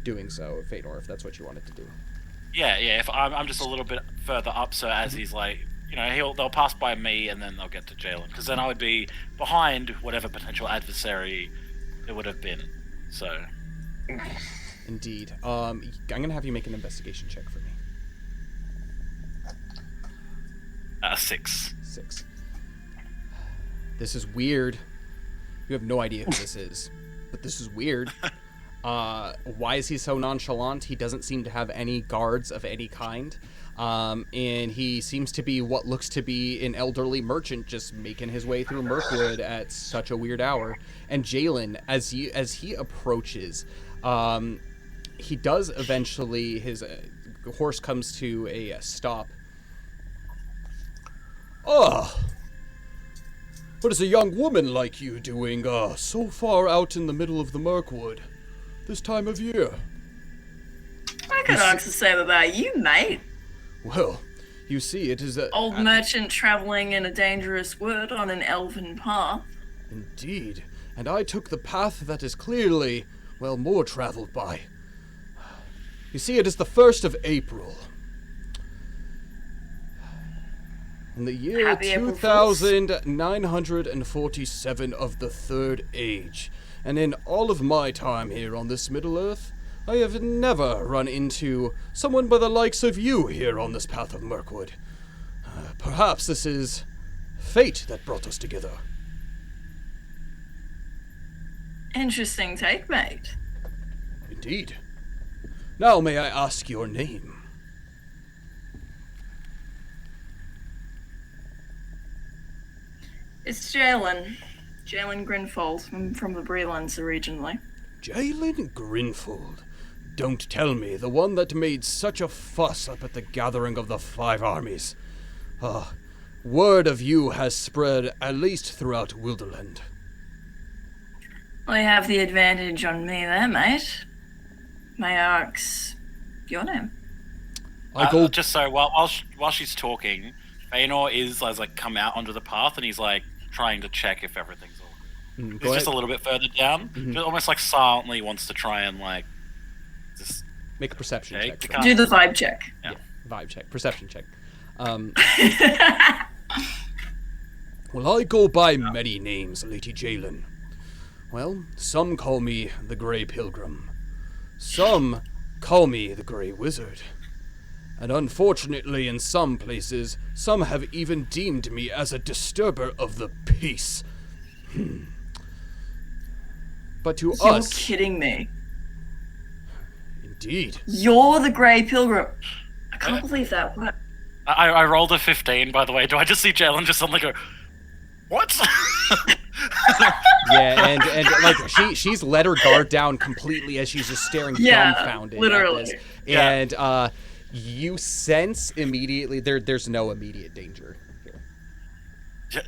Doing so, Fedor, if that's what you wanted to do. Yeah. If I'm just a little bit further up, so as he's they'll pass by me and then they'll get to Jalen, because then I would be behind whatever potential adversary it would have been. So. Indeed. I'm gonna have you make an investigation check for me. 6. 6. This is weird. You have no idea who this is, but this is weird. Why is he so nonchalant? He doesn't seem to have any guards of any kind. And he seems to be what looks to be an elderly merchant just making his way through Mirkwood at such a weird hour. And Jalen, as he approaches, he does eventually, his horse comes to a stop. What is a young woman like you doing so far out in the middle of the Mirkwood this time of year? I got nothing to say about you, mate. Well, you see, it is old merchant traveling in a dangerous wood on an elven path. Indeed, and I took the path that is clearly, more traveled by. You see, it is the 1st of April. In the year Happy April Fools. 2947 of the Third Age. And in all of my time here on this Middle-earth, I have never run into someone by the likes of you here on this path of Mirkwood. Perhaps this is fate that brought us together. Interesting take, mate. Indeed. Now may I ask your name? It's Jalen. Jalen Grinfold from the Brelands originally. Jalen Grinfold. Don't tell me, the one that made such a fuss up at the gathering of the 5 armies. Word of you has spread at least throughout Wilderland. Well, you have the advantage on me there, mate. May I ask your name? Just so while she's talking, Feanor is come out onto the path and he's trying to check if everything's all good. He's just a little bit further down, just almost silently wants to try and just make a perception check. Do the vibe check. Yeah, vibe check, perception check. Well, I go by many names, Lady Jalen. Well, some call me the Grey Pilgrim. Some call me the Grey Wizard. And unfortunately, in some places, some have even deemed me as a disturber of the peace. But to You're us... kidding me. Indeed. You're the Grey Pilgrim. I can't believe that. What? I rolled a 15, by the way. Do I just see Jalen just suddenly go, what? Yeah, and like she's let her guard down completely as she's just staring dumbfounded literally. at this. Yeah. And you sense immediately there's no immediate danger here.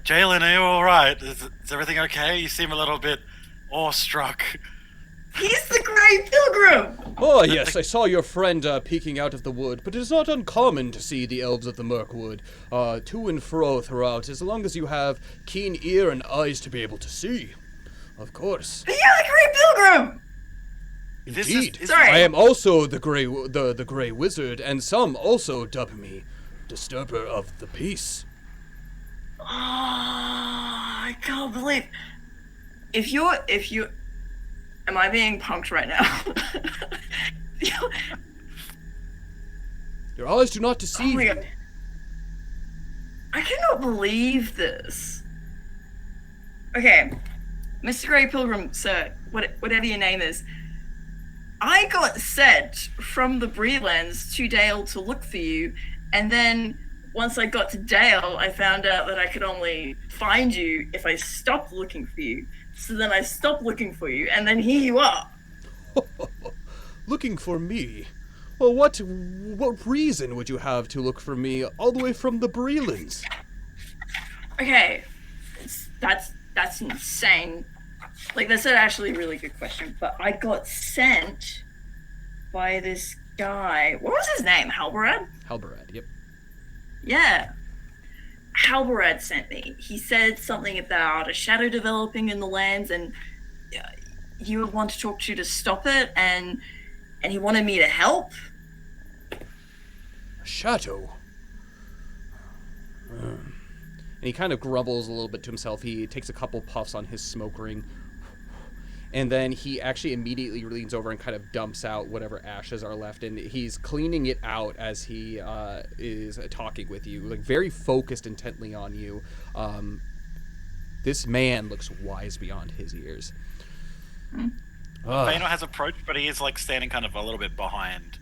Jalen, are you all right? Is everything okay? You seem a little bit awestruck. He's the Grey Pilgrim! Oh, yes, I saw your friend peeking out of the wood, but it is not uncommon to see the elves of the Mirkwood to and fro throughout, as long as you have keen ear and eyes to be able to see. Of course. But you're the Grey Pilgrim! Indeed. Sorry. I am also the Grey Wizard, and some also dub me Disturber of the Peace. Oh, I can't believe... If you... Am I being punked right now? Your eyes do not Oh deceive my you. god. I cannot believe this. Okay, Mr. Grey Pilgrim, sir, whatever your name is, I got sent from the Breelands to Dale to look for you, and then once I got to Dale, I found out that I could only find you if I stopped looking for you. So then I stopped looking for you, and then here you are. Looking for me? Well, what reason would you have to look for me all the way from the Breelands? Okay, that's insane. Like, that's actually a really good question, but I got sent by this guy. What was his name? Halberad? Halberad, yep. Yeah. Halberad sent me. He said something about a shadow developing in the lands, and you would want to talk to stop it, and he wanted me to help. A shadow? And he kind of grumbles a little bit to himself. He takes a couple puffs on his smoke ring. And then he actually immediately leans over and kind of dumps out whatever ashes are left, and he's cleaning it out as he is talking with you, like very focused intently on you. This man looks wise beyond his years. Bano has approached, but he is like standing kind of a little bit behind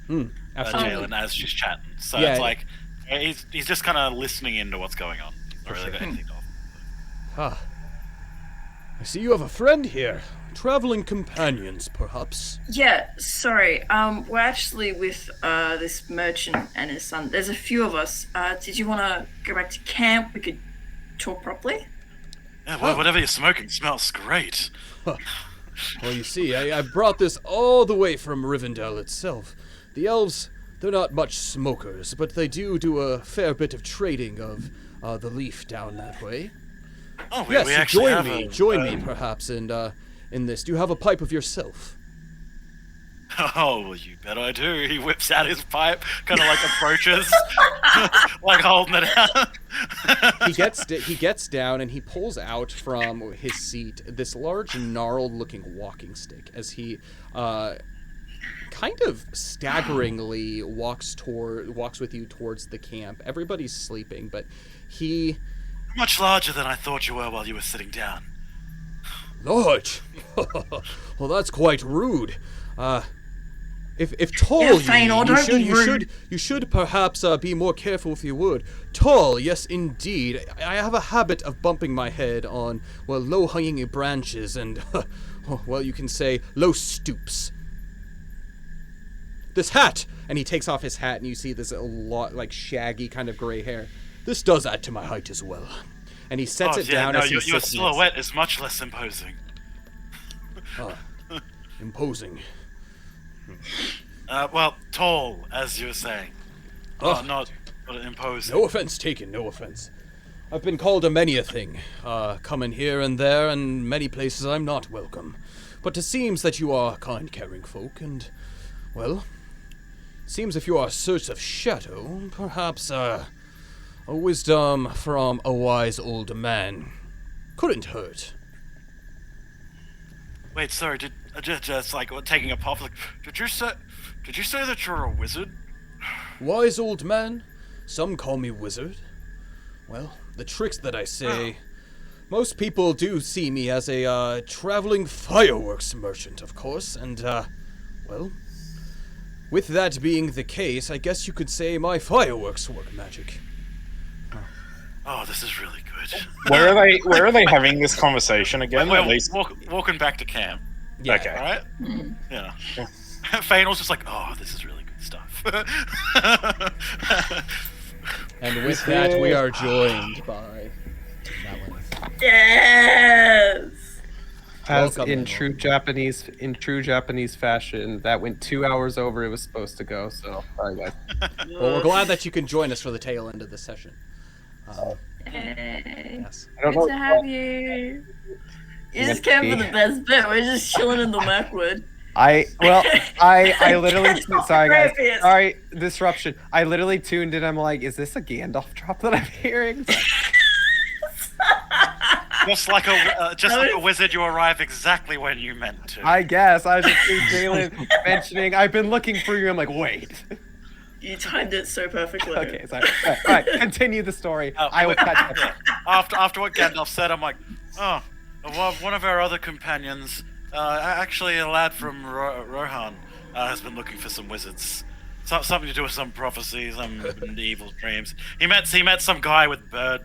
Absolutely. Jalen as she's chatting. So Yeah. it's like he's just kind of listening into what's going on. He's not really got anything to offer. I see you have a friend here. Traveling companions, perhaps. Yeah, sorry. We're actually with this merchant and his son. There's a few of us. Did you want to go back to camp? We could talk properly. Yeah, well, whatever you're smoking smells great. Well, you see, I brought this all the way from Rivendell itself. The elves, they're not much smokers, but they do a fair bit of trading of the leaf down that way. Oh, we Yes, actually join me, perhaps, in this. Do you have a pipe of yourself? Oh, well, you bet I do. He whips out his pipe, kind of like approaches, like holding it out. He gets down and he pulls out from his seat this large, gnarled-looking walking stick as he kind of staggeringly walks with you towards the camp. Everybody's sleeping, but he... Much larger than I thought you were while you were sitting down. Large? Well, that's quite rude. If tall Yeah, Fëanor, don't be rude. you should perhaps be more careful with your word. Tall, yes, indeed. I have a habit of bumping my head on, well, low-hanging branches and, well, you can say low stoops. This hat, and he takes off his hat, and you see this like shaggy kind of gray hair. This does add to my height as well. And he sets it down as he your sits next. silhouette is much less imposing. Imposing. Well, tall, as you were saying. Not imposing. No offense taken, no offense. I've been called a many a thing, coming here and there, and many places I'm not welcome. But it seems that you are kind, caring folk, and, well, seems if you are search of shadow, perhaps, a wisdom from a wise old man couldn't hurt. Wait, sorry, just like taking a puff, like, did you say that you're a wizard? Wise old man? Some call me wizard. Well, the tricks that I say, most people do see me as a traveling fireworks merchant, of course, and, well, with that being the case, I guess you could say my fireworks work magic. Oh, this is really good. Where are they having this conversation again? We're At least. walking back to camp. Yeah. Okay. All right. Yeah. Fainal's just like, oh, this is really good stuff. And with that, we are joined by Melon. Yes. As Welcome, in Emil. true Japanese fashion, that went 2 hours over it was supposed to go. So sorry, guys. Well, we're glad that you can join us for the tail end of the session. Hey. Yes. I don't Good know. to have you. You just came for the best bit. We're just chilling in the Mirkwood. I literally sorry guys. Previous. Sorry, disruption. I literally tuned in. I'm like, is this a Gandalf drop that I'm hearing? Just like a wizard, you arrive exactly when you meant to. I guess I just see Jalen mentioning I've been looking for you. I'm like, wait. You timed it so perfectly. Okay, sorry. All right, continue the story. I will catch up. After what Gandalf said, I'm like, oh, well, one of our other companions, actually a lad from Rohan, has been looking for some wizards. Something to do with some prophecy, some evil dreams. He met some guy with bird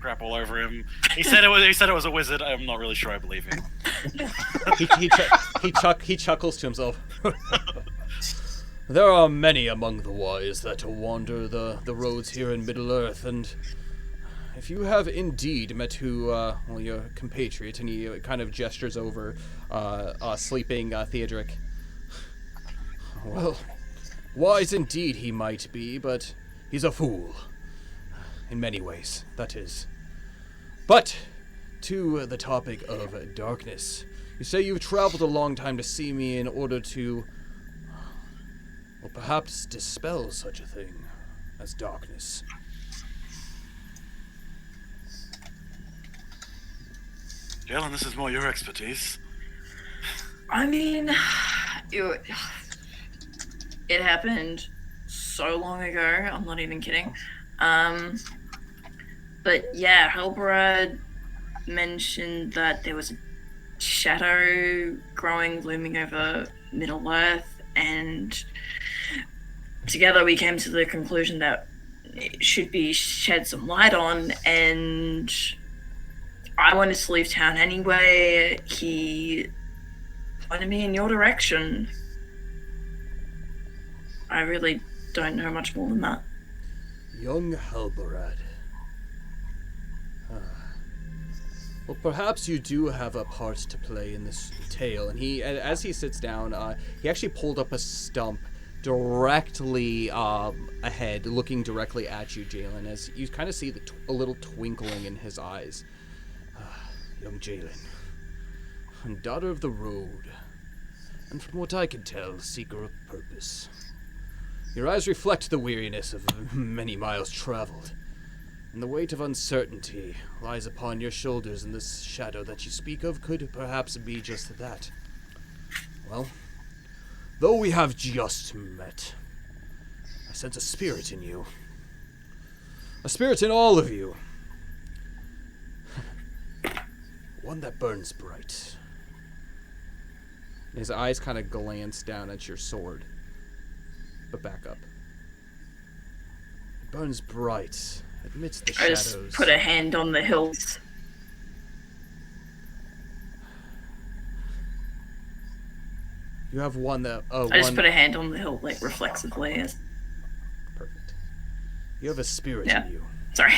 crap all over him. He said it was a wizard. I'm not really sure I believe him. He chuckles to himself. There are many among the wise that wander the roads here in Middle-earth, and if you have indeed met your compatriot, and he kind of gestures over sleeping Theodric. Well, wise indeed he might be, but he's a fool. In many ways, that is. But, to the topic of darkness, you say you've traveled a long time to see me in order to, well, perhaps dispel such a thing as darkness. Jalen, this is more your expertise. I mean, it happened so long ago. I'm not even kidding. But yeah, Halbarad mentioned that there was a shadow looming over Middle-earth, and together we came to the conclusion that it should be shed some light on, and I wanted to leave town anyway. He pointed me in your direction. I really don't know much more than that. Young Halbarad. Well, perhaps you do have a part to play in this tale. And as he sits down, he actually pulled up a stump directly ahead, looking directly at you, Jalen, as you kind of see a little twinkling in his eyes. Young Jalen, daughter of the road, and from what I can tell, seeker of purpose. Your eyes reflect the weariness of many miles traveled, and the weight of uncertainty lies upon your shoulders, and this shadow that you speak of could perhaps be just that. Well, though we have just met, I sense a spirit in you. A spirit in all of you. One that burns bright. His eyes kind of glance down at your sword, but back up. It burns bright amidst the I shadows. just put a hand on the hilt. You have one that. I just put a hand on the hilt, like, reflexively. Perfect. You have a spirit Yeah. in you. Sorry.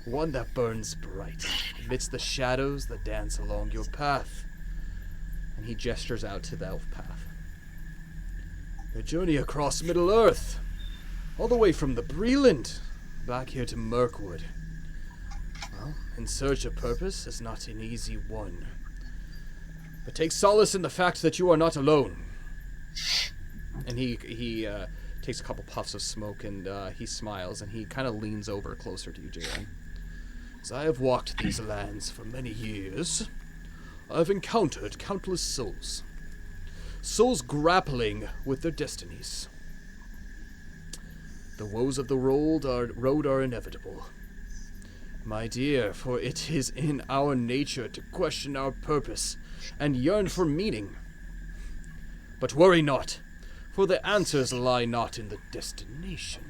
One that burns bright amidst the shadows that dance along your path. And he gestures out to the elf path. Your journey across Middle-earth, all the way from the Breland, back here to Mirkwood. Well, in search of purpose is not an easy one. But take solace in the fact that you are not alone. And he takes a couple puffs of smoke, and he smiles, and he kind of leans over closer to you, Jalen. As I have walked these lands for many years, I have encountered countless souls. Souls grappling with their destinies. The woes of the road are inevitable. My dear, for it is in our nature to question our purpose and yearn for meaning. But worry not, for the answers lie not in the destination,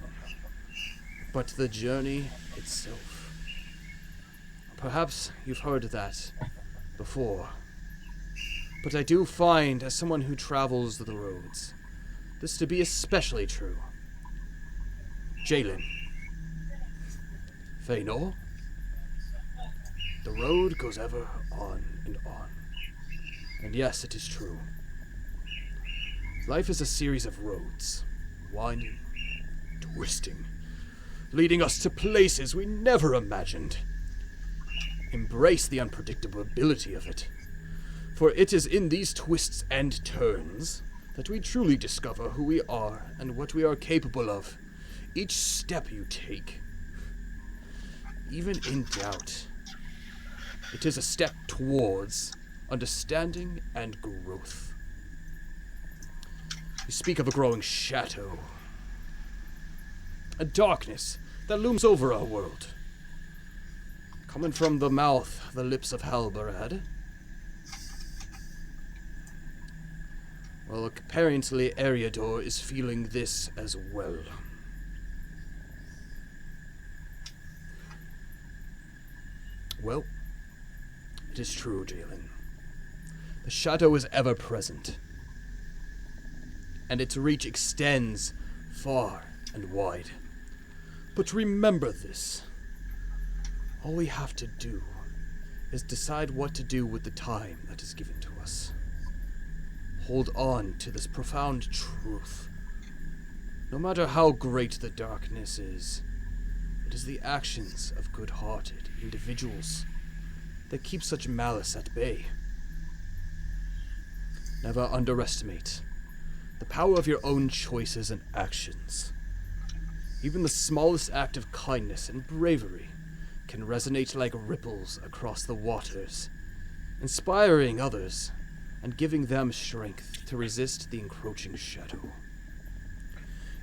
but the journey itself. Perhaps you've heard that before. But I do find, as someone who travels the roads, this to be especially true. Jalen. Feanor. The road goes ever on and on. And yes, it is true. Life is a series of roads, winding, twisting, leading us to places we never imagined. Embrace the unpredictability of it, for it is in these twists and turns that we truly discover who we are and what we are capable of. Each step you take, even in doubt, it is a step towards understanding and growth. You speak of a growing shadow, a darkness that looms over our world. Coming from the mouth, the lips of Halbarad. Well, apparently Eriador is feeling this as well. Well, it is true, Jalen. The shadow is ever present, and its reach extends far and wide. But remember this. All we have to do is decide what to do with the time that is given to us. Hold on to this profound truth. No matter how great the darkness is, it is the actions of good-hearted individuals that keep such malice at bay. Never underestimate the power of your own choices and actions. Even the smallest act of kindness and bravery can resonate like ripples across the waters, inspiring others and giving them strength to resist the encroaching shadow.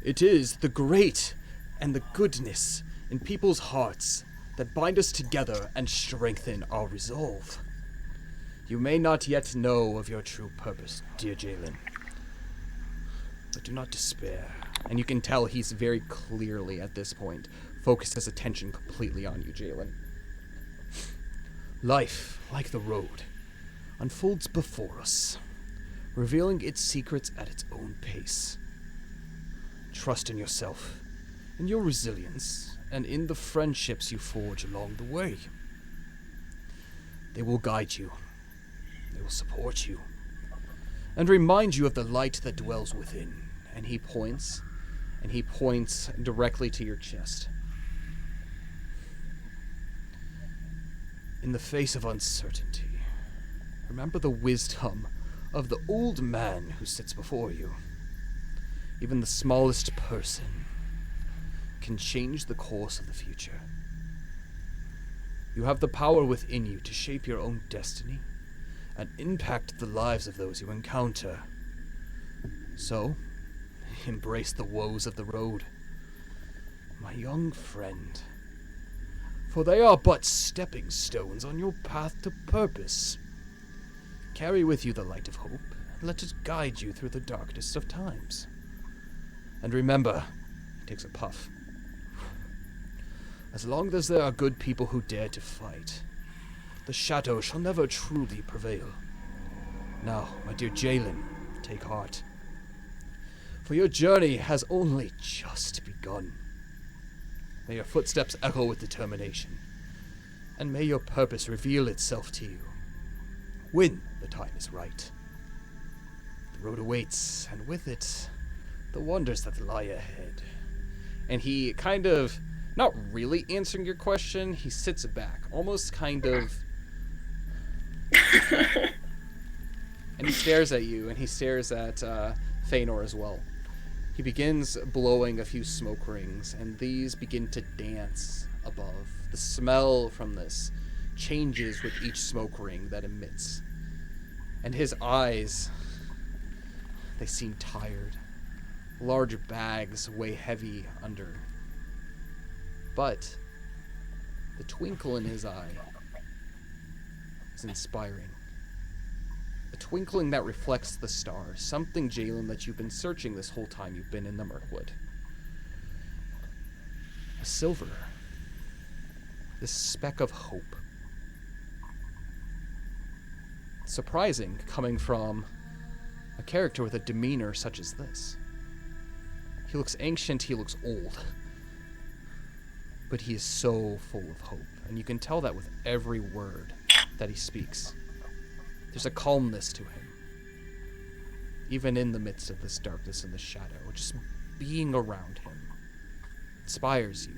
It is the great and the goodness in people's hearts that bind us together and strengthen our resolve. You may not yet know of your true purpose, dear Jalen, but do not despair. And you can tell he's very clearly, at this point, focused his attention completely on you, Jalen. Life, like the road, unfolds before us, revealing its secrets at its own pace. Trust in yourself, in your resilience, and in the friendships you forge along the way. They will guide you. They will support you, and remind you of the light that dwells within. And he points directly to your chest. In the face of uncertainty, remember the wisdom of the old man who sits before you. Even the smallest person can change the course of the future. You have the power within you to shape your own destiny and impact the lives of those you encounter. So, embrace the woes of the road, my young friend, for they are but stepping stones on your path to purpose. Carry with you the light of hope, and let it guide you through the darkest of times. And remember, he takes a puff, as long as there are good people who dare to fight, the shadow shall never truly prevail. Now, my dear Jalen, take heart, for your journey has only just begun. May your footsteps echo with determination, and may your purpose reveal itself to you when the time is right. The road awaits, and with it, the wonders that lie ahead. And he kind of, not really answering your question, he sits back, almost kind of, and he stares at you, and he stares at Feanor as well. He begins blowing a few smoke rings, and these begin to dance above. The smell from this changes with each smoke ring that emits. And his eyes, they seem tired. Large bags weigh heavy under. But the twinkle in his eye is inspiring. A twinkling that reflects the stars, something, Jalen, that you've been searching this whole time you've been in the Mirkwood. A silver. This speck of hope. surprising coming from a character with a demeanor such as this. He looks ancient, he looks old. But he is so full of hope, and you can tell that with every word that he speaks. There's a calmness to him. Even in the midst of this darkness and the shadow, just being around him inspires you.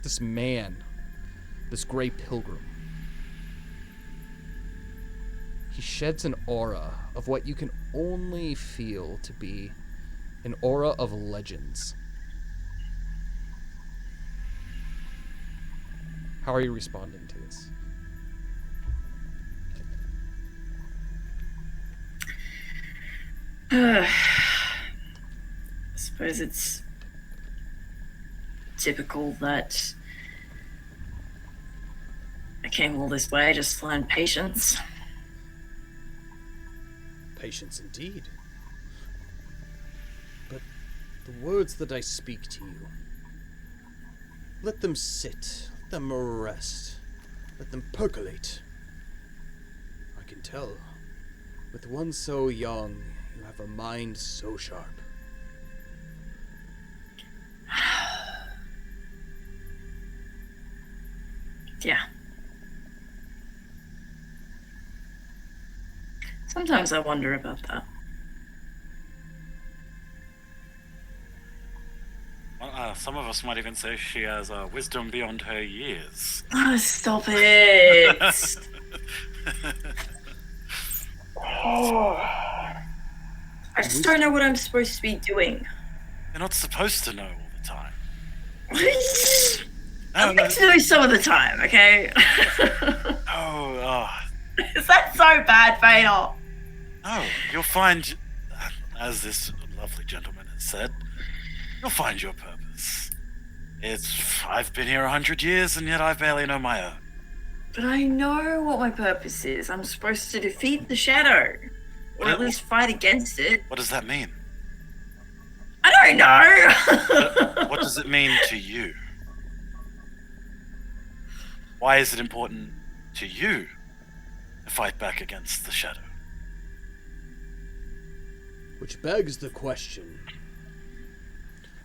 This man, this gray pilgrim, he sheds an aura of what you can only feel to be an aura of legends. How are you responding to this? I suppose it's typical that I came all this way just to find patience. Patience indeed. But the words that I speak to you, let them sit, let them rest, let them percolate. I can tell, with one so young, you have a mind so sharp. Yeah. Sometimes I wonder about that. Well, some of us might even say she has wisdom beyond her years. Oh, stop it! I just don't know what I'm supposed to be doing. You're not supposed to know all the time. I'm meant to know some of the time, okay? Is that so bad, Vader? No, you'll find, as this lovely gentleman has said, you'll find your purpose. I've been here 100 years, and yet I barely know my own. But I know what my purpose is. I'm supposed to defeat the shadow. Or at least fight against it. What does that mean? I don't know! What does it mean to you? Why is it important to you to fight back against the shadow? Which begs the question,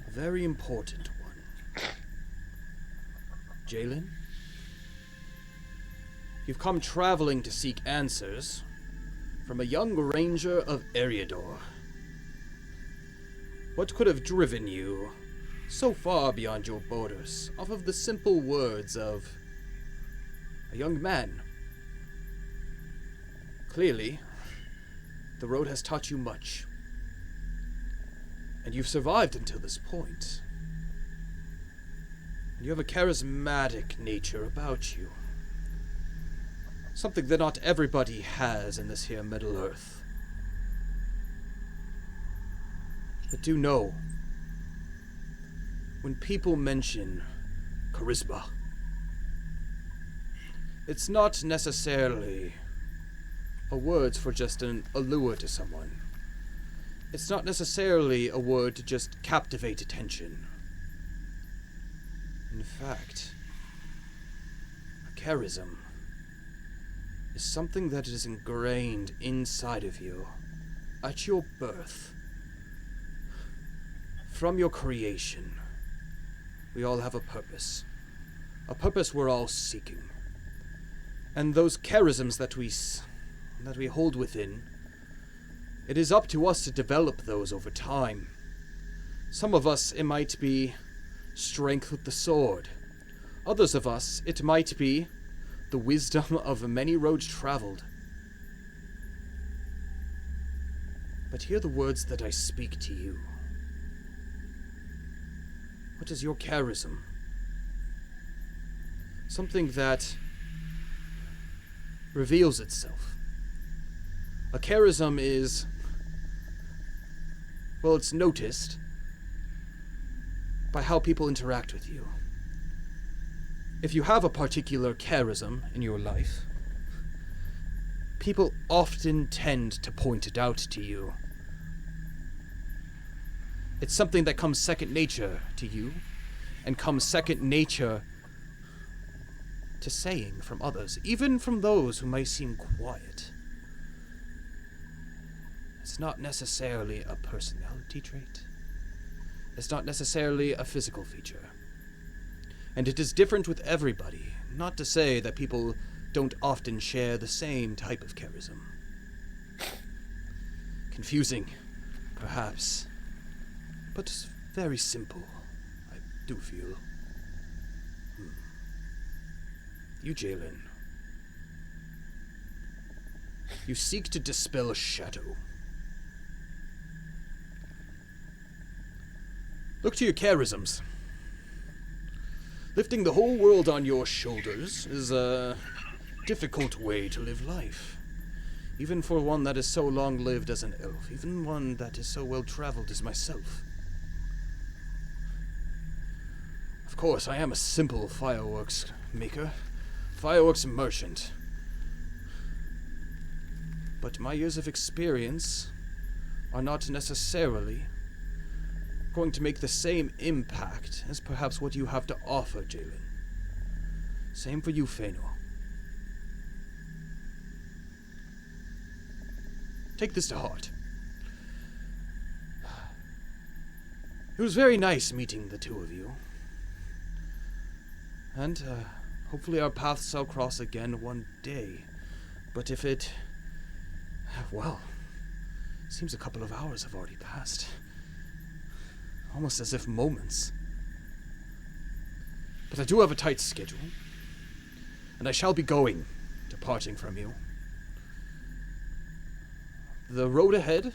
a very important one. Jalen, you've come traveling to seek answers from a young ranger of Eriador. What could have driven you so far beyond your borders off of the simple words of a young man? Clearly, the road has taught you much. And you've survived until this point. And you have a charismatic nature about you. Something that not everybody has in this here Middle Earth. But do know, when people mention charisma, it's not necessarily a word for just an allure to someone. It's not necessarily a word to just captivate attention. In fact, a charism is something that is ingrained inside of you at your birth. From your creation, we all have a purpose we're all seeking. And those charisms that we hold within, it is up to us to develop those over time. Some of us, it might be strength with the sword. Others of us, it might be the wisdom of many roads traveled. But hear the words that I speak to you. What is your charism? Something that reveals itself. A charism is, well, it's noticed by how people interact with you. If you have a particular charism in your life, people often tend to point it out to you. It's something that comes second nature to you, and comes second nature to saying from others, even from those who may seem quiet. It's not necessarily a personality trait. It's not necessarily a physical feature. And it is different with everybody, not to say that people don't often share the same type of charism. Confusing, perhaps, but very simple, I do feel. You, Jalen. You seek to dispel a shadow. Look to your charisms. Lifting the whole world on your shoulders is a difficult way to live life. Even for one that is so long-lived as an elf, even one that is so well-traveled as myself. Of course, I am a simple fireworks maker, fireworks merchant. But my years of experience are not necessarily going to make the same impact as perhaps what you have to offer, Jalen. Same for you, Fëanor. Take this to heart. It was very nice meeting the two of you. And, hopefully our paths shall cross again one day. But if it... well, seems a couple of hours have already passed. Almost as if moments. But I do have a tight schedule. And I shall be going, departing from you. The road ahead,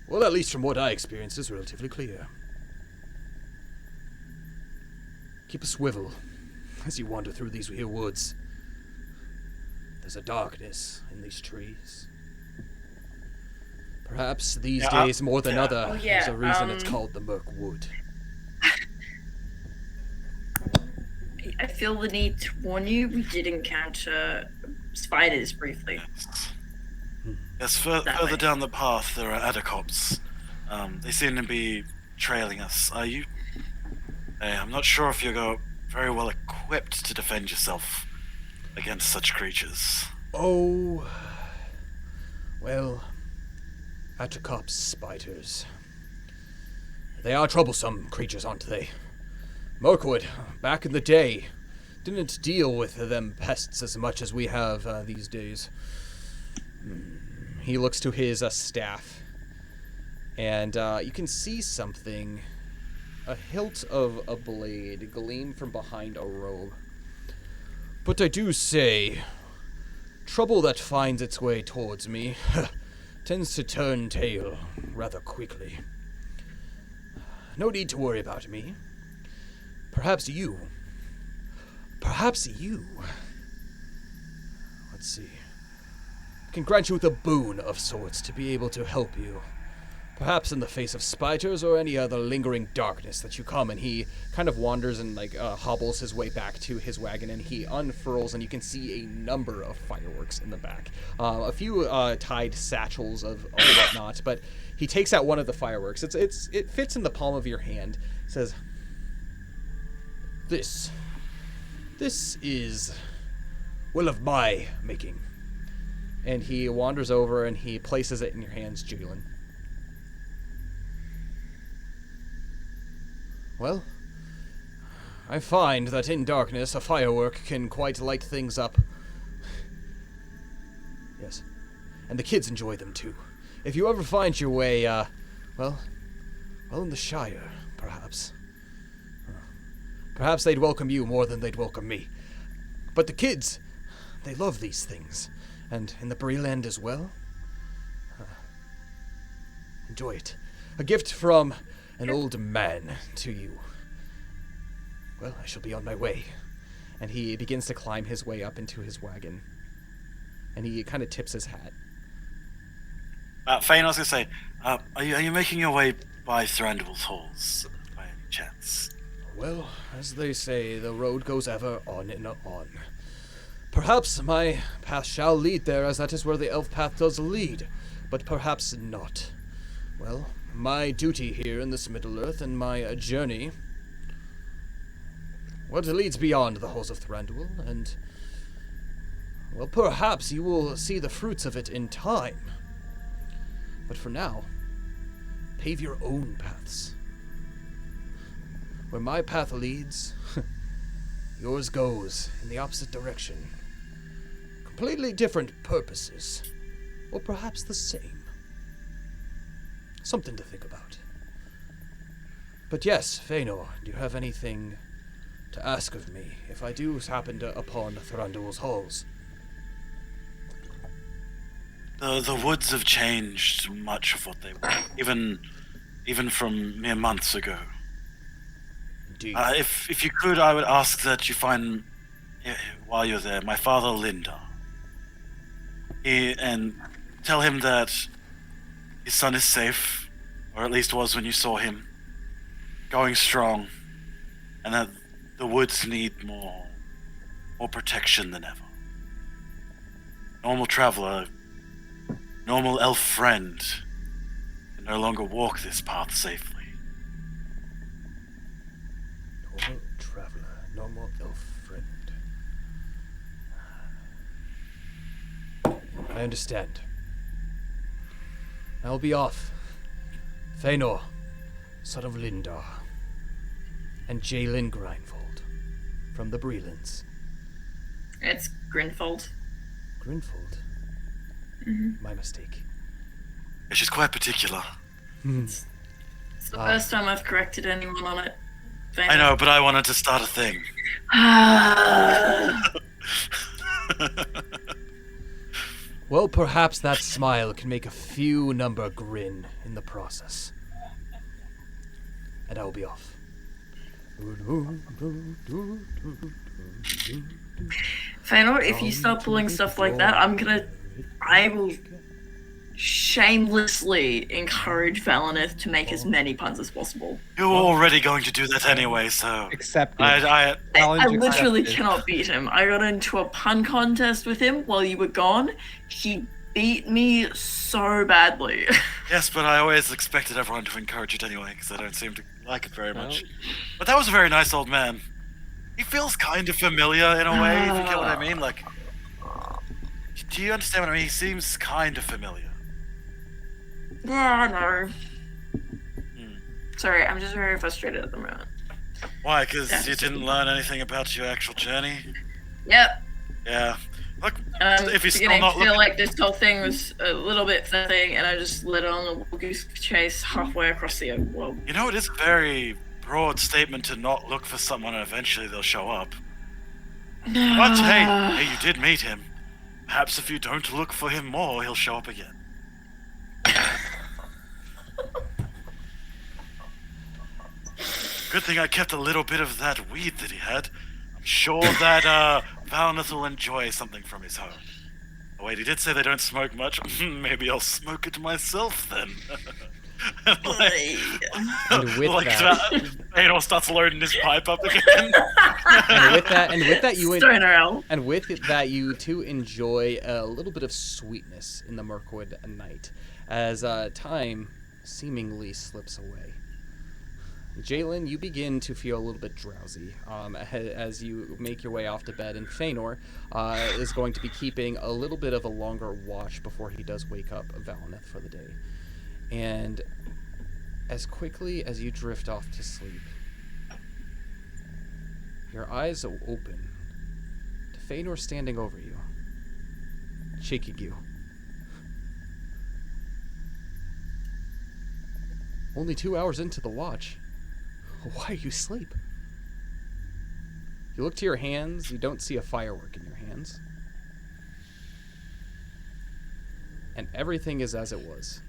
well, at least from what I experienced, is relatively clear. Keep a swivel as you wander through these here woods. There's a darkness in these trees. Perhaps these days more than other, there's a reason it's called the Mirkwood. I feel the need to warn you, we did encounter spiders briefly. Yes, further down the path there are Adacops. They seem to be trailing us. Are you... I'm not sure if you're very well equipped to defend yourself against such creatures. Oh... well... Adacops spiders. They are troublesome creatures, aren't they? Mirkwood, back in the day, didn't deal with them pests as much as we have these days. He looks to his staff, and you can see something, a hilt of a blade gleam from behind a robe. But I do say, trouble that finds its way towards me tends to turn tail rather quickly. No need to worry about me. Perhaps you. Let's see. Can grant you with a boon of sorts to be able to help you. Perhaps in the face of spiders or any other lingering darkness that you come. And he kind of wanders and hobbles his way back to his wagon, and he unfurls, and you can see a number of fireworks in the back. A few tied satchels of whatnot, but he takes out one of the fireworks. It fits in the palm of your hand. He says, This is will of my making. And he wanders over and he places it in your hands, Jalen. Well, I find that in darkness a firework can quite light things up. Yes, and the kids enjoy them too. If you ever find your way, well, in the Shire, perhaps. Perhaps they'd welcome you more than they'd welcome me. But the kids, they love these things. And in the Breland as well. Enjoy it. A gift from an old man to you. Well, I shall be on my way. And he begins to climb his way up into his wagon. And he kind of tips his hat. Fane, I was going to say, are you making your way by Thranduil's halls, by any chance? Well, as they say, the road goes ever on and on. Perhaps my path shall lead there, as that is where the elf path does lead, but perhaps not. Well, my duty here in this Middle-earth and my journey what leads beyond the halls of Thranduil, and, well, perhaps you will see the fruits of it in time. But for now, pave your own paths. Where my path leads, yours goes in the opposite direction. Completely different purposes, or perhaps the same. Something to think about. But yes, Fëanor, do you have anything to ask of me if I do happen to upon Thranduil's halls? The woods have changed much of what they were, even from mere months ago. Indeed. If you could, I would ask that you find, while you're there, my father Linda. And tell him that his son is safe, or at least was when you saw him, going strong, and that the woods need more protection than ever. Normal traveler, normal elf friend, can no longer walk this path safely. Normal traveler, normal elf friend. I understand. I'll be off. Fëanor, son of Lindar, and Jalen Grindfold, from the Brelands. It's Grinfold. Grinfold? My mistake. She's quite particular. It's the first time I've corrected anyone on it. I know, but I wanted to start a thing. Well, perhaps that smile can make a few number grin in the process. And I will be off. Fëanor, if you start pulling stuff like that, I will shamelessly encourage Valineth to make as many puns as possible. You were already going to do that anyway, so... Accepted. I Challenge literally accepted. cannot beat him. I got into a pun contest with him while you were gone. He beat me so badly. Yes, but I always expected everyone to encourage it anyway, because I don't seem to like it very much. But that was a very nice old man. He feels kind of familiar in a way, if you get what I mean. Like, do you understand what I mean? He seems kind of familiar. Yeah, no. Sorry, I'm just very frustrated at the moment. Why? Because you didn't learn anything about your actual journey? Yep. Yeah. Look, I'm if he's still beginning not to feel looking... like this whole thing was a little bit thing, and I just let on a wild goose chase halfway across the world. You know, it is a very broad statement to not look for someone and eventually they'll show up. But hey, you did meet him. Perhaps if you don't look for him more, he'll show up again. Good thing I kept a little bit of that weed that he had. I'm sure that Valineth will enjoy something from his home. Oh, wait, he did say they don't smoke much. Maybe I'll smoke it myself then. And with Aenor starts loading his pipe up again. and with that, Stoner Elf. and with that, you too enjoy a little bit of sweetness in the Mirkwood night, as time seemingly slips away. Jalen, you begin to feel a little bit drowsy as you make your way off to bed, and Fëanor is going to be keeping a little bit of a longer watch before he does wake up Valineth for the day. And as quickly as you drift off to sleep, your eyes open to Fëanor standing over you, shaking you. Only 2 hours into the watch. Why are you asleep? You look to your hands, you don't see a firework in your hands. And everything is as it was.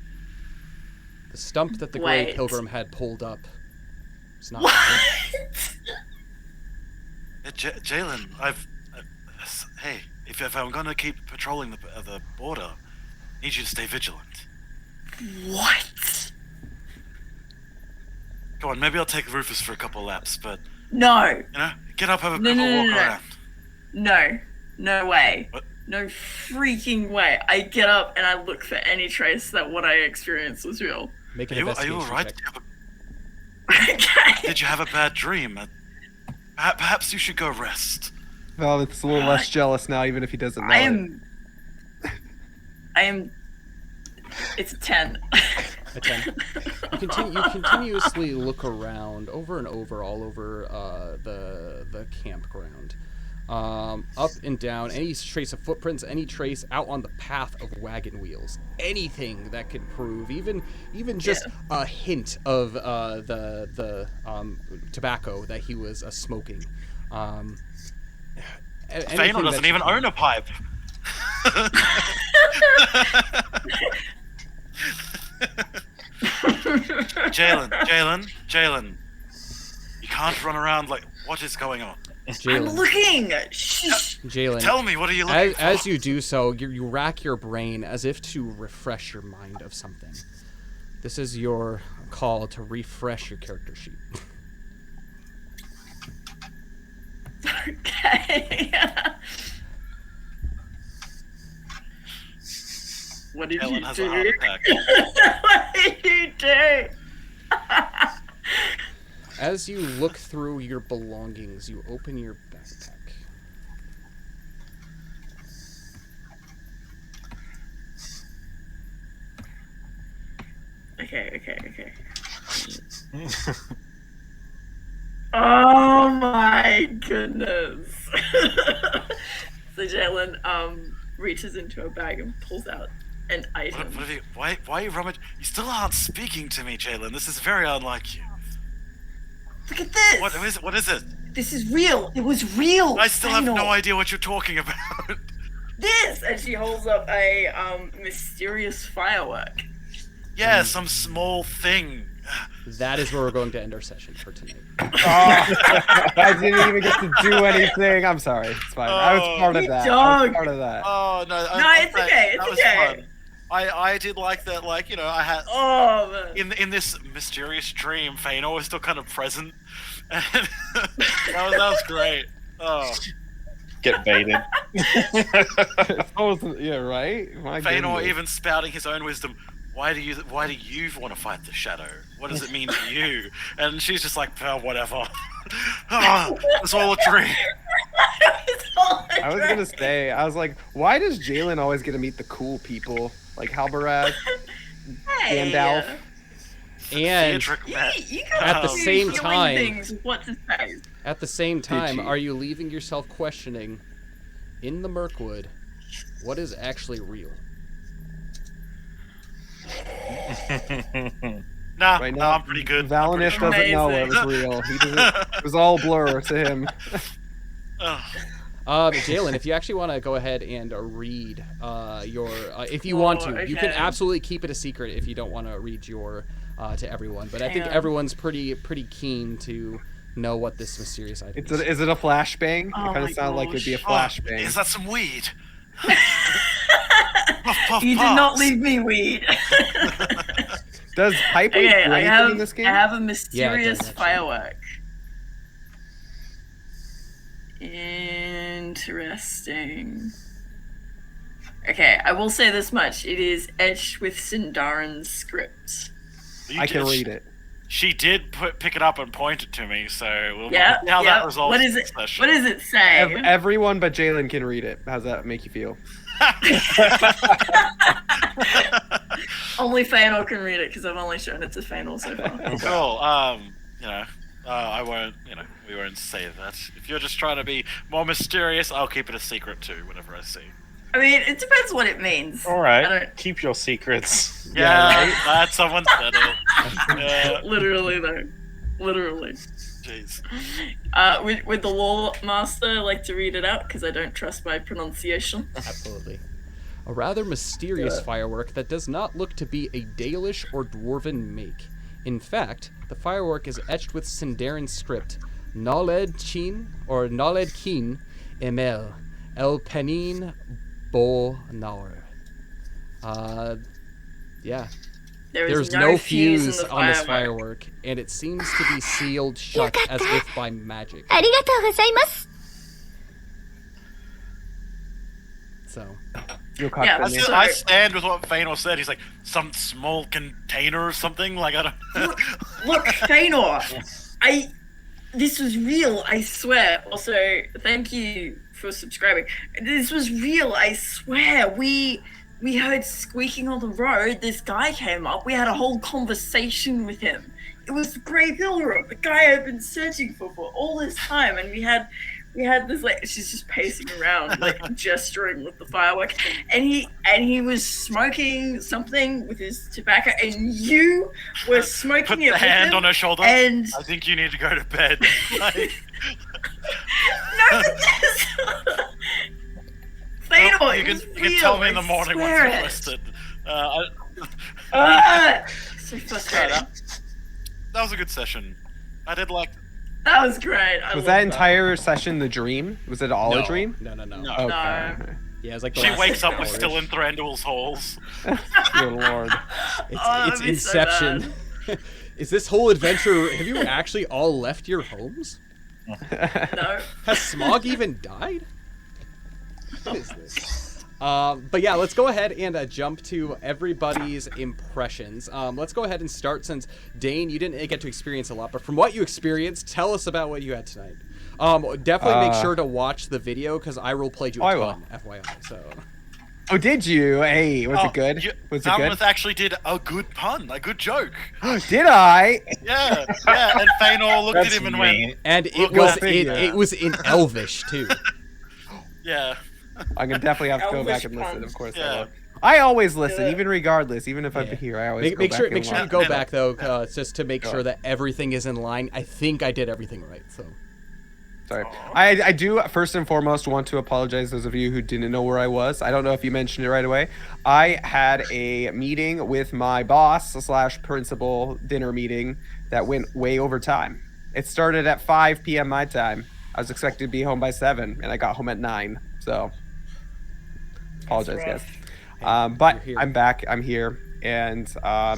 The stump that the Grey Wait. Pilgrim had pulled up is not What? Jalen, hey, if I'm gonna keep patrolling the border, I need you to stay vigilant. What? Go on, maybe I'll take Rufus for a couple laps, but No. get up, have a No, couple no, walk no, no. around. No. No way. What? No freaking way. I get up and I look for any trace that what I experienced was real. Make an Are you investigation alright? check. Okay. Did you have a bad dream? Perhaps you should go rest. Well, it's a little less jealous now, even if he doesn't know I it. am. It's a 10. A 10. You continuously look around over and over, all over the campground. Up and down, any trace of footprints, any trace out on the path of wagon wheels, anything that could prove, even just a hint of the tobacco that he was smoking. Thanos doesn't even own a pipe. Jalen, you can't run around like, what is going on? I'm looking. Shh. Jalen, tell me, what are you looking for? As you do so, you rack your brain as if to refresh your mind of something. This is your call to refresh your character sheet. Okay. What did Jalen you has do? a heart attack. What did you do? As you look through your belongings, you open your backpack. Okay. Oh my goodness. So Jalen reaches into a bag and pulls out an item. What have you? Why are you rummaging? You still aren't speaking to me, Jalen. This is very unlike you. Look at this. What is it? This is real. It was real. I still have no idea what you're talking about. This, and she holds up a mysterious firework. Yeah, some small thing. That is where we're going to end our session for tonight. I didn't even get to do anything. I'm sorry. It's fine. I was part of You that. dog. Oh no! No, it's okay. It's okay. Fun. I did like that. Like, you know, I had in this mysterious dream, Feanor was still kind of present. And that was great. Oh, Get baited. Yeah, right. My Feanor goodness. even spouting his own wisdom. Why do you want to fight the shadow? What does it mean to you? And she's just like, oh, whatever. It's all a dream. I was gonna say, I was like, why does Jalen always get to meet the cool people like Halbaraz, Gandalf? And at the same time, What to say? are you leaving yourself questioning, in the Mirkwood, what is actually real? Nah, Right now, I'm pretty good. Valenish doesn't know it was real. He doesn't. It was all blur to him. Jalen, if you actually want to go ahead and read your, if you want to, you can absolutely keep it a secret if you don't want to read your to everyone. But I think everyone's pretty keen to know what this mysterious item is. Is it a flashbang? Oh It kind of sounded like it'd be a flashbang. Is that some weed? You did not leave me weed. Does pipe do anything in this game? I have a mysterious does, actually. firework. Interesting. Okay, I will say this much. It is etched with Sindarin script. You I can did- read it. She did pick it up and point it to me, so we'll see Yeah, how that resolves. What is it? Session. What does it say? Everyone but Jalen can read it. How's that make you feel? Only Feanor can read it because I've only shown it to Feanor so far. Cool. I won't. We won't say that. If you're just trying to be more mysterious, I'll keep it a secret too. Whenever I see. I mean, it depends what it means. All I right, don't- keep your secrets. Yeah, glad someone said it. Yeah. Literally though. Literally. Jeez. Would the law master like to read it out? Because I don't trust my pronunciation. Absolutely. A rather mysterious firework that does not look to be a Dalish or Dwarven make. In fact, the firework is etched with Sindarin script, Naled Chin or Naled Kin Emel El Penin Bo Naur. Yeah. There's no fuse in the on this firework, and it seems to be sealed shut as if by magic. ありがとうございます。 So, Yeah, Yokata so- I stand with what Feanor said. He's like, some small container or something. Like, I don't. Look, Feanor, This was real, I swear. Also, thank you for subscribing. This was real, I swear. We heard squeaking on the road. This guy came up. We had a whole conversation with him. It was the Grey Pillar, the guy I've been searching for all this time, and we had this, like, she's just pacing around, like gesturing with the firework, and he was smoking something with his tobacco, and you were smoking Put it the with hand him, on her shoulder. and I think you need to go to bed. Like, no, but this Thanos, well, it you can was you can real, tell me in I the morning swear once you've it. listed. So frustrating. That was a good session. I did like. That was great. I Was loved that entire session the dream? Was it all no, a dream? No. No. Okay. No. Yeah, it's like the She last wakes up hour-ish. still in Thranduil's halls. Good lord. It's, Oh, it's that'd be so Inception. Is this whole adventure? Have you actually all left your homes? No. Has Smaug even died? What is this? But yeah, let's go ahead and jump to everybody's impressions. Let's go ahead and start, since Dain, you didn't get to experience a lot, but from what you experienced, tell us about what you had tonight. Definitely make sure to watch the video, because I roleplayed you a ton, FYI. So. Oh, did you? Hey, was it good? Was it good? Falmouth actually did a good pun, a good joke. Did I? Yeah. And Thanor looked at him and went, And it Look was at it was in Elvish too. yeah. I'm gonna definitely have to go Elvish back and listen. puns. Of course, Yeah. I will. I always listen, Yeah. even regardless, even if I'm Yeah. here. I always Make go sure back and you watch. go Yeah. back though, just to make sure that everything is in line. I think I did everything right. So. Sorry. I do first and foremost want to apologize those of you who didn't know where I was. I don't know if you mentioned it right away. I had a meeting with my boss / principal, dinner meeting that went way over time. It started at 5 p.m. my time. I was expected to be home by 7, and I got home at 9. So apologize, guys. But you're here. I'm back. I'm here. And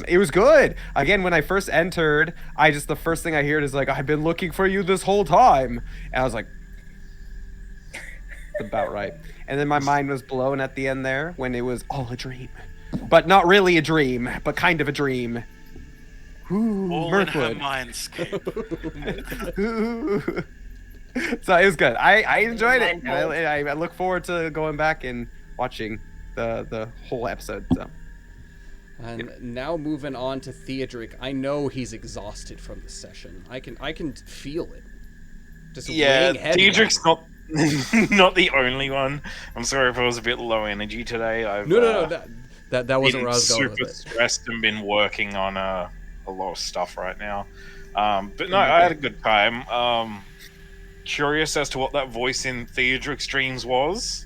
it was good. Again, when I first entered, the first thing I heard is like, I've been looking for you this whole time. And I was like, that's about right. And then my mind was blown at the end there when it was all a dream. But not really a dream, but kind of a dream. Ooh, All in her Mirkwood. mindscape. Ooh. So it was good. I enjoyed it. Mind And I look forward to going back and watching the whole episode. So. And now moving on to Theodric. I know he's exhausted from this session. I can feel it. Just Yeah, weighing heavy on Diedrich's him. not the only one. I'm sorry if I was a bit low energy today. I've No. That wasn't been where I was going super with it. stressed and been working on a lot of stuff right now. But no, I had a good time. Curious as to what that voice in Theodric's dreams was.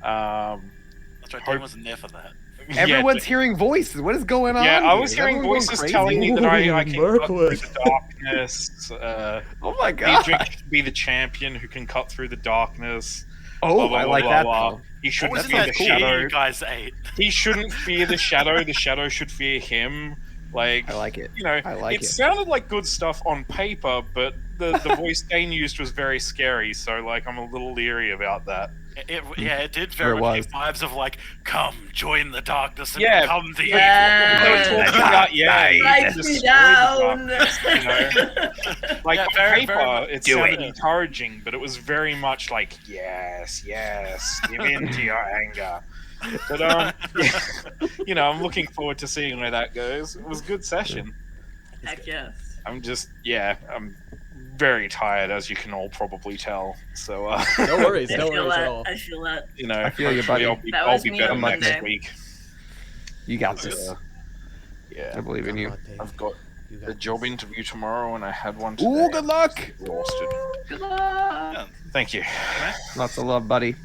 That's right, Dain wasn't there for that. Everyone's hearing voices. What is going on? Yeah, I here? was Is hearing everyone going voices crazy? telling me that I can cut through Mirkwood. the darkness. Oh my god. Theodric should be the champion who can cut through the darkness. Oh, blah, blah, I blah, like blah, that. blah. though. He What shouldn't was in fear that the tea shadow. you guys ate? He shouldn't fear the shadow. The shadow should fear him. Like, I like it. you know, I like it it. sounded like good stuff on paper, but the voice Dain used was very scary. So, like, I'm a little leery about that. It did Sure very it much was. give vibes of like, come join the darkness and Yeah, become the yeah. They were talking about, Write destroy me the down. darkness, you know? Like, Yeah, on very, paper, very it do sounded it. encouraging, but it was very much like, yes, give in to your anger. But, yeah, you know, I'm looking forward to seeing where that goes. It was a good session. Heck yes. I'm very tired, as you can all probably tell. So, No worries, I no feel worries at that. all. I feel that. you know, I feel you, hopefully buddy. That I'll was be me better on next Monday. week. You got this. I Yeah, believe in you. I've got You got a job this. interview tomorrow, and I had one today. Ooh, good luck. Exhausted. Good luck. Thank you. Lots of love, buddy.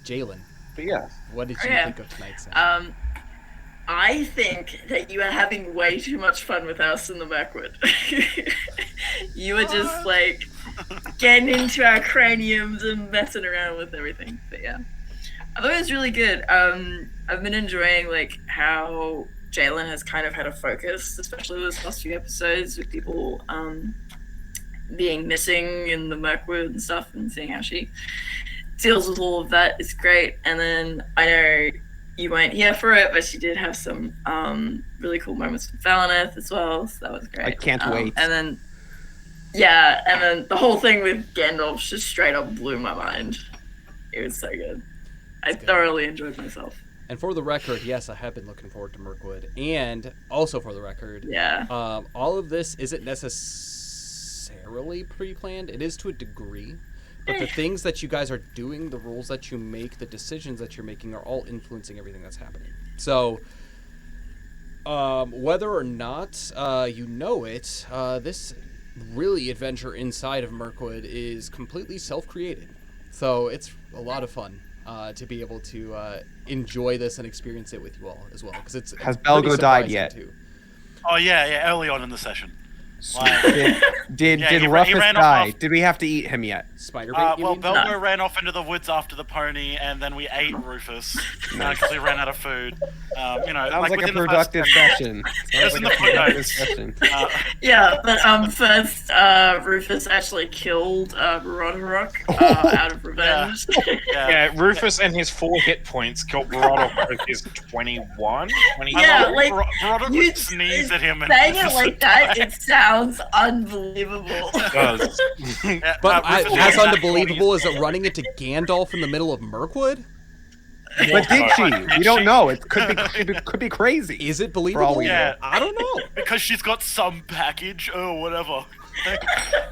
Jalen, But yeah, what did you Yeah. think of tonight's session? I think that you are having way too much fun with us in the backward. You were just like getting into our craniums and messing around with everything. But yeah, I thought it was really good. I've been enjoying like how Jalen has kind of had a focus, especially this last few episodes with people being missing in the Mirkwood and stuff, and seeing how she deals with all of that is great. And then I know you weren't here for it, but she did have some really cool moments with Valineth as well, so that was great. I can't wait. And then Yeah, and then the whole thing with Gandalf just straight up blew my mind. It was so good. I thoroughly enjoyed myself. And for the record, yes, I have been looking forward to Mirkwood. And also for the record, Yeah. all of this isn't necessarily pre-planned. It is to a degree. But the things that you guys are doing, the rules that you make, the decisions that you're making are all influencing everything that's happening. So, whether or not you know it, this really adventure inside of Mirkwood is completely self-created. So it's a lot of fun to be able to enjoy this and experience it with you all as well. Because it's Has pretty Belgo died surprising, yet? too. Oh yeah, early on in the session. Did Yeah, he Rufus ran off die? off- Did we have to eat him yet? Spider bait, you Well, mean? Belgo ran off into the woods after the pony, and then we ate Rufus because we ran out of food. Sounds like a within the first productive 10 minutes. session. It's in the footnotes. Yeah, but first Rufus actually killed Roderick out of revenge. Yeah, Rufus and his 4 hit points killed Baradok with his 21. Yeah, like Roderick you would sneeze at him and saying it Rufus like would that, die. it sounds unbelievable. It does. Yeah, But Rufus as was unbelievable as it running into Gandalf in the middle of Mirkwood? But did she? Did We don't she? know. It could be crazy. Is it For all believable? we know. Yeah. I don't know. because she's got some package or whatever.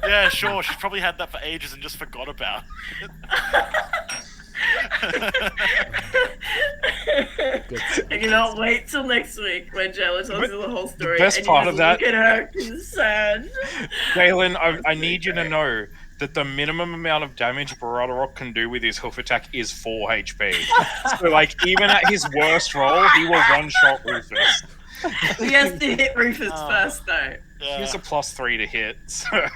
Yeah, sure. She's probably had that for ages and just forgot about it. Good stuff. I cannot wait till next week when Jayla tells you the whole story. best and part you of just that- look at her concerned. Galen, I need you to know that the minimum amount of damage Baradok can do with his hoof attack is 4 HP. So, like, even at his worst roll, he will one-shot Rufus. He has to hit Rufus first, though. He has a +3 to hit, so...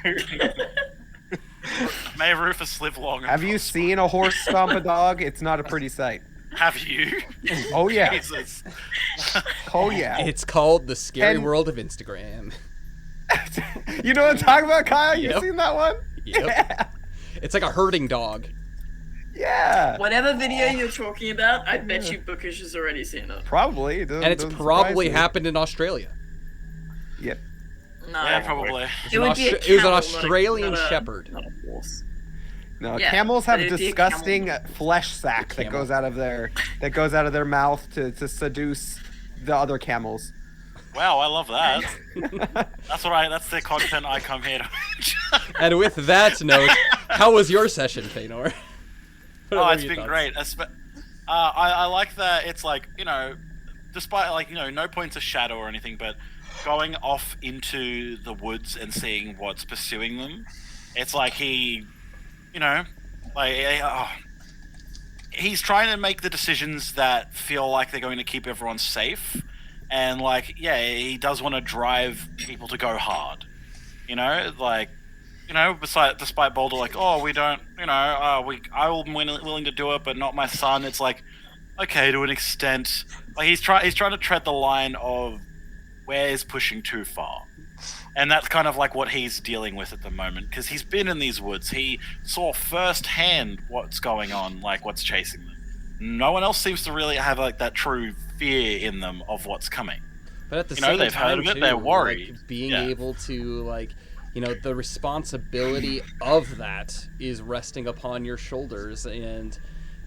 May Rufus live long. and Have you prosper. seen a horse stomp a dog? It's not a pretty sight. Have you? Oh yeah. Jesus. Oh yeah. It's called The Scary And- World of Instagram. You know what I'm talking about, Kyle? You Yep. seen that one? Yep. It's like a herding dog. Yeah. Whatever video you're talking about, I bet you Bookish has already seen it. Probably. It doesn't- And it's doesn't probably surprise me. happened in Australia. Yep. No. Yeah, probably. It would be a It was an camel, Australian not a- shepherd. Not a horse. No, Yeah, camels but have it'd be a disgusting camel. flesh sac that camel. goes out of their mouth to seduce the other camels. Wow, I love that. That's the content I come here to. And with that note, how was your session, Feanor? Oh, it's been great. I like that it's like, despite like, no points of shadow or anything, but going off into the woods and seeing what's pursuing them, it's like he's trying to make the decisions that feel like they're going to keep everyone safe. And like, yeah, he does want to drive people to go hard, despite Boulder, like, oh, we don't, I'm willing to do it, but not my son. It's like, okay, to an extent, like he's trying to tread the line of where is pushing too far, and that's kind of like what he's dealing with at the moment because he's been in these woods. He saw firsthand what's going on, like what's chasing them. No one else seems to really have like that true fear in them of what's coming. But at the same they've time, heard of it, too, they're worried. Like, being Yeah. able to, like, the responsibility of that is resting upon your shoulders, and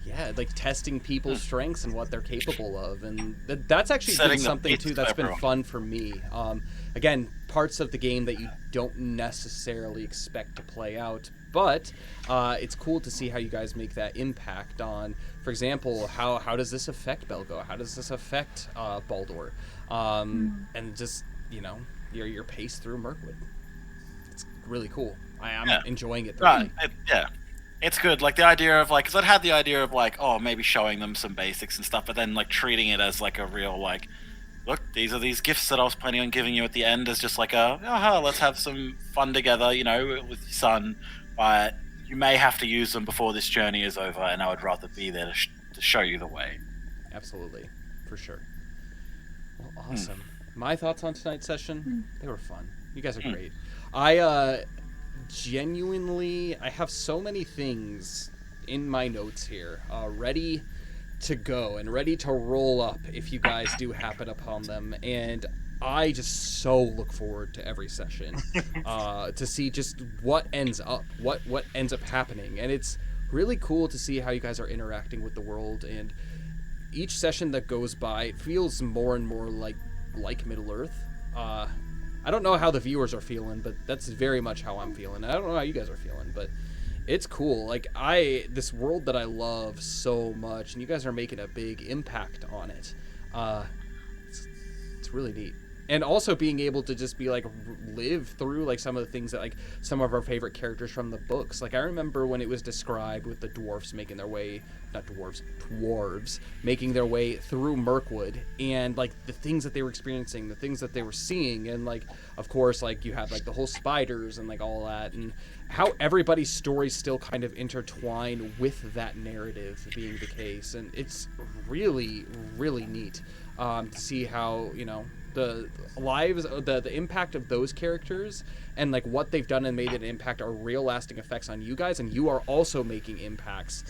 yeah, like testing people's strengths and what they're capable of, and that's actually Setting been the something pace too for that's been everyone. fun for me. Again, parts of the game that you don't necessarily expect to play out, but it's cool to see how you guys make that impact on, for example, how does this affect Belgo? How does this affect Baldur? And just, your pace through Mirkwood. It's really cool. I'm enjoying it. Right. It's good. Like the idea of like, because I'd had the idea of like, oh, maybe showing them some basics and stuff, but then like treating it as like a real like, look, these are these gifts that I was planning on giving you at the end as just like let's have some fun together, with your son. But you may have to use them before this journey is over, and I would rather be there to show you the way. Absolutely, for sure. Well, awesome. My thoughts on tonight's session, they were fun. You guys are great. I genuinely, I have so many things in my notes here, ready to go and ready to roll up if you guys do happen upon them. And I just so look forward to every session to see just what ends up happening, and it's really cool to see how you guys are interacting with the world, and each session that goes by feels more and more like Middle Earth. I don't know how the viewers are feeling, but that's very much how I'm feeling. I don't know how you guys are feeling, but it's cool. Like, this world that I love so much, and you guys are making a big impact on it. It's really neat. And also being able to just be like live through like some of the things that like some of our favorite characters from the books. Like I remember when it was described with the dwarves making their way, dwarves making their way through Mirkwood, and like the things that they were experiencing, the things that they were seeing, and like of course like you have like the whole spiders and like all that, and how everybody's stories still kind of intertwine with that narrative being the case. And it's really, really neat to see how, you know, the lives, the impact of those characters and like what they've done and made an impact are real lasting effects on you guys, and you are also making impacts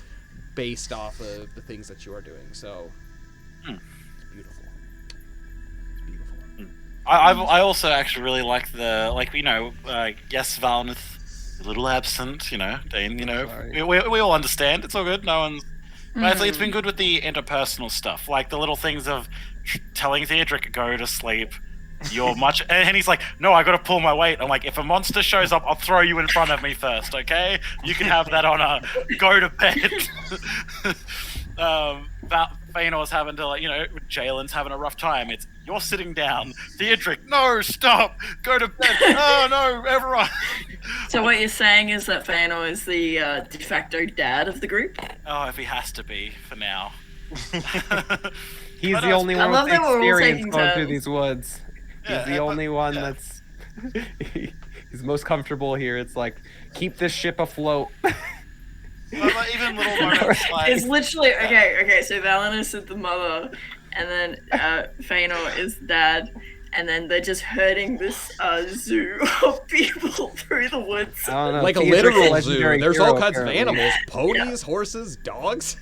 based off of the things that you are doing. So it's beautiful. It's beautiful. I also actually really like the, like, you know, yes, Valnith, a little absent, you know, Dain, you know, we all understand. It's all good. No one's. But it's been good with the interpersonal stuff, like the little things of telling Theodric, go to sleep. You're much, and he's like, no, I gotta pull my weight. I'm like, if a monster shows up, I'll throw you in front of me first, okay? You can have that honor. Go to bed. Feanor's having to, like, you know, Jalen's having a rough time. It's, you're sitting down. Theodric, no, stop. Go to bed. Oh, no, everyone. So what you're saying is that Feanor is the de facto dad of the group? Oh, if he has to be, for now. He's the only one with experience going through these woods. Yeah, He's the only one that's... He's most comfortable here. It's like, keep this ship afloat. But even little moments like... It's literally... Okay, so Valinus is the mother, and then Feanor is dad, and then they're just herding this zoo of people through the woods. I don't know, like a literal zoo. There's all kinds of animals. Ponies, horses, dogs.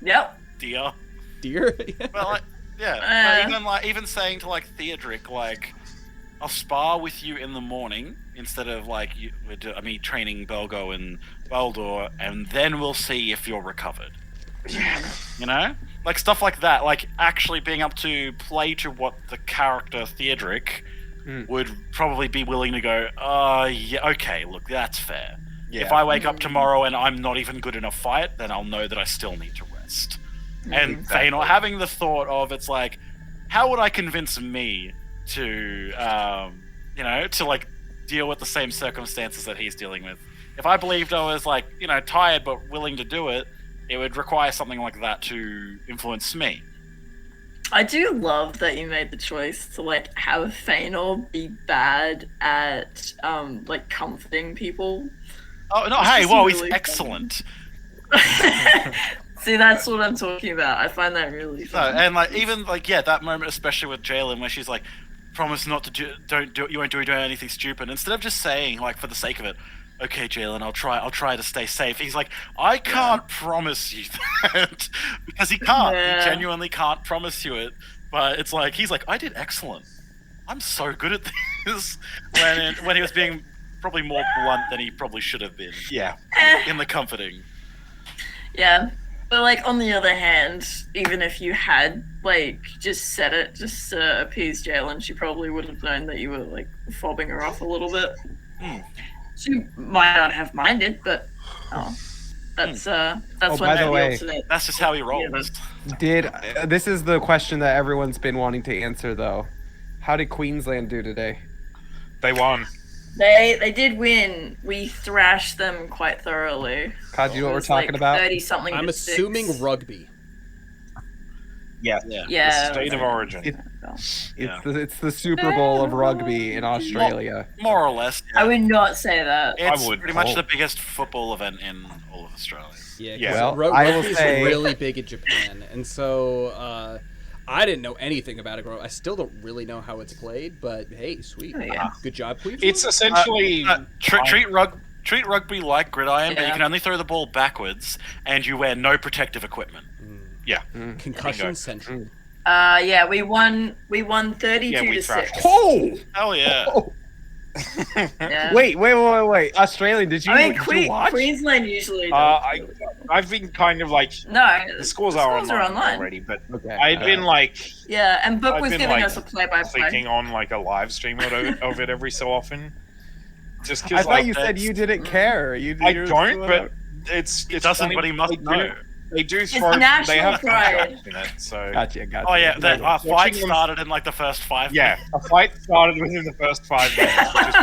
Yep. Deer. Well, like, yeah. Even saying to like Theodric, like, I'll spar with you in the morning instead of like me training Belgo and Baldor, and then we'll see if you're recovered. You know, like stuff like that. Like actually being able to play to what the character Theodric would probably be willing to go. Yeah, okay, look, that's fair. Yeah. If I wake up tomorrow and I'm not even good in a fight, then I'll know that I still need to rest. And Feanor having the thought of, it's like, how would I convince me to, you know, to like deal with the same circumstances that he's dealing with? If I believed I was like, you know, tired but willing to do it, it would require something like that to influence me. I do love that you made the choice to like have Feanor be bad at like comforting people. Oh no! Hey, whoa, he's excellent. See, that's what I'm talking about. I find that really fun. No, and like even like that moment, especially with Jalen, where she's like, "Promise not to you won't do anything stupid." Instead of just saying like for the sake of it, "Okay, Jalen, I'll try to stay safe." He's like, "I can't promise you that," because he can't. Yeah. He genuinely can't promise you it. But it's like he's like, "I did excellent. I'm so good at this." When he was being probably more blunt than he probably should have been. Yeah, in the comforting. Yeah. But, like, on the other hand, even if you had, like, just said it, just to appease Jalen, she probably would have known that you were, like, fobbing her off a little bit. She might not have minded, but, that's when by the way, that's just how he rolls. This is the question that everyone's been wanting to answer, though. How did Queensland do today? They won. They did win. We thrashed them quite thoroughly. God, you know what we're talking about? 30-something. I'm assuming rugby. Yeah. The state of origin. It's the Super Bowl of rugby in Australia. More or less. Yeah. I would not say that. It's pretty much the biggest football event in all of Australia. Yeah. Well, I will say really big in Japan, and so I didn't know anything about it. I still don't really know how it's played, but hey, sweet. Oh, yeah. Good job, Cleveland. It's essentially treat rugby like gridiron, but you can only throw the ball backwards, and you wear no protective equipment. Concussion central. Yeah, we won 32 Yeah, we to trashed 6. Oh! Hell yeah. Oh! Yeah. Wait. Australian, did you, I mean, did you watch? Queensland usually does really well. I've been kind of like No, the scores are online already, but Okay. I've been like Yeah, and Book I've was been, giving like, us a play-by-play. clicking on like a live stream of it every so often. Just I because thought you said you didn't care. I don't, but it's doesn't, funny. but he must know. They do throw. national They have pride. contracts in it, so. Gotcha. Oh yeah, that Watching fight them- started in like the first 5 Yeah, minutes. a fight started within the first 5 minutes, which is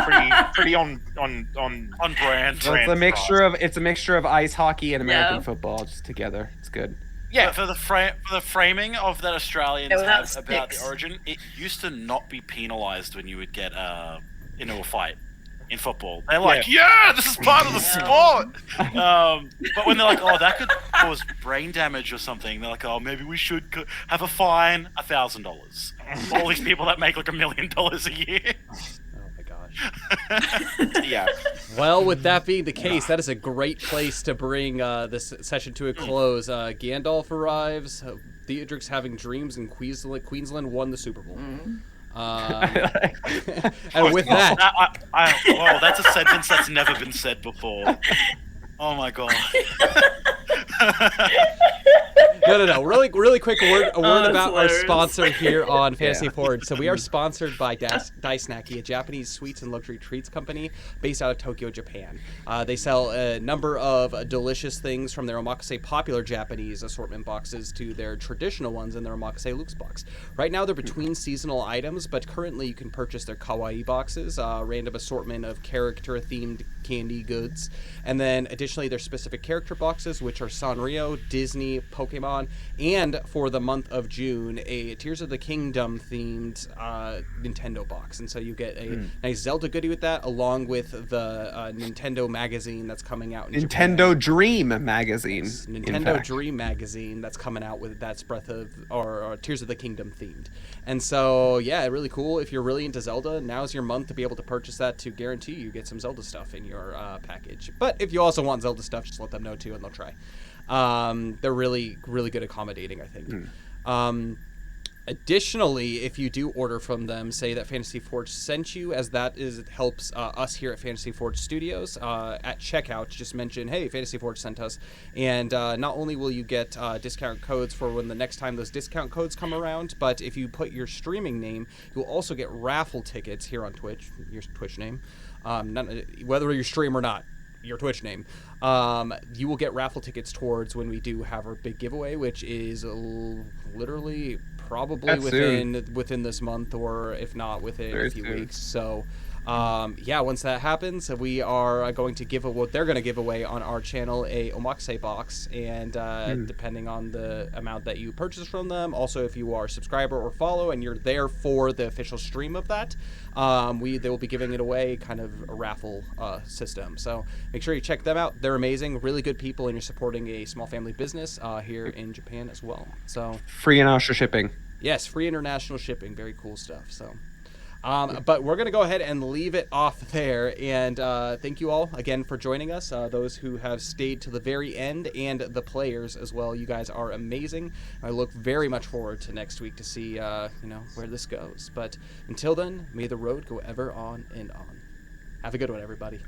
pretty on On brand. So it's a mixture of ice hockey and American Yeah. football just together. It's good. Yeah. But for the framing of that Australians Yeah, well, have that's about the six. origin, it used to not be penalised when you would get into a fight in football. They're like, yeah, this is part of the sport. But when they're like, oh, that could cause brain damage or something, they're like, oh, maybe we should have a fine, $1,000. All these people that make like $1 million a year. Oh my gosh. Yeah. Well, with that being the case, that is a great place to bring this session to a close. Gandalf arrives. Theodric's having dreams, and Queensland won the Super Bowl. And with that, Well, that's a sentence that's never been said before. Oh my god. no. Really quick word that's about our hilarious. sponsor here on Fantasy Forward. So we are sponsored by Daisnaki, a Japanese sweets and luxury treats company based out of Tokyo, Japan. They sell a number of delicious things from their omakase popular Japanese assortment boxes to their traditional ones in their omakase luxe box. Right now they're between seasonal items, but currently you can purchase their kawaii boxes, random assortment of character-themed candy goods, and then additionally their specific character boxes, which are Sanrio, Disney, Pokemon, and for the month of June, a Tears of the Kingdom themed Nintendo box. And so you get a nice Zelda goodie with that, along with the Nintendo magazine that's coming out in Nintendo Japan. Dream magazine. Nintendo Dream magazine that's coming out with that's Breath of or Tears of the Kingdom themed. And so yeah, really cool. If you're really into Zelda, now's your month to be able to purchase that to guarantee you get some Zelda stuff in your package. But if you also want Zelda stuff, just let them know too, and they'll try. They're really good accommodating, I think. Additionally, if you do order from them, say that Fantasy Forge sent you, as that is it helps us here at Fantasy Forge Studios at checkout. Just mention, hey, Fantasy Forge sent us, and not only will you get discount codes for when the next time those discount codes come around, but if you put your streaming name, you'll also get raffle tickets here on Twitch, your Twitch name, whether you stream or not. Your Twitch name, you will get raffle tickets towards when we do have our big giveaway, which is literally probably within this month, or if not within a few weeks. So once that happens, we are going to give they're going to give away on our channel a omakase box, and depending on the amount that you purchase from them, also if you are a subscriber or follow and you're there for the official stream of that, they will be giving it away, kind of a raffle system. So make sure you check them out. They're amazing, really good people, and you're supporting a small family business here in Japan as well. So Free international shipping. yes, free international shipping, very cool stuff. So but we're going to go ahead and leave it off there, and thank you all again for joining us, those who have stayed to the very end, and the players as well. You guys are amazing. I look very much forward to next week to see where this goes. But until then, may the road go ever on and on. Have a good one, everybody.